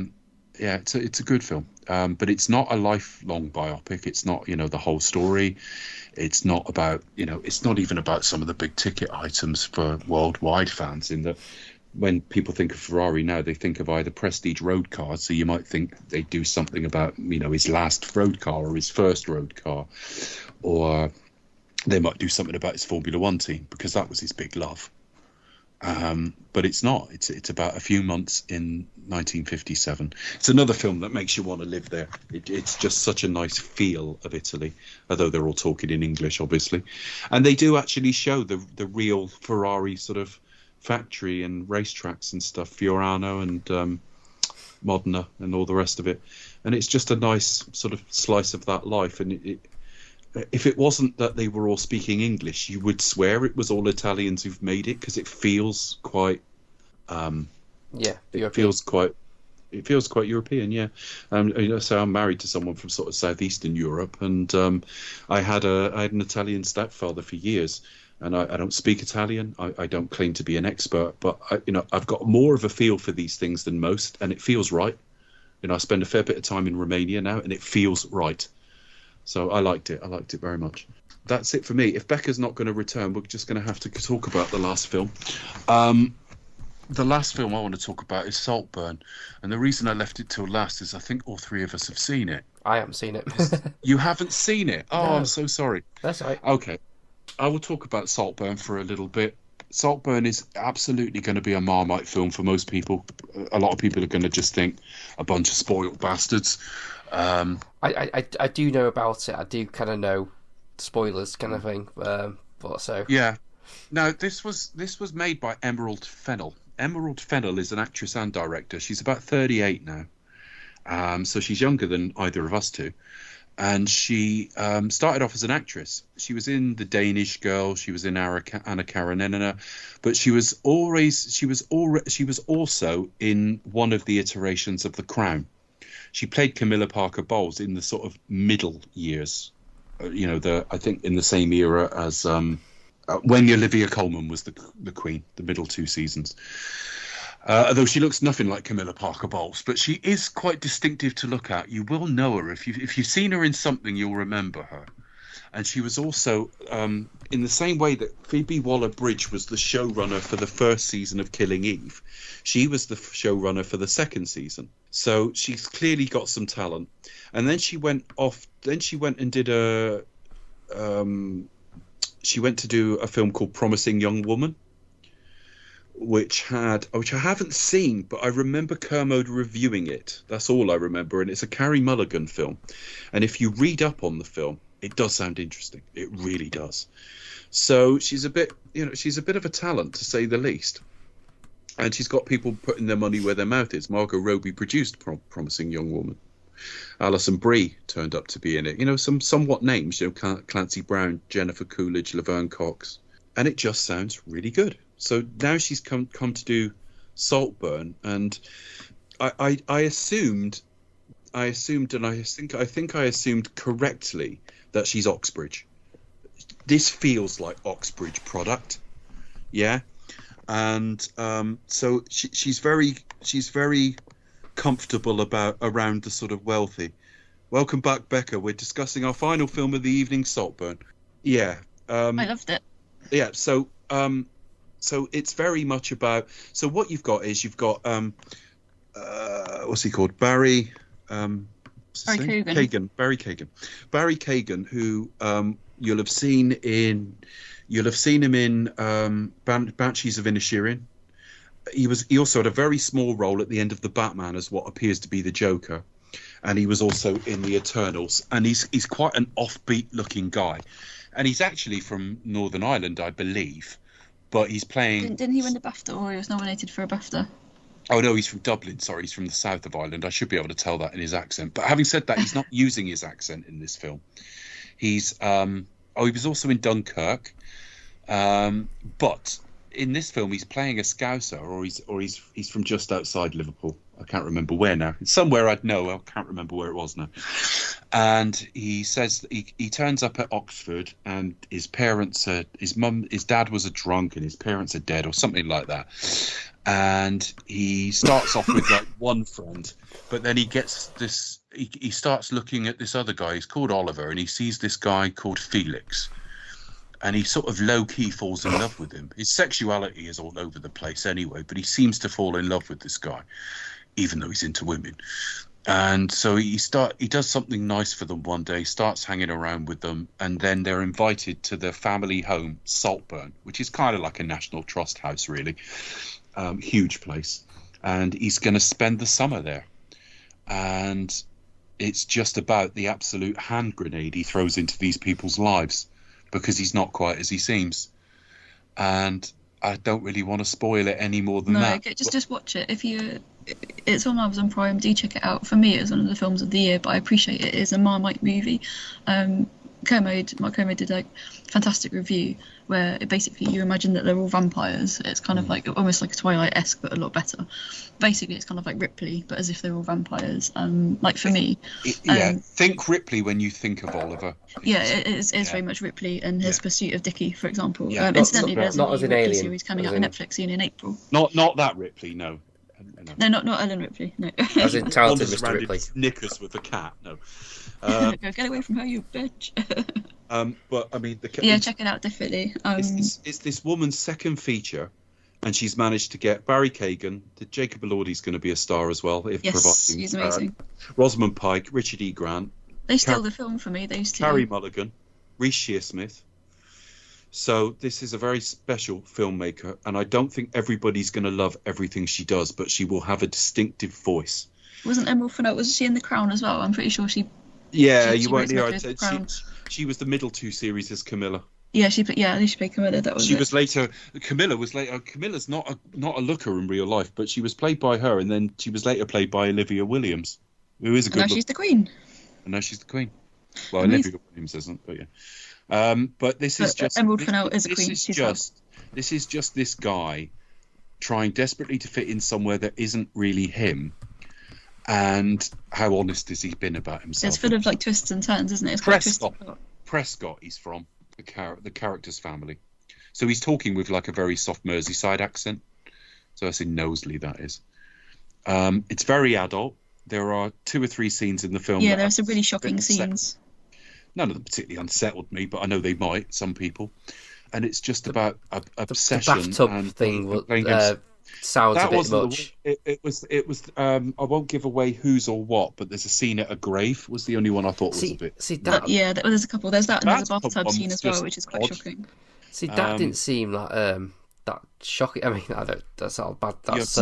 it's a good film, but it's not a lifelong biopic. It's not the whole story. It's not about it's not even about some of the big ticket items for worldwide fans. In that, when people think of Ferrari now, they think of either prestige road cars. So you might think they do something about his last road car or his first road car, or they might do something about his Formula One team because that was his big love. But it's not. It's about a few months in 1957. It's another film that makes you want to live there. It's just such a nice feel of Italy, although they're all talking in English, obviously. And they do actually show the real Ferrari sort of factory and racetracks and stuff, Fiorano and Modena and all the rest of it. And it's just a nice sort of slice of that life. And if it wasn't that they were all speaking English, you would swear it was all Italians who've made it, because it feels quite it feels quite European. So I'm married to someone from sort of southeastern Europe, and I had an Italian stepfather for years, and I don't speak Italian. I don't claim to be an expert, but I've got more of a feel for these things than most, and it feels right. I spend a fair bit of time in Romania now, and it feels right. So I liked it. I liked it very much. That's it for me. If Becca's not going to return, we're just going to have to talk about the last film. The last film I want to talk about is Saltburn. And the reason I left it till last is I think all three of us have seen it. I haven't seen it. You haven't seen it? Oh, No. I'm so sorry. That's right. Okay. I will talk about Saltburn for a little bit. Saltburn is absolutely going to be a Marmite film for most people. A lot of people are going to just think a bunch of spoiled bastards. I do know about it. I do kind of know spoilers, kind of thing. But so yeah. Now this was made by Emerald Fennell. Emerald Fennell is an actress and director. She's about 38 now, so she's younger than either of us two. And she started off as an actress. She was in The Danish Girl. She was in Anna Karenina, but she was also in one of the iterations of The Crown. She played Camilla Parker Bowles in the sort of middle years, I think in the same era as when Olivia Colman was the Queen, the middle two seasons. Although she looks nothing like Camilla Parker Bowles, but she is quite distinctive to look at. You will know her if you've seen her in something, you'll remember her. And she was also in the same way that Phoebe Waller-Bridge was the showrunner for the first season of Killing Eve. She was the showrunner for the second season. So she's clearly got some talent. And then she went off. Then she went and did she went to do a film called Promising Young Woman, which I haven't seen, but I remember Kermode reviewing it. That's all I remember, and it's a Carey Mulligan film. And if you read up on the film, it does sound interesting. It really does. So she's a bit of a talent, to say the least. And she's got people putting their money where their mouth is. Margot Robbie produced Promising Young Woman. Alison Brie turned up to be in it. Some somewhat names, Clancy Brown, Jennifer Coolidge, Laverne Cox. And it just sounds really good. So now she's come to do Saltburn, and I assumed, and I think I assumed correctly that she's Oxbridge. This feels like Oxbridge product, yeah, and so she's very comfortable around the sort of wealthy. Welcome back, Becca. We're discussing our final film of the evening, Saltburn. Yeah, I loved it. Yeah, so it's very much about. So what you've got what's he called? Barry. Barry Keoghan. Barry Keoghan, who you'll have seen him in Banshees of Inisherin. He also had a very small role at the end of The Batman as what appears to be the Joker, and he was also in The Eternals. And he's quite an offbeat looking guy, and he's actually from Northern Ireland, I believe. But he's playing. Didn't he win the BAFTA, or he was nominated for a BAFTA? Oh no, he's from Dublin. Sorry, he's from the south of Ireland. I should be able to tell that in his accent. But having said that, he's not using his accent in this film. He's he was also in Dunkirk, but in this film he's playing a Scouser, or he's from just outside Liverpool. I can't remember where now. It's somewhere I'd know. I can't remember where it was now. And he says he turns up at Oxford, and his parents his dad was a drunk, and his parents are dead, or something like that. And he starts off with like one friend, but then he gets this. He starts looking at this other guy. He's called Oliver, and he sees this guy called Felix, and he sort of low key falls in love with him. His sexuality is all over the place anyway, but he seems to fall in love with this guy, even though he's into women. And so he does something nice for them one day, starts hanging around with them, and then they're invited to their family home, Saltburn, which is kind of like a National Trust house, really. Huge place. And he's going to spend the summer there. And it's just about the absolute hand grenade he throws into these people's lives, because he's not quite as he seems. And I don't really want to spoil it any more than that. Just watch it. It's on Amazon Prime. Do check it out. For me, it's one of the films of the year, but I appreciate it is a Marmite movie. Mark Kermode did a fantastic review where basically you imagine that they're all vampires. It's kind of like almost like a Twilight-esque, but a lot better. Basically, it's kind of like Ripley, but as if they're all vampires. Like for me, think Ripley when you think of Oliver. It is very much Ripley and his pursuit of Dickie, for example. Yeah, incidentally, there's not a as an Ripley alien, series coming out on Netflix soon in April. Not that Ripley, no. No, not Ellen Ripley. No. As in talented Wanders Mr. around Ripley. in knickers with a cat. No. Go get away from her, you bitch. But I mean, check it out definitely. It's this woman's second feature, and she's managed to get Barry Kagan. Jacob Elordi's going to be a star as well. Yes, he's amazing. Rosamund Pike, Richard E. Grant. They stole the film for me. Those two. Carey Mulligan, Reece Shearsmith. So this is a very special filmmaker, and I don't think everybody's going to love everything she does, but she will have a distinctive voice. Wasn't Emerald Fennell? Was she in The Crown as well? I'm pretty sure she. Yeah, she you won't hear. She was the middle two series as Camilla. Yeah, she played Camilla. That was. She was later. Camilla was later. Camilla's not a looker in real life, but she was played by her, and then she was later played by Olivia Williams, who is a good. And now she's the Queen. And now she's the Queen. Well, Olivia Williams isn't, but yeah. But this is just Emerald Fennell is a Queen. This is just this guy trying desperately to fit in somewhere that isn't really him. And how honest has he been about himself? It's full of like twists and turns, isn't it? It's quite Prescott. He's from the character's family, so he's talking with like a very soft Merseyside accent. So I say Knowsley, that is. It's very adult. There are 2 or 3 scenes in the film. Yeah, there are some really shocking scenes. None of them particularly unsettled me, but I know they might. Some people, and it's just about obsession. The bathtub and thing sounds a bit much. It was. I won't give away whose or what, but there's a scene at a grave. Was the only one I thought was a bit. There's a couple. There's that, and there's a bathtub scene as well, which is quite shocking. See, that didn't seem like that shocking. I mean, that sounds bad. That's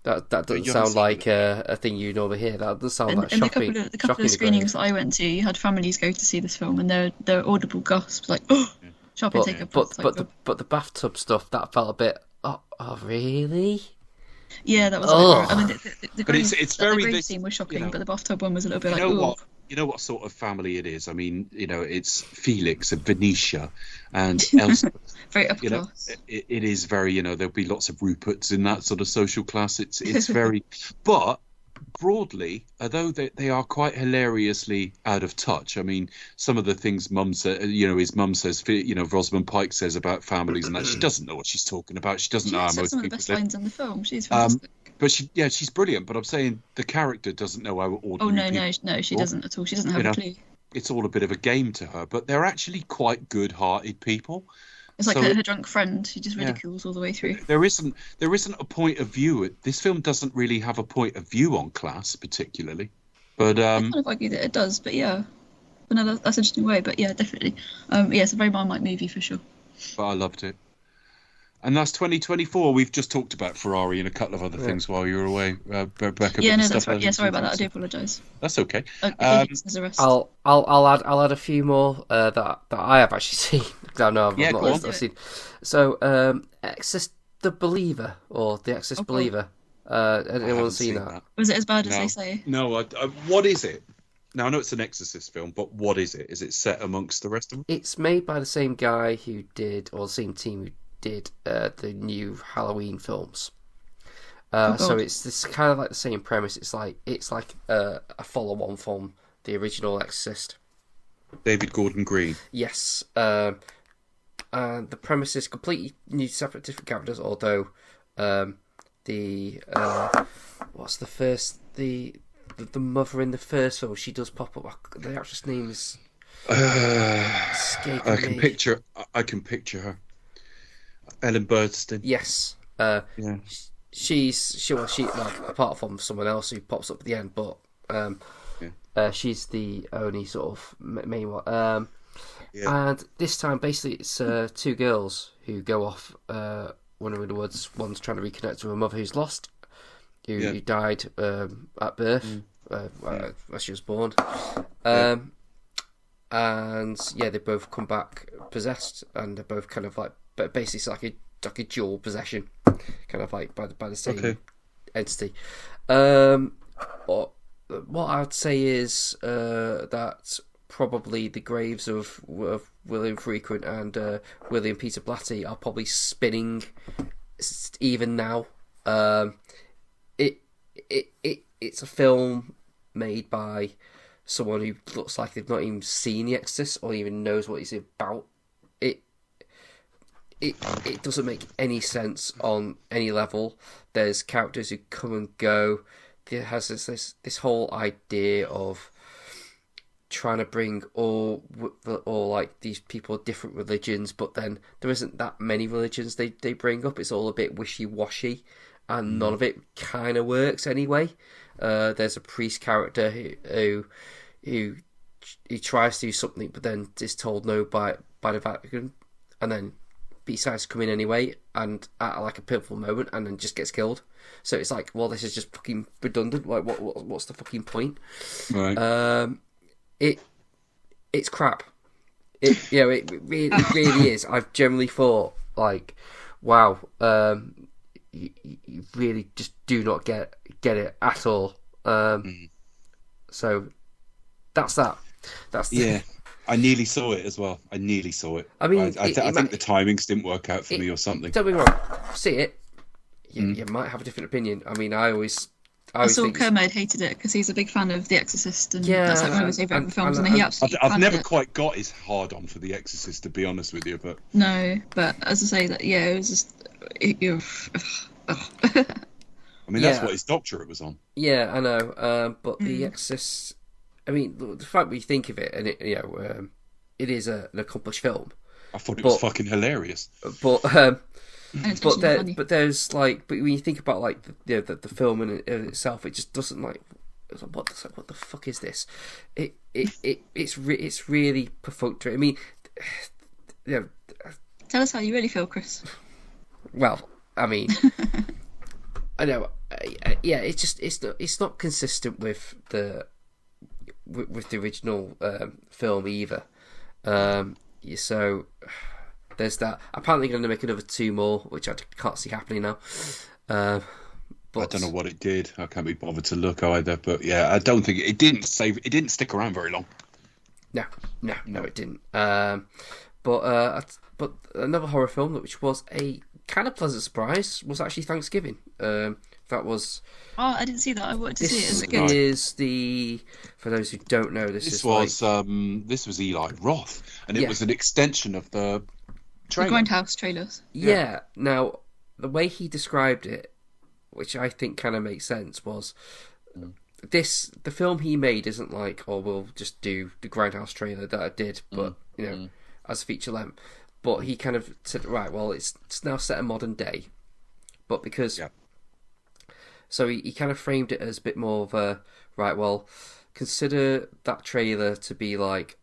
that doesn't sound like a thing you normally hear. That does sound like shocking. The couple of screenings that I went to, you had families go to see this film, and there were audible gasps like, "Oh, shopping take a breath." But the bathtub stuff that felt a bit. Oh, really? Yeah, that was. I mean, the grave scene was shocking, but the bathtub one was a little bit like. You know what sort of family it is. I mean, it's Felix and Venetia and Elspeth. Very upper class. It is very. There'll be lots of Ruperts in that sort of social class. It's very, but broadly, although they are quite hilariously out of touch. I mean, some of the things Mum said, his mum says, Rosamund Pike says about families and that, she doesn't know what she's talking about. She doesn't know how most some of the people best lines in the film. She's fantastic. But she's brilliant. But I'm saying the character doesn't know how ordinary. No, she doesn't at all. She doesn't have a clue. It's all a bit of a game to her, but they're actually quite good-hearted people. It's like her drunk friend. She just ridicules all the way through. There isn't a point of view. This film doesn't really have a point of view on class, particularly. But I kind of argue that it does. But yeah, that's an interesting way. But yeah, definitely. It's a very Marmite movie for sure. But I loved it. And that's 2024. We've just talked about Ferrari and a couple of other things while you were away, Becca. Yeah, no, that's right. Yeah, sorry about that. I do apologise. That's okay. I'll add a few more that I have actually seen. I know I've seen. So, Exorcist the Believer or the Exorcist Believer. Anyone seen that? Was it as bad as they say? No. What is it? Now I know it's an Exorcist film, but what is it? Is it set amongst the rest of them? It's made by the same guy who did, or the same team who did the new Halloween films. So it's this kind of like the same premise. It's like a follow-on from the original Exorcist. David Gordon Green. Yes. And the premise is completely new, separate, different characters. Although what's the first the mother in the first film? She does pop up. The actress name is escaping me. I can picture her. Ellen Burstyn. Yes. she apart from someone else who pops up at the end, but she's the only sort of main one. And this time, basically, it's two girls who go off wandering in the woods. One's trying to reconnect with her mother who's lost, who died at birth, as she was born. And they both come back possessed, and they're both kind of like, but basically it's like a dual possession, kind of like by the same entity. What I'd say is that probably the graves of William Frequent and William Peter Blatty are probably spinning even now. It's a film made by someone who looks like they've not even seen The Exorcist or even knows what it's about. It doesn't make any sense on any level. There's characters who come and go. There has this whole idea of trying to bring all like these people of different religions, but then there isn't that many religions they bring up. It's all a bit wishy-washy, and none of it kind of works anyway. There's a priest character who tries to do something, but then is told no by the Vatican, and then decides to come in anyway, and at like a pivotal moment, and then just gets killed. So it's like, well, this is just fucking redundant. Like, what's the fucking point? Right. It's crap. It really is. I've generally thought, like, wow, you really just do not get it at all. So that's that. I nearly saw it as well. I nearly saw it. I mean, I think the timings didn't work out for me or something. Don't be wrong. See it. You might have a different opinion. I mean, I saw Kermode hated it because he's a big fan of The Exorcist, and that's like one of his favourite films. And he absolutely. I've never quite got his hard on for The Exorcist, to be honest with you, but no. But as I say, that it was just. I mean, that's what his doctorate was on. Yeah, I know. But The Exorcist. I mean, the fact we think of it, and it is an accomplished film. I thought it was fucking hilarious. But there's like, but when you think about like the film in itself, it just doesn't like. What the fuck is this? It's really perfunctory. I mean, Tell us how you really feel, Chris. Well, I mean, I know. It's not consistent with the original film either. So there's that. Apparently going to make another 2 more, which I can't see happening now. But I don't know what it did. I can't be bothered to look either. But yeah, I don't think it didn't stick around very long. No, it didn't. But another horror film which was a kind of pleasant surprise was actually Thanksgiving. That was. Oh, I didn't see that. I wanted to see it. Is it good? This is the. For those who don't know, this was Eli Roth, and it was an extension of the trailer. The Grindhouse trailers. Yeah. Now, the way he described it, which I think kind of makes sense, was the film he made isn't like, oh, we'll just do the Grindhouse trailer that I did, but as a feature length. But he kind of said, right, well, it's now set in modern day, but because. Yeah. So he kind of framed it as a bit more of a, right, well, consider that trailer to be like,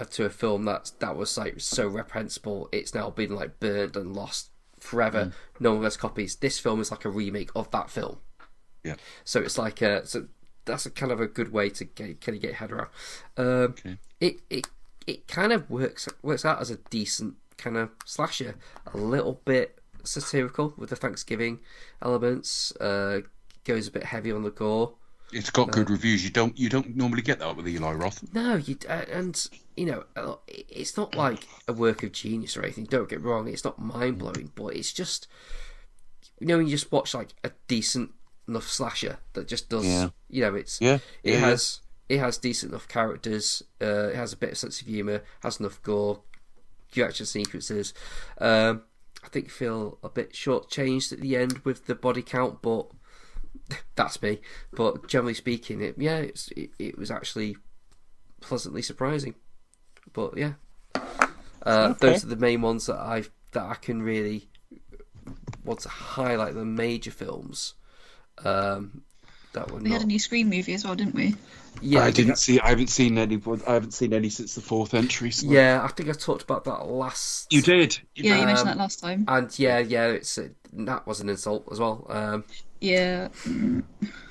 to a film that was like so reprehensible, it's now been like burned and lost forever. No one has copies. This film is like a remake of that film. Yeah. So it's like, so that's a kind of a good way to get your head around. It kind of works out as a decent kind of slasher, a little bit satirical with the Thanksgiving elements, goes a bit heavy on the gore. It's got good reviews. You don't normally get that with Eli Roth. No, and it's not like a work of genius or anything. Don't get me wrong, it's not mind blowing, but it's just when you just watch like a decent enough slasher that just does. It has decent enough characters. It has a bit of sense of humour. Has enough gore, few action sequences. I think feel a bit shortchanged at the end with the body count, but that's me. But generally speaking, it was actually pleasantly surprising. But yeah, those are the main ones that I can really want to highlight the major films, that were We had a new Scream movie as well, didn't we? Yeah, I haven't seen any. I haven't seen any since the fourth entry. So. Yeah, I think I talked about that last. You did. You mentioned that last time. And it's that was an insult as well. Yeah.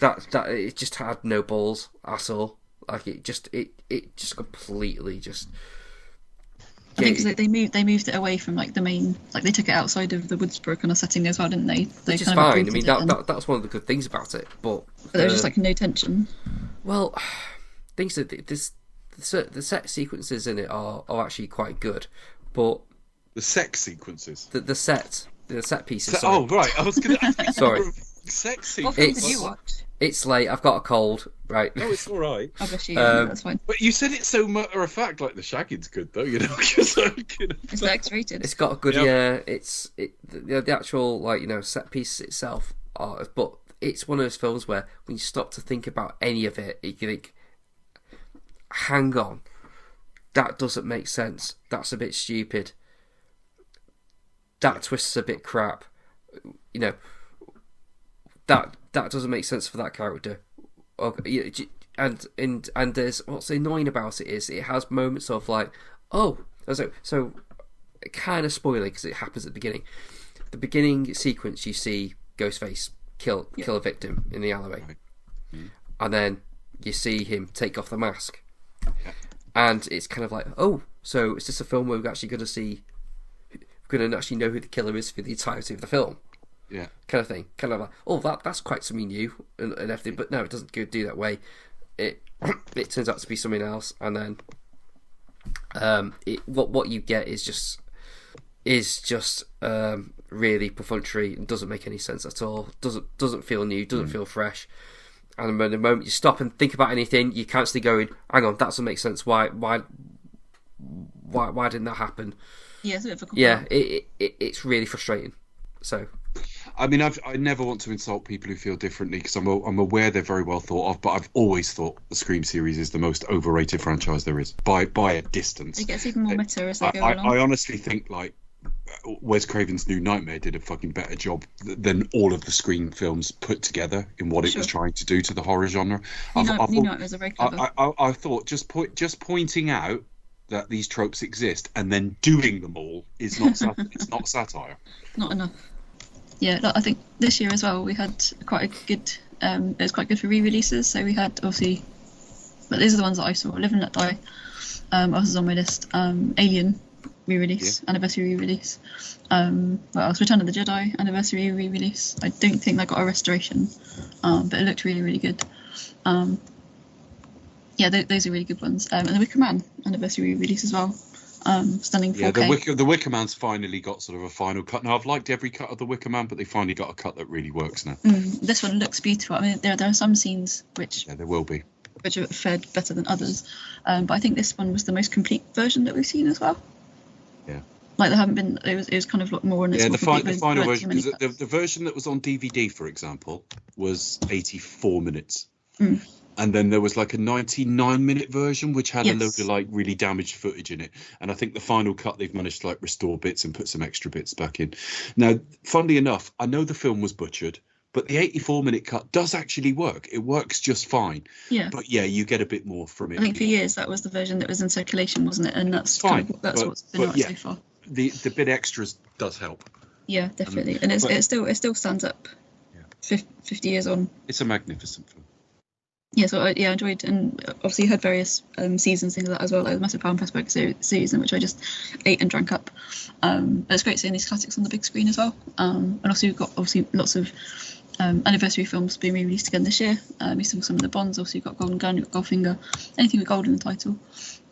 That it just had no balls at all. Like it just completely just. I think because they moved it away from like the main, like they took it outside of the Woodsboro kind of setting as well, didn't they? Which is fine. I mean, that was one of the good things about it, but there was just like no tension. Well, things that the sex sequences in it are actually quite good, but the sex sequences, the set pieces. Oh right, I was going to ask. Sorry, sex sequences. What film did you watch? It's late. I've got a cold. Right. Oh, it's all right. I bet you. That's fine. But you said it's so matter of fact, like the shagging's good though. You know, it's X-rated. It's got a good. Yeah. The actual set piece itself. But it's one of those films where when you stop to think about any of it, you think, hang on, that doesn't make sense. That's a bit stupid. That twist's a bit crap. That doesn't make sense for that character. Okay, and there's what's annoying about it is it has moments of like, oh, so kind of spoiler because it happens at the beginning. The beginning sequence, you see Ghostface kill a victim in the alleyway, and then you see him take off the mask, and it's kind of like, oh, so is this a film where we're actually going to actually know who the killer is for the entirety of the film? Yeah, kind of thing. Kind of like, oh, that's quite something new and everything. But no, it doesn't do that way. It turns out to be something else, and then what you get is just really perfunctory and doesn't make any sense at all. Doesn't feel new. Doesn't feel fresh. And the moment you stop and think about anything, you can't stay going, hang on, that doesn't make sense. Why didn't that happen? Yeah, it's a bit of a yeah. It's really frustrating. So. I mean, I never want to insult people who feel differently because I'm aware they're very well thought of, but I've always thought the Scream series is the most overrated franchise there is by a distance. It gets even more meta as they go along. I honestly think like Wes Craven's New Nightmare did a fucking better job than all of the Scream films put together in what it was trying to do to the horror genre. New Nightmares are very clever. I thought just pointing out that these tropes exist and then doing them all is not it's not satire. Not enough. Yeah, I think this year as well we had quite a good. It was quite good for re-releases. So we had obviously, but these are the ones that I saw: Live and Let Die. Was on my list. Alien re-release, anniversary re-release. What else? Return of the Jedi anniversary re-release. I don't think that got a restoration, but it looked really, really good. Those are really good ones. And the Wicker Man anniversary re-release as well. Stunning 4K. Yeah, the Wicker Man's finally got sort of a final cut. Now, I've liked every cut of the Wicker Man, but they finally got a cut that really works now. This one looks beautiful. I mean, there are some scenes which there will be, which are fared better than others. But I think this one was the most complete version that we've seen as well. Yeah. Like there haven't been. It was kind of a lot more. And it's the final version. The version that was on DVD, for example, was 84 minutes. And then there was like a 99-minute version which had a load of like really damaged footage in it. And I think the final cut they've managed to like restore bits and put some extra bits back in. Now, funnily enough, I know the film was butchered, but the 84-minute cut does actually work. It works just fine. Yeah. But yeah, you get a bit more from it. I think for years that was the version that was in circulation, wasn't it? And that's fine. What's been right so far. The bit extras does help. Yeah, definitely. And it still stands up. Yeah. 50 years on. It's a magnificent film. Yeah, so I enjoyed, and obviously you had various seasons, things like that as well, like the Massive Pound Pressburg season, which I just ate and drank up. But it's great seeing these classics on the big screen as well. And also we've got obviously lots of anniversary films being re-released again this year. We saw some of the Bonds, obviously you've got Golden Gun, you've got Goldfinger, anything with gold in the title.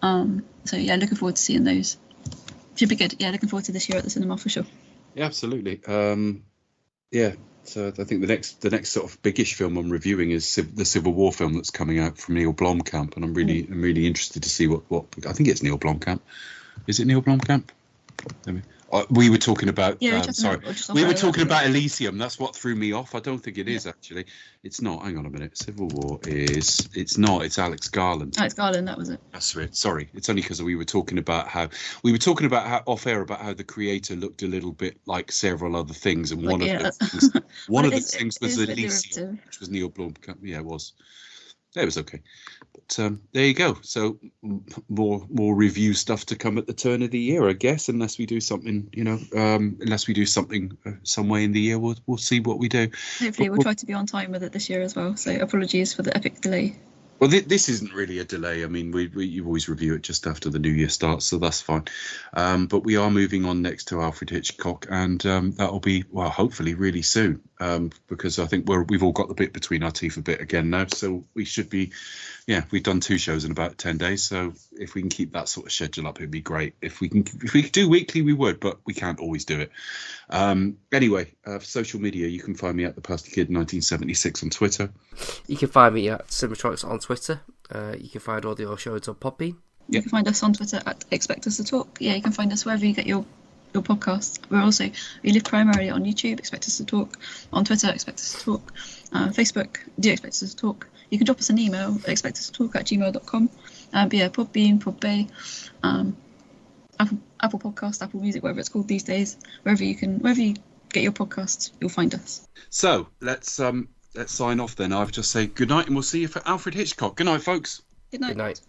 So yeah, looking forward to seeing those. Should be good. Yeah, looking forward to this year at the cinema for sure. Yeah, absolutely. So I think the next sort of biggish film I'm reviewing is the Civil War film that's coming out from Neil Blomkamp, and I'm really interested to see what I think it's Neil Blomkamp. Is it Neil Blomkamp? We were talking about. Yeah, we were talking about Elysium. That's what threw me off. I don't think it is actually. It's not. Hang on a minute. Civil War is. It's not. It's Alex Garland. Alex Garland. That was it. That's it. Sorry. It's only because we were talking about how off air about how the creator looked a little bit like several other things, and one of the things was Elysium, which was Neil Blomkamp. Yeah, it was. It was okay. But there you go. So more review stuff to come at the turn of the year, I guess. Unless we do something, some way in the year, we'll see what we do. Hopefully, we'll try to be on time with it this year as well. So apologies for the epic delay. Well, this isn't really a delay. I mean, you always review it just after the new year starts, so that's fine. But we are moving on next to Alfred Hitchcock, and that'll be, well, hopefully really soon, because I think we've all got the bit between our teeth a bit again now, so we should be, we've done 2 shows in about 10 days, so if we can keep that sort of schedule up, it'd be great. If we could do weekly, we would, but we can't always do it. Anyway, social media, you can find me at the Pasty Kid 1976 on Twitter. You can find me at Cinematronics on Twitter. You can find all the shows on Podbean. You can find us on Twitter at Expect Us to Talk. Yeah, you can find us wherever you get your podcasts. We live primarily on YouTube, Expect Us to Talk. On Twitter, Expect Us to Talk. Facebook, do Expect Us to Talk. You can drop us an email, expectustotalk@gmail.com. Podbean, Podbay, Apple Podcast, Apple Music, whatever it's called these days. Wherever you get your podcasts, you'll find us. So let's sign off then. I've just say good night, and we'll see you for Alfred Hitchcock. Good night, folks. Good night. Good night.